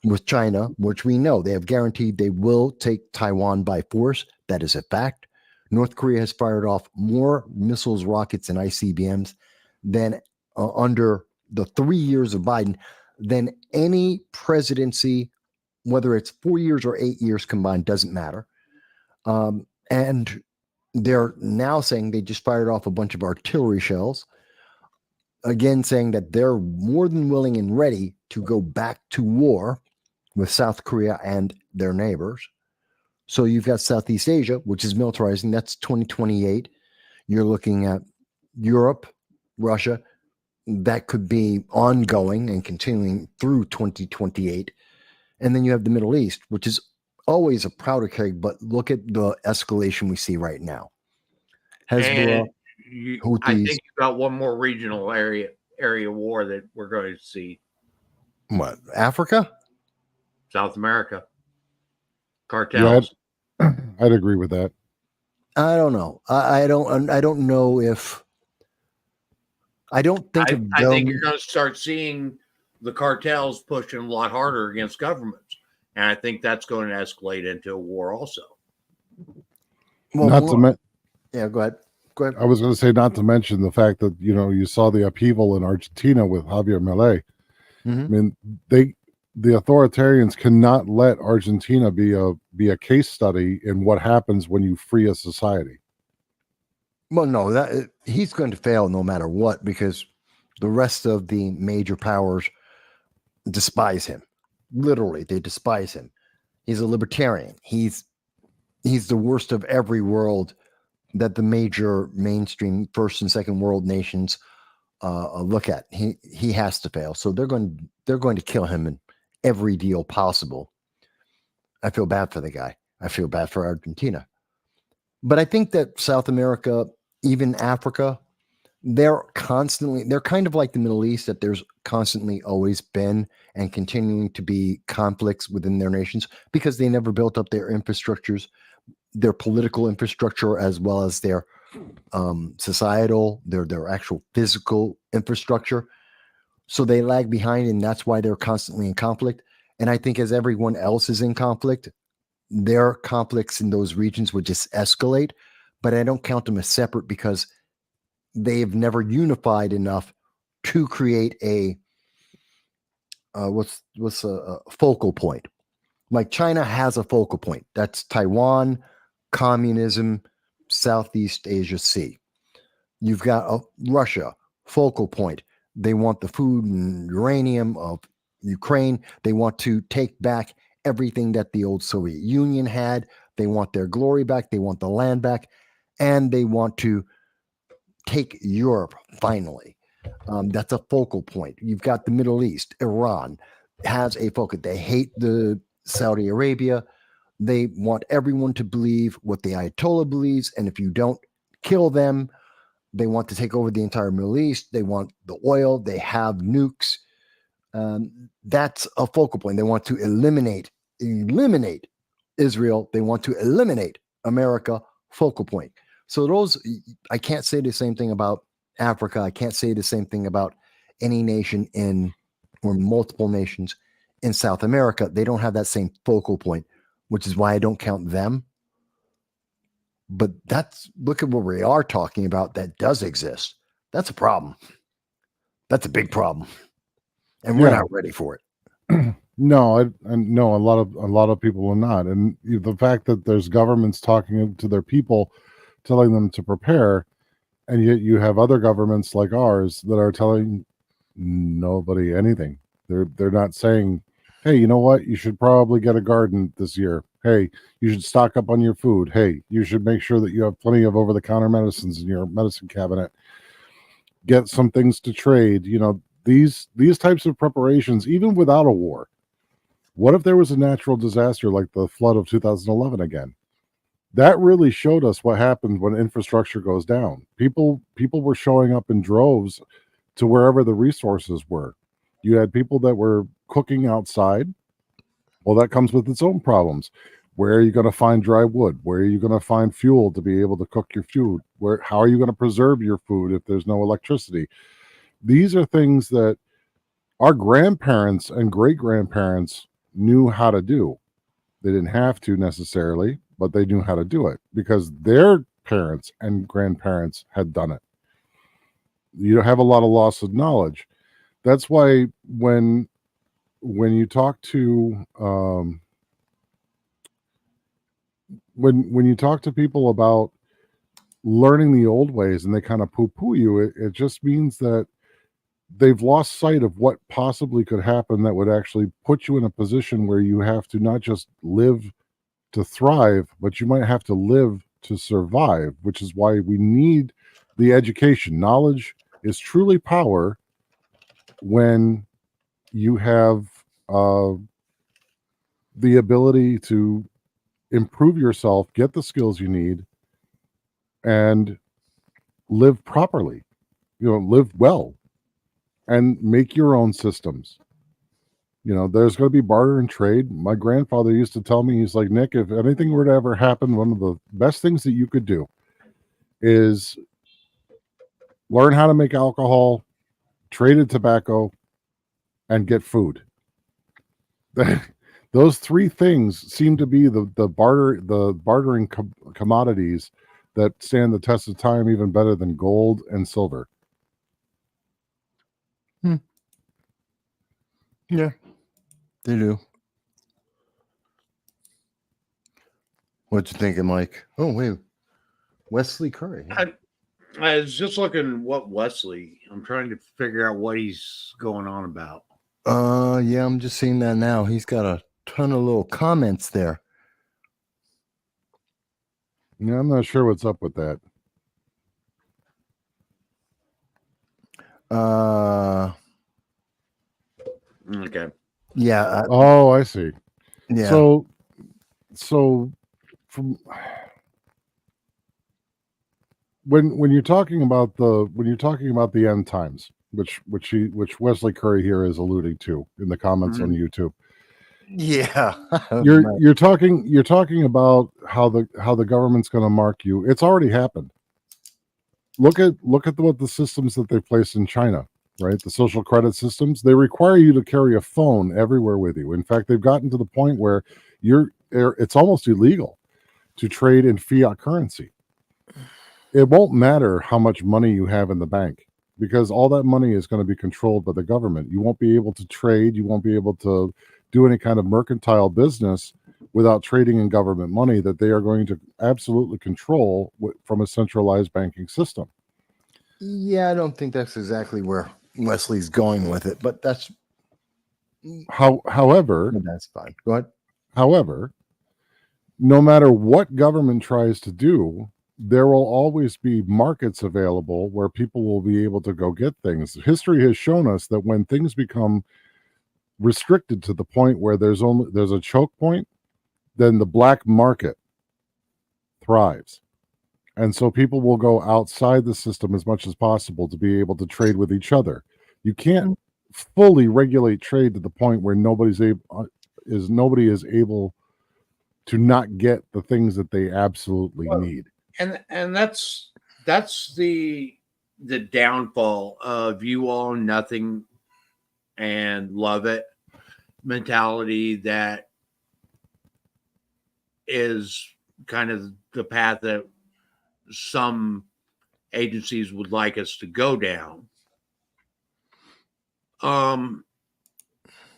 with China, which we know they have guaranteed they will take Taiwan by force. That is a fact. North Korea has fired off more missiles, rockets, and ICBMs than under the 3 years of Biden than any presidency, whether it's 4 years or 8 years combined, doesn't matter. And they're now saying they just fired off a bunch of artillery shells, again saying that they're more than willing and ready to go back to war with South Korea and their neighbors. So you've got Southeast Asia, which is militarizing. That's 2028. You're looking at Europe, Russia. That could be ongoing and continuing through 2028. And then you have the Middle East, which is always a powder keg, but look at the escalation we see right now. Hezbollah, I Houthis. think you got one more regional area war that we're going to see. What, Africa? South America. Cartels. Yeah, I'd agree with that. I don't know. I don't know if. I don't think of I them. think you're going to start seeing the cartels pushing a lot harder against governments, and I think that's going to escalate into a war also. Well, yeah, go ahead. Go ahead. I was going to say, not to mention the fact that you saw the upheaval in Argentina with Javier Milei. Mm-hmm. I mean, the authoritarians cannot let Argentina be a case study in what happens when you free a society. Well, no, he's going to fail no matter what, because the rest of the major powers despise him. Literally, they despise him. He's a libertarian. He's the worst of every world that the major mainstream first and second world nations look at. He has to fail. So they're going to kill him in every deal possible. I feel bad for the guy. I feel bad for Argentina. But I think that South America, even Africa, they're kind of like the Middle East, that there's constantly always been and continuing to be conflicts within their nations because they never built up their infrastructures, their political infrastructure, as well as their societal, their actual physical infrastructure. So they lag behind, and that's why they're constantly in conflict. And I think as everyone else is in conflict, their conflicts in those regions would just escalate. But I don't count them as separate because they've never unified enough to create a what's a focal point. Like China has a focal point. That's Taiwan, communism, Southeast Asia Sea. You've got Russia, focal point. They want the food and uranium of Ukraine. They want to take back everything that the old Soviet Union had. They want their glory back. They want the land back. And they want to take Europe finally. That's a focal point. You've got the Middle East. Iran has a focus. They hate the Saudi Arabia. They want everyone to believe what the Ayatollah believes. And if you don't kill them, they want to take over the entire Middle East. They want the oil. They have nukes. That's a focal point. They want to eliminate Israel. They want to eliminate America, focal point. So those, I can't say the same thing about Africa. I can't say the same thing about any nation or multiple nations in South America. They don't have that same focal point, which is why I don't count them. But look at what we are talking about that does exist. That's a problem. That's a big problem. And we're not ready for it. No, a lot of people are not. And the fact that there's governments talking to their people, telling them to prepare, and yet you have other governments like ours that are telling nobody anything. They're not saying, hey, you know what? You should probably get a garden this year. Hey, you should stock up on your food. Hey, you should make sure that you have plenty of over-the-counter medicines in your medicine cabinet. Get some things to trade. These types of preparations, even without a war. What if there was a natural disaster like the flood of 2011 again? That really showed us what happens when infrastructure goes down. People were showing up in droves to wherever the resources were. You had people that were cooking outside. Well, that comes with its own problems. Where are you going to find dry wood? Where are you going to find fuel to be able to cook your food? How are you going to preserve your food if there's no electricity? These are things that our grandparents and great-grandparents knew how to do. They didn't have to necessarily, but they knew how to do it because their parents and grandparents had done it. You have a lot of loss of knowledge. That's why when you talk to when you talk to people about learning the old ways and they kind of poo-poo you, it just means that they've lost sight of what possibly could happen that would actually put you in a position where you have to not just live to thrive, but you might have to live to survive, which is why we need the education. Knowledge is truly power when you have the ability to improve yourself, get the skills you need, and live properly. Live well and make your own systems. There's going to be barter and trade. My grandfather used to tell me, he's like, Nick, if anything were to ever happen, one of the best things that you could do is learn how to make alcohol, trade tobacco, and get food. Those three things seem to be the bartering commodities that stand the test of time even better than gold and silver. Yeah, they do. What you thinking, Mike? Oh, wait. Wesley Curry. I was just looking what Wesley. I'm trying to figure out what he's going on about. Yeah, I'm just seeing that now. He's got a ton of little comments there. Yeah, I'm not sure what's up with that. Okay. Yeah. Oh, I see. Yeah. So from when you're talking about the end times, which Wesley Curry here is alluding to in the comments on YouTube. Yeah. You're talking about how the government's going to mark you. It's already happened. Look at what the systems that they placed in China, right? The social credit systems, they require you to carry a phone everywhere with you. In fact, they've gotten to the point where it's almost illegal to trade in fiat currency. It won't matter how much money you have in the bank because all that money is going to be controlled by the government. You won't be able to trade. You won't be able to do any kind of mercantile business without trading in government money that they are going to absolutely control from a centralized banking system. Yeah, I don't think that's exactly where Wesley's going with it, but that's however, that's fine. Go ahead. However, no matter what government tries to do, there will always be markets available where people will be able to go get things. History has shown us that when things become restricted to the point where there's a choke point, then the black market thrives. And so people will go outside the system as much as possible to be able to trade with each other. You can't fully regulate trade to the point where nobody is able to not get the things that they absolutely need. And that's the downfall of you all nothing and love it mentality that is kind of the path that some agencies would like us to go down.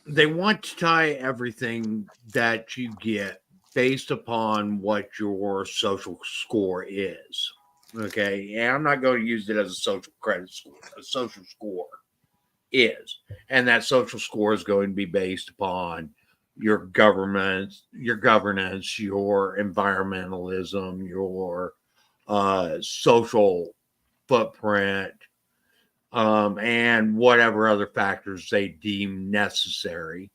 They want to tie everything that you get based upon what your social score is. Okay. And I'm not going to use it as a social credit score. A social score is. And that social score is going to be based upon your governance, your environmentalism, your social footprint, and whatever other factors they deem necessary.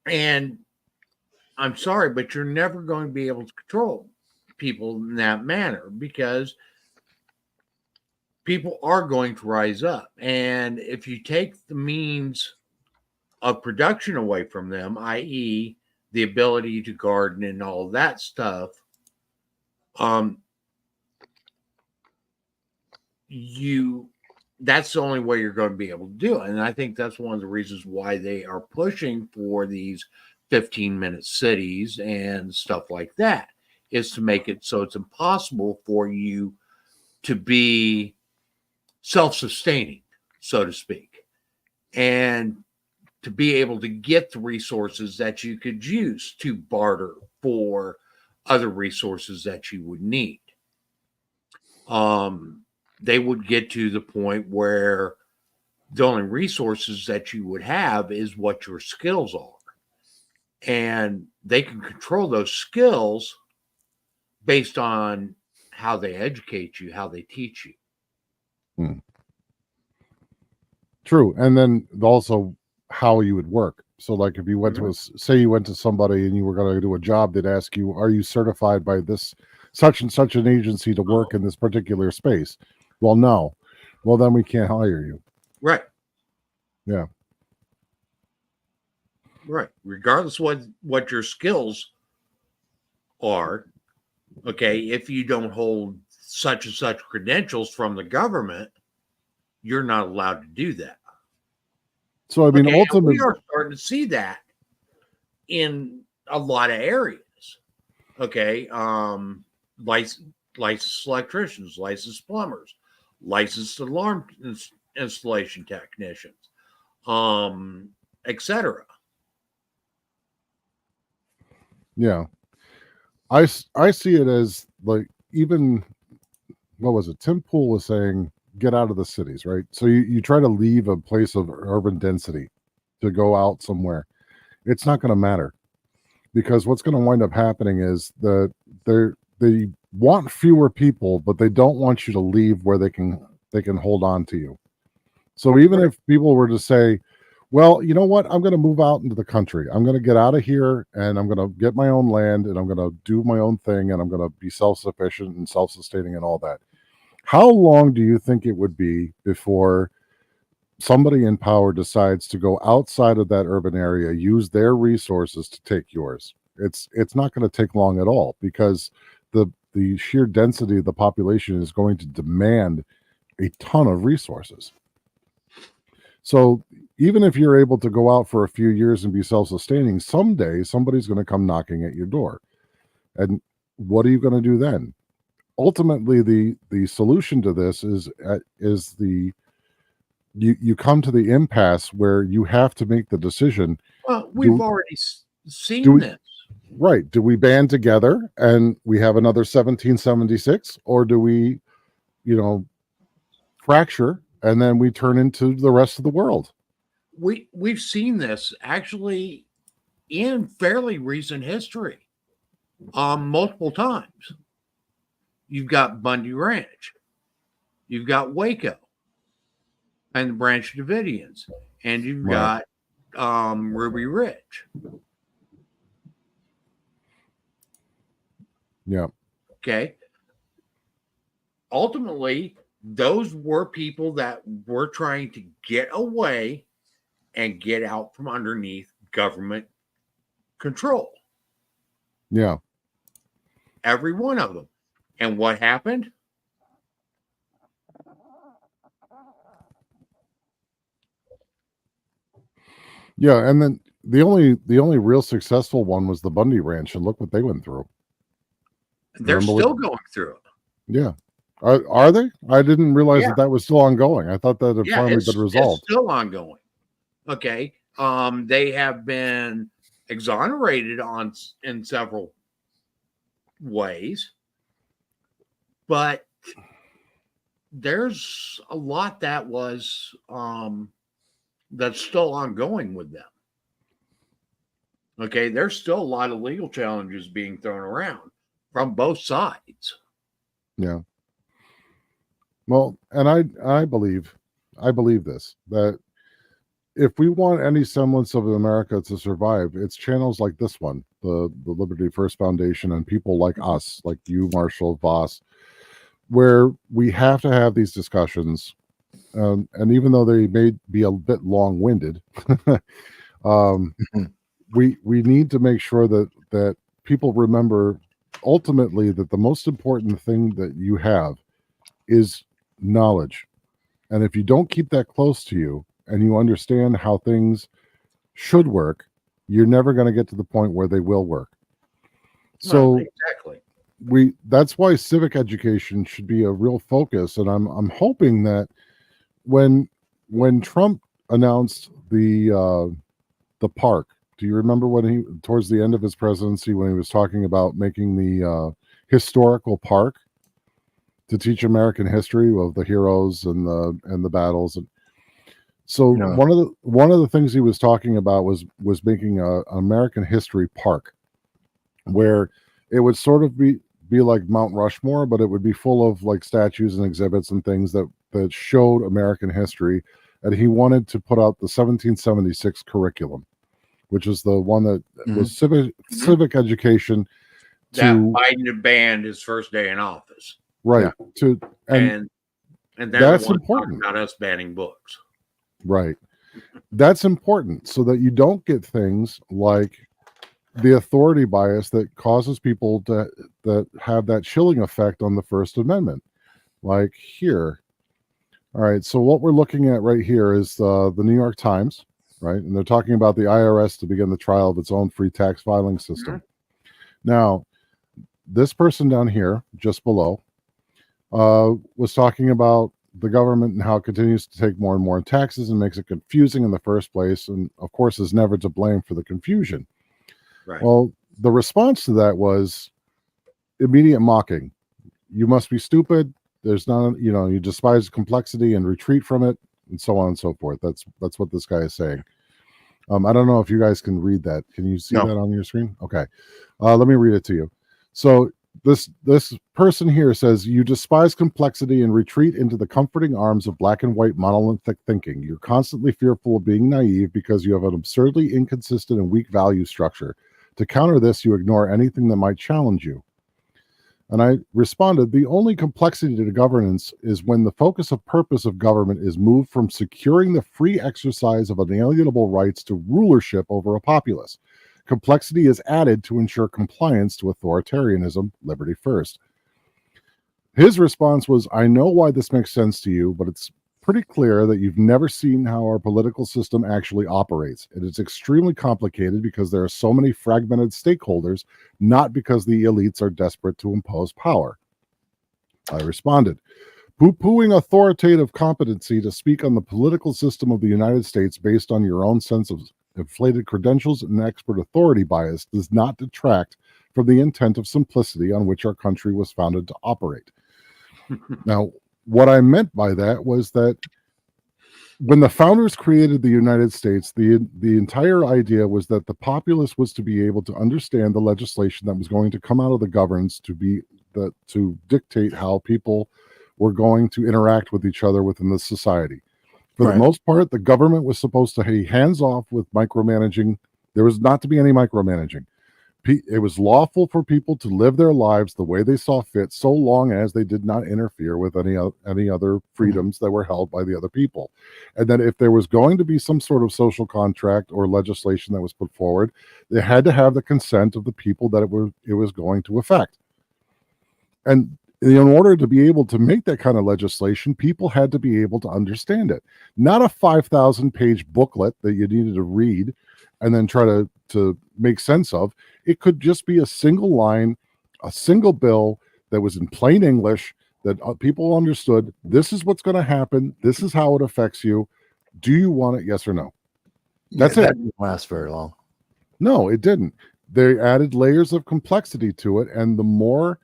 And I'm sorry, but you're never going to be able to control people in that manner because people are going to rise up. And if you take the means of production away from them, i.e., the ability to garden and all that stuff, that's the only way you're going to be able to do it. And I think that's one of the reasons why they are pushing for these 15-minute cities and stuff like that, is to make it so it's impossible for you to be self-sustaining, so to speak, and to be able to get the resources that you could use to barter for other resources that you would need. They would get to the point where the only resources that you would have is what your skills are. And they can control those skills based on how they educate you, how they teach you. True. And then also how you would work. So like if you went to say you went to somebody and you were going to do a job, they'd ask you, are you certified by this such and such an agency to work in this particular space? Well, no. Well, then we can't hire you. Right. Yeah. Right. Regardless what your skills are, okay, if you don't hold such and such credentials from the government, you're not allowed to do that. So I mean, okay, ultimately, we are starting to see that in a lot of areas. Okay, licensed electricians, licensed plumbers, licensed alarm installation technicians, etc. yeah, I see it as like, even what was it? Tim Pool was saying, get out of the cities, right? So you try to leave a place of urban density to go out somewhere. It's not going to matter, because what's going to wind up happening is that they want fewer people, but they don't want you to leave where they can hold on to you. So even if people were to say, well, you know what, I'm going to move out into the country, I'm going to get out of here, and I'm going to get my own land, and I'm going to do my own thing, and I'm going to be self-sufficient and self-sustaining and all that. How long do you think it would be before somebody in power decides to go outside of that urban area, use their resources to take yours? It's not going to take long at all, because the sheer density of the population is going to demand a ton of resources. So even if you're able to go out for a few years and be self-sustaining, someday somebody's going to come knocking at your door. And what are you going to do then? Ultimately, the solution to this is you come to the impasse where you have to make the decision. Well, we've already seen this. Right. Do we band together and we have another 1776, or do we, fracture and then we turn into the rest of the world? We've seen this actually in fairly recent history, multiple times. You've got Bundy Ranch, you've got Waco and the Branch Davidians, and you've got Ruby Ridge. Yeah. Okay. Ultimately, those were people that were trying to get away and get out from underneath government control. Yeah. Every one of them. And what happened? Yeah, and then the only real successful one was the Bundy Ranch, and look what they went through. They're still going through it. Yeah. Are they? I didn't realize that was still ongoing. I thought that had finally been resolved. It's still ongoing. Okay. They have been exonerated in several ways, but there's a lot that was that's still ongoing with them. Okay, there's still a lot of legal challenges being thrown around from both sides. Yeah. Well, and I believe this, that if we want any semblance of America to survive, it's channels like this one, the Liberty First Foundation, and people like us, like you, Marshall, Voss, where we have to have these discussions. And even though they may be a bit long-winded, we need to make sure that people remember ultimately that the most important thing that you have is knowledge. And if you don't keep that close to you and you understand how things should work, you're never going to get to the point where they will work. So exactly. That's why civic education should be a real focus. And I'm hoping that when Trump announced the park, do you remember when towards the end of his presidency, when he was talking about making the historical park to teach American history of the heroes and the battles? And so one of the things he was talking about was making an American history park, where it would sort of be be like Mount Rushmore, but it would be full of like statues and exhibits and things that showed American history. And he wanted to put out the 1776 curriculum, which is the one that was civic education. That Biden had banned his first day in office. Right. Yeah. And that's important about us banning books. Right. That's important so that you don't get things like the authority bias that causes people that have that chilling effect on the First Amendment. Like here. All right. So what we're looking at right here is the New York Times, right? And they're talking about the IRS to begin the trial of its own free tax filing system. Now, this person down here, just below, was talking about the government and how it continues to take more and more in taxes and makes it confusing in the first place, and of course is never to blame for the confusion. Right. Well, the response to that was immediate mocking. You must be stupid. There's not, you despise complexity and retreat from it, and so on and so forth. That's what this guy is saying. I don't know if you guys can read that. Can you see that on your screen? Okay. Let me read it to you. So this person here says, you despise complexity and retreat into the comforting arms of black and white monolithic thinking. You're constantly fearful of being naive because you have an absurdly inconsistent and weak value structure. To counter this, you ignore anything that might challenge you. And I responded, the only complexity to governance is when the focus of purpose of government is moved from securing the free exercise of inalienable rights to rulership over a populace. Complexity is added to ensure compliance to authoritarianism, liberty first. His response was, I know why this makes sense to you, but it's pretty clear that you've never seen how our political system actually operates. It is extremely complicated because there are so many fragmented stakeholders, not because the elites are desperate to impose power. I responded, poo-pooing authoritative competency to speak on the political system of the United States based on your own sense of inflated credentials and expert authority bias does not detract from the intent of simplicity on which our country was founded to operate. Now, what I meant by that was that when the founders created the United States, the entire idea was that the populace was to be able to understand the legislation that was going to come out of the governance to dictate how people were going to interact with each other within the society. For the most part, the government was supposed to be hands off with micromanaging. There was not to be any micromanaging. It was lawful for people to live their lives the way they saw fit, so long as they did not interfere with any other freedoms that were held by the other people. And that if there was going to be some sort of social contract or legislation that was put forward, they had to have the consent of the people that it was going to affect. And in order to be able to make that kind of legislation, people had to be able to understand it. Not a 5,000-page booklet that you needed to read and then try to make sense of. It could just be a single line, a single bill that was in plain English that people understood. This is what's going to happen. This is how it affects you. Do you want it? Yes or no? That's it. That didn't last very long. No, it didn't. They added layers of complexity to it, and the more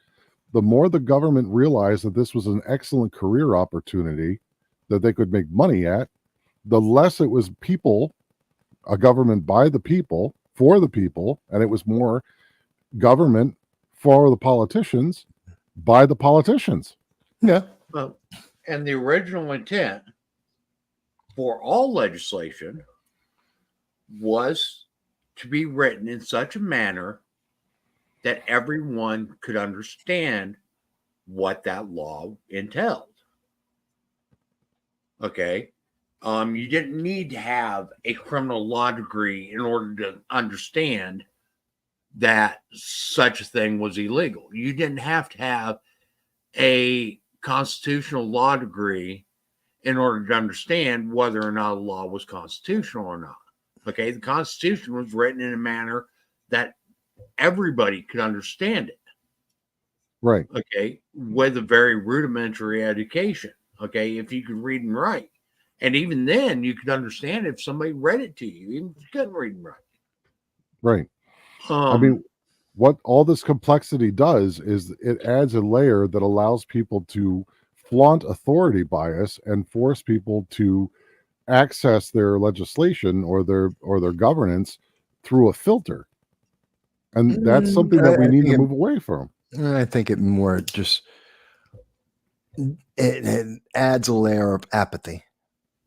the government realized that this was an excellent career opportunity that they could make money at, the less it was a government by the people, for the people, and it was more government for the politicians, by the politicians. Yeah. Well, and the original intent for all legislation was to be written in such a manner that everyone could understand what that law entailed. Okay. You didn't need to have a criminal law degree in order to understand that such a thing was illegal. You didn't have to have a constitutional law degree in order to understand whether or not a law was constitutional or not. Okay. The Constitution was written in a manner that everybody could understand it. Right. Okay. With a very rudimentary education. Okay. If you could read and write. And even then, you could understand if somebody read it to you, even if you couldn't read and write. Right. I mean, what all this complexity does is it adds a layer that allows people to flaunt authority bias and force people to access their legislation or their governance through a filter. And that's something that we need to move away from. And I think it more just it adds a layer of apathy.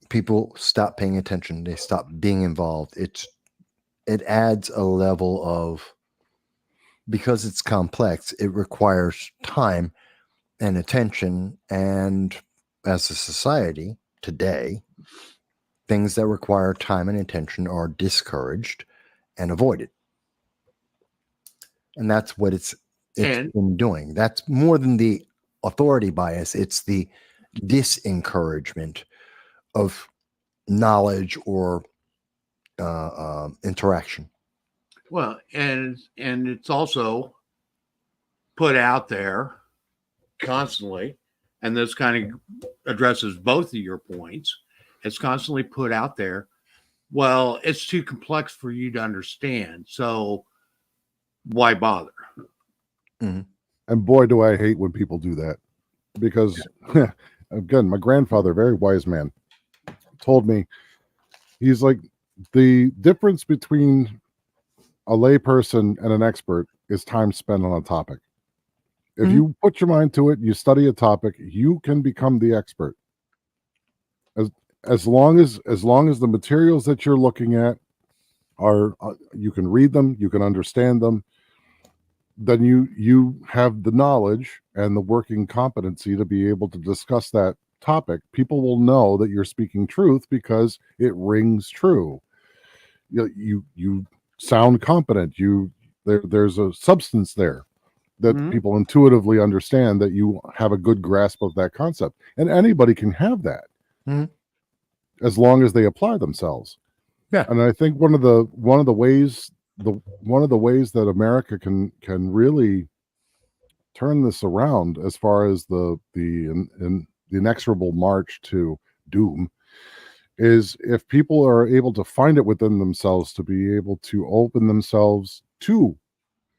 People stop paying attention. They stop being involved. It adds a level of, because it's complex, it requires time and attention. And as a society today, things that require time and attention are discouraged and avoided. And that's what it's And been doing. That's more than the authority bias. It's the disencouragement of knowledge or interaction. well, and it's also put out there constantly, and this kind of addresses both of your points. It's constantly put out there. Well, it's too complex for you to understand, so why bother? And boy, do I hate when people do that, because again, my grandfather, very wise man, told me, he's like, the difference between a layperson and an expert is time spent on a topic. If you put your mind to it, you study a topic, you can become the expert. As long as the materials that you're looking at are, you can read them, you can understand them, then you have the knowledge and the working competency to be able to discuss that topic. People will know that you're speaking truth because it rings true. You sound competent. There's a substance there that people intuitively understand, that you have a good grasp of that concept, and anybody can have that as long as they apply themselves. Yeah. And I think one of the ways that America can really turn this around, as far as the inexorable march to doom, is if people are able to find it within themselves to be able to open themselves to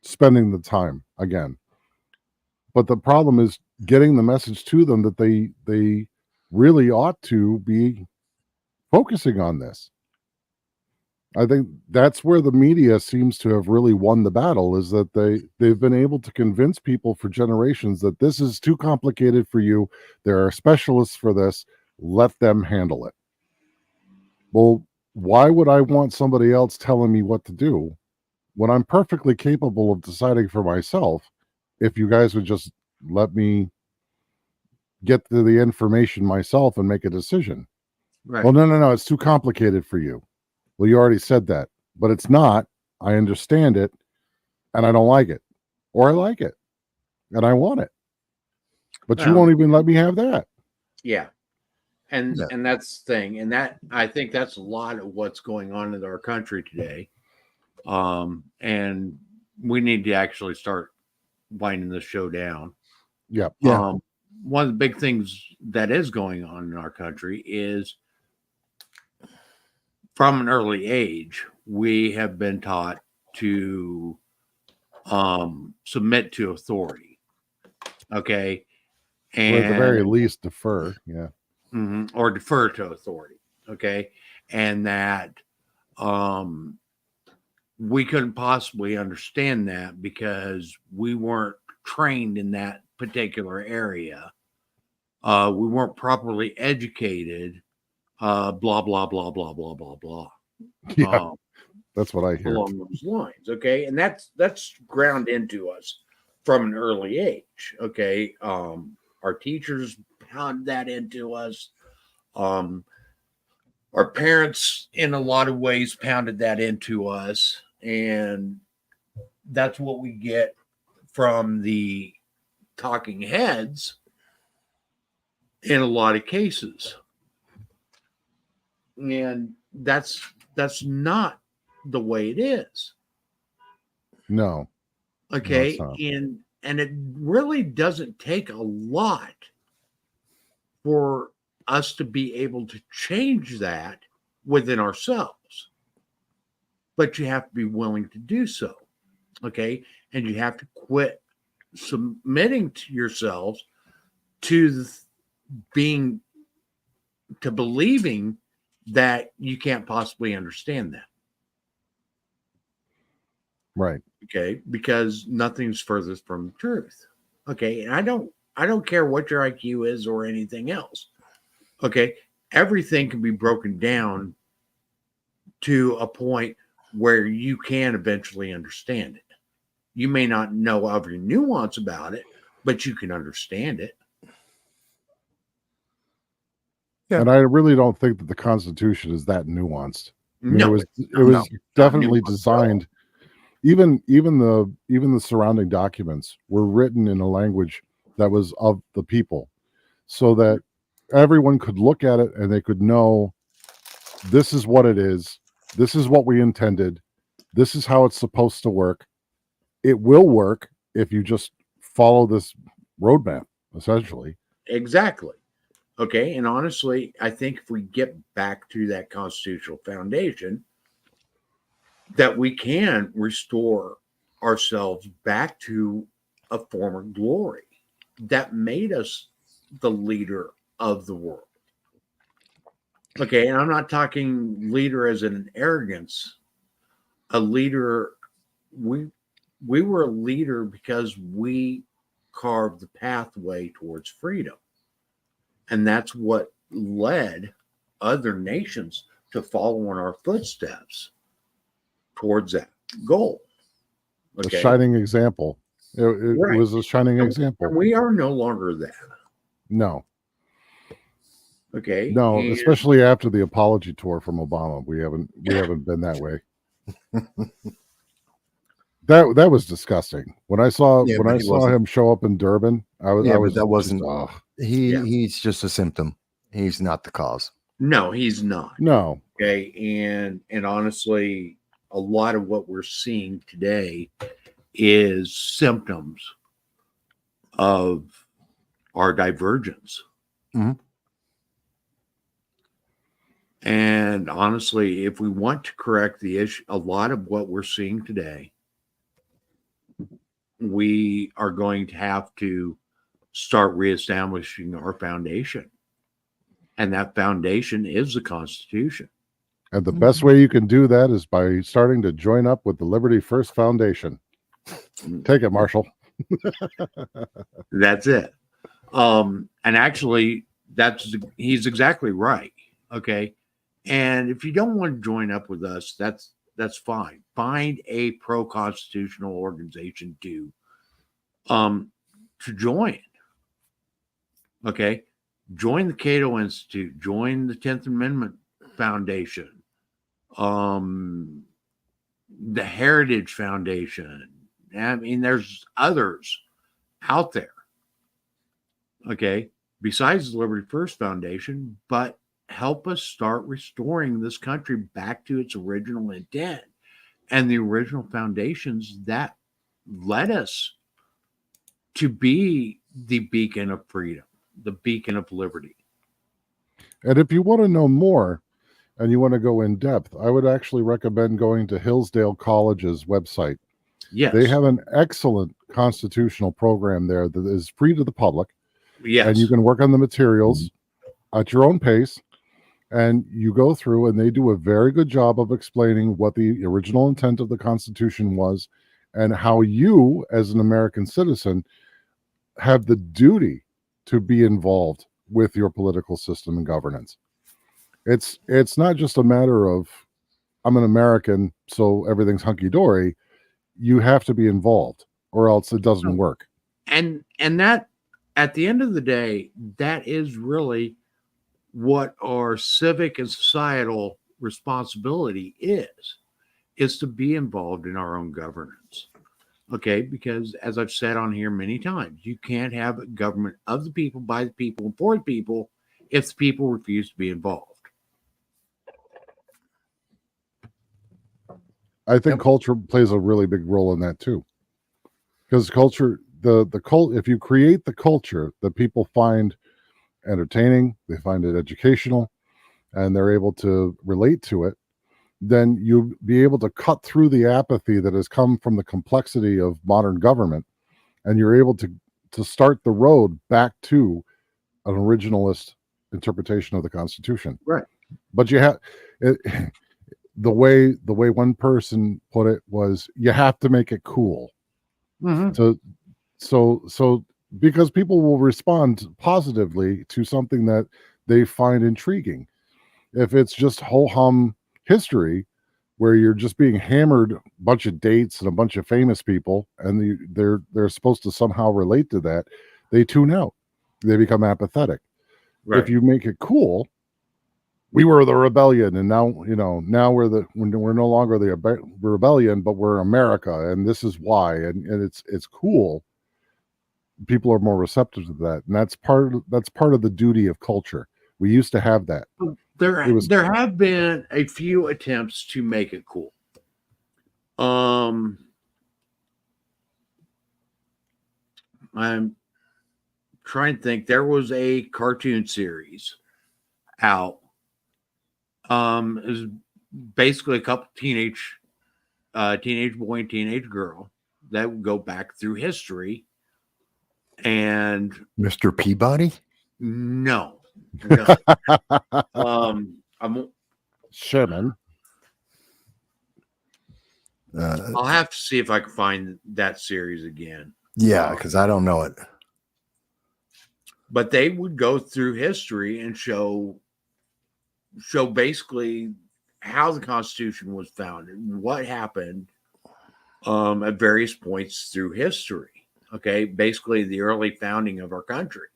spending the time again. But the problem is getting the message to them that they really ought to be focusing on this. I think that's where the media seems to have really won the battle, is that they've been able to convince people for generations that this is too complicated for you. There are specialists for this. Let them handle it. Well, why would I want somebody else telling me what to do when I'm perfectly capable of deciding for myself, if you guys would just let me get to the information myself and make a decision? Right. Well, no, it's too complicated for you. Well, you already said that, but it's not. I understand it, and I don't like it, or I like it, and I want it, but you won't even let me have that. Yeah. And that's the thing. And that, I think that's a lot of what's going on in our country today. And we need to actually start winding this show down. Yep. Yeah. One of the big things that is going on in our country is, from an early age, we have been taught to submit to authority. Okay. And or at the very least, defer. Yeah. Or defer to authority. Okay. And that we couldn't possibly understand that because we weren't trained in that particular area. We weren't properly educated. Blah, blah, blah, blah, blah, blah, blah. Yeah. That's what I hear. Along those lines. Okay. And that's ground into us from an early age. Okay. Our teachers pounded that into us. Our parents, in a lot of ways, pounded that into us. And that's what we get from the talking heads in a lot of cases. And that's not the way it is. No. Okay. And it really doesn't take a lot for us to be able to change that within ourselves. But you have to be willing to do so. Okay. And you have to quit submitting to yourselves to believing that you can't possibly understand that. Right. Okay, because nothing's furthest from the truth. Okay, and I don't care what your IQ is or anything else. Okay, everything can be broken down to a point where you can eventually understand it. You may not know every nuance about it, but you can understand it. Yeah. And I really don't think that the Constitution is that nuanced. I mean, No, it not. was Not definitely nuanced at all. designed. Even the surrounding documents were written in a language that was of the people, so that everyone could look at it and they could know this is what it is. This is what we intended. This is how it's supposed to work. It will work if you just follow this roadmap, essentially. Exactly. Okay, and honestly, I think if we get back to that constitutional foundation, that we can restore ourselves back to a former glory that made us the leader of the world. Okay, and I'm not talking leader as in an arrogance. A leader, we were a leader because we carved the pathway towards freedom. And that's what led other nations to follow in our footsteps towards that goal. A shining example. It Right. was a shining example. And we are no longer that. No, Okay. no, And especially after the apology tour from Obama, we haven't been that way. That was disgusting. When I saw Yeah, but he saw wasn't. him show up in Durban, I was Yeah, I but was that just, wasn't. ugh. Yeah. He's just a symptom. He's not the cause. no, he's not. No. Okay. And honestly, a lot of what we're seeing today is symptoms of our divergence. Mhm. And honestly, if we want to correct the issue, a lot of what we're seeing today, we are going to have to start reestablishing our foundation. And that foundation is the Constitution. And the best way you can do that is by starting to join up with the Liberty First Foundation. Take it, Marshall. That's it. And actually, he's exactly right. Okay. And if you don't want to join up with us, that's fine. Find a pro-constitutional organization to join. Okay. Join the Cato Institute, join the 10th Amendment Foundation, the Heritage Foundation. I mean, there's others out there. Okay. Besides the Liberty First Foundation, but help us start restoring this country back to its original intent and the original foundations that led us to be the beacon of freedom, the beacon of liberty. And if you want to know more and you want to go in depth, I would actually recommend going to Hillsdale College's website. Yes. They have an excellent constitutional program there that is free to the public. Yes. And you can work on the materials at your own pace. And you go through, and they do a very good job of explaining what the original intent of the Constitution was and how you, as an American citizen, have the duty to be involved with your political system and governance. It's not just a matter of I'm an American, so everything's hunky-dory. You have to be involved, or else it doesn't work. And that, at the end of the day, that is really what our civic and societal responsibility is to be involved in our own governance. Okay, because as I've said on here many times, you can't have a government of the people, by the people, and for the people if the people refuse to be involved. I think culture plays a really big role in that too, because culture, if you create the culture that people find entertaining, they find it educational, and they're able to relate to it, then you'll be able to cut through the apathy that has come from the complexity of modern government, and you're able to start the road back to an originalist interpretation of the Constitution. Right. But you have the way one person put it was, you have to make it cool. So because people will respond positively to something that they find intriguing. If it's just ho-hum history where you're just being hammered a bunch of dates and a bunch of famous people, and they're supposed to somehow relate to that, they tune out. They become apathetic. Right. If you make it cool, we were the rebellion, and now we're no longer the rebellion, but we're America, and this is why, and it's cool. People are more receptive to that, and that's part of the duty of culture. We used to have that. There have been a few attempts to make it cool. I'm trying to think. There was a cartoon series out. It was basically a couple teenage boy and teenage girl that would go back through history. And Mr. Peabody? no. I'm Sherman. I'll have to see if I can find that series again. Yeah, because I don't know it. But they would go through history and show basically how the Constitution was founded, what happened at various points through history. Okay, basically the early founding of our country.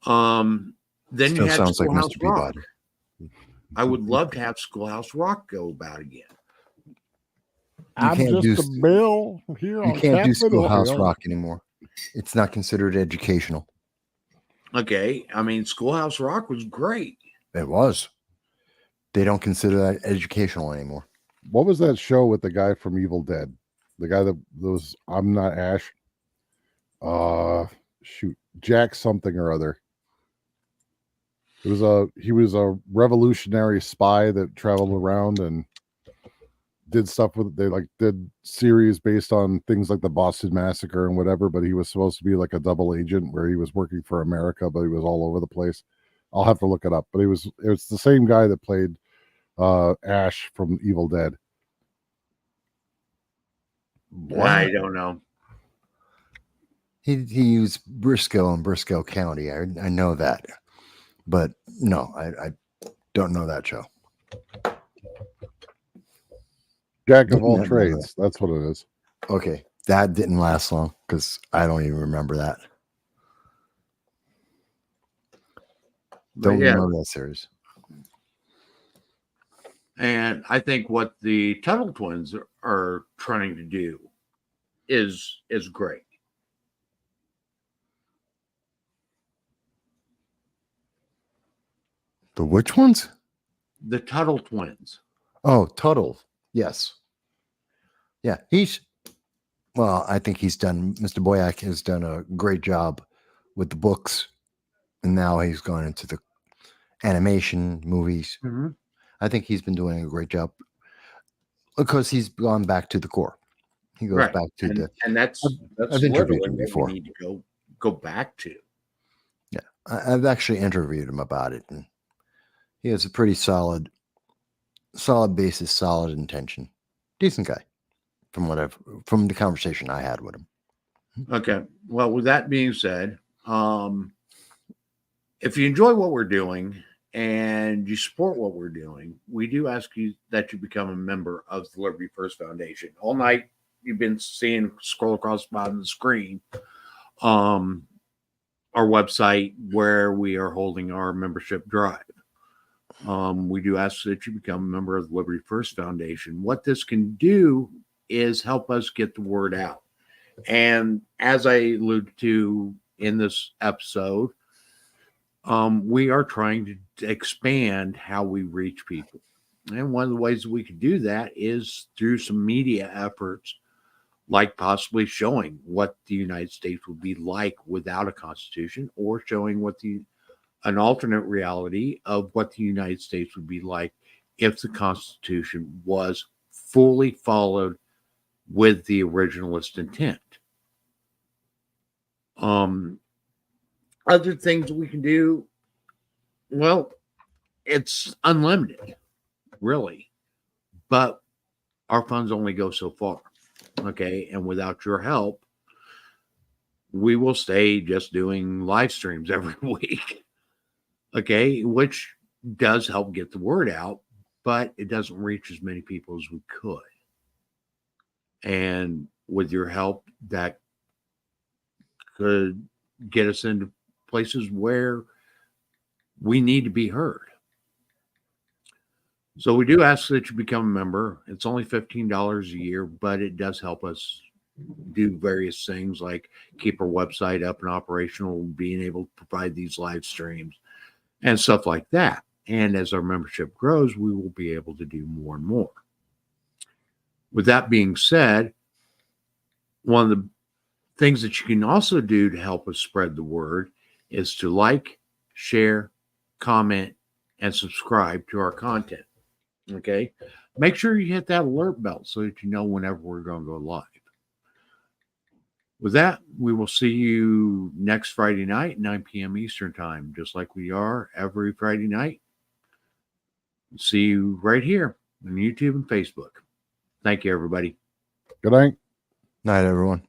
Then Still you had sounds like Schoolhouse Mr. Rock. Peabody. I would love to have Schoolhouse Rock go about again. You can't do bill here. you can't do Schoolhouse Rock anymore. It's not considered educational. Okay, I mean Schoolhouse Rock was great. It was. They don't consider that educational anymore. What was that show with the guy from Evil Dead? The guy that was I'm Not Ash. Shoot, Jack something or other. He was a revolutionary spy that traveled around and did stuff with. They did series based on things like the Boston Massacre and whatever. But he was supposed to be like a double agent where he was working for America, but he was all over the place. I'll have to look it up. But it was the same guy that played Ash from Evil Dead. I don't know. He used Briscoe in Briscoe County. I know that. But no, I don't know that show. Jack of all trades. That's what it is. Okay. That didn't last long because I don't even remember that. Don't remember that series. And I think what the Tuttle twins are trying to do is great. The which ones? The Tuttle twins. Oh, Tuttle. Yes. Yeah, I think Mr. Boyack has done a great job with the books, and now he's gone into the animation movies. Mm-hmm. I think he's been doing a great job because he's gone back to the core. He goes back to and that's I've interviewed him what before. we need to go back to. Yeah, I've actually interviewed him about it, and he has a pretty solid basis, solid intention, decent guy. From the conversation I had with him. Okay. Well, with that being said, if you enjoy what we're doing and you support what we're doing, we do ask you that you become a member of the Liberty First Foundation. All night you've been seeing scroll across the bottom of the screen our website where we are holding our membership drive. We do ask that you become a member of the Liberty First Foundation. What this can do is help us get the word out. And as I alluded to in this episode, we are trying to expand how we reach people. And one of the ways we can do that is through some media efforts, like possibly showing what the United States would be like without a constitution, or showing an alternate reality of what the United States would be like if the Constitution was fully followed with the originalist intent. Other things we can do, well, it's unlimited. really. But our funds only go so far. Okay. And without your help, we will stay just doing live streams every week. Okay. Which does help get the word out, but it doesn't reach as many people as we could. And with your help, that could get us into places where we need to be heard. So we do ask that you become a member. It's only $15 a year, but it does help us do various things like keep our website up and operational, being able to provide these live streams and stuff like that. And as our membership grows, we will be able to do more and more. With that being said, one of the things that you can also do to help us spread the word is to like, share, comment, and subscribe to our content. Okay. Make sure you hit that alert bell so that you know whenever we're going to go live. With that, we will see you next Friday night, 9 p.m. Eastern time, just like we are every Friday night. See you right here on YouTube and Facebook. Thank you, everybody. Good night. Night, everyone.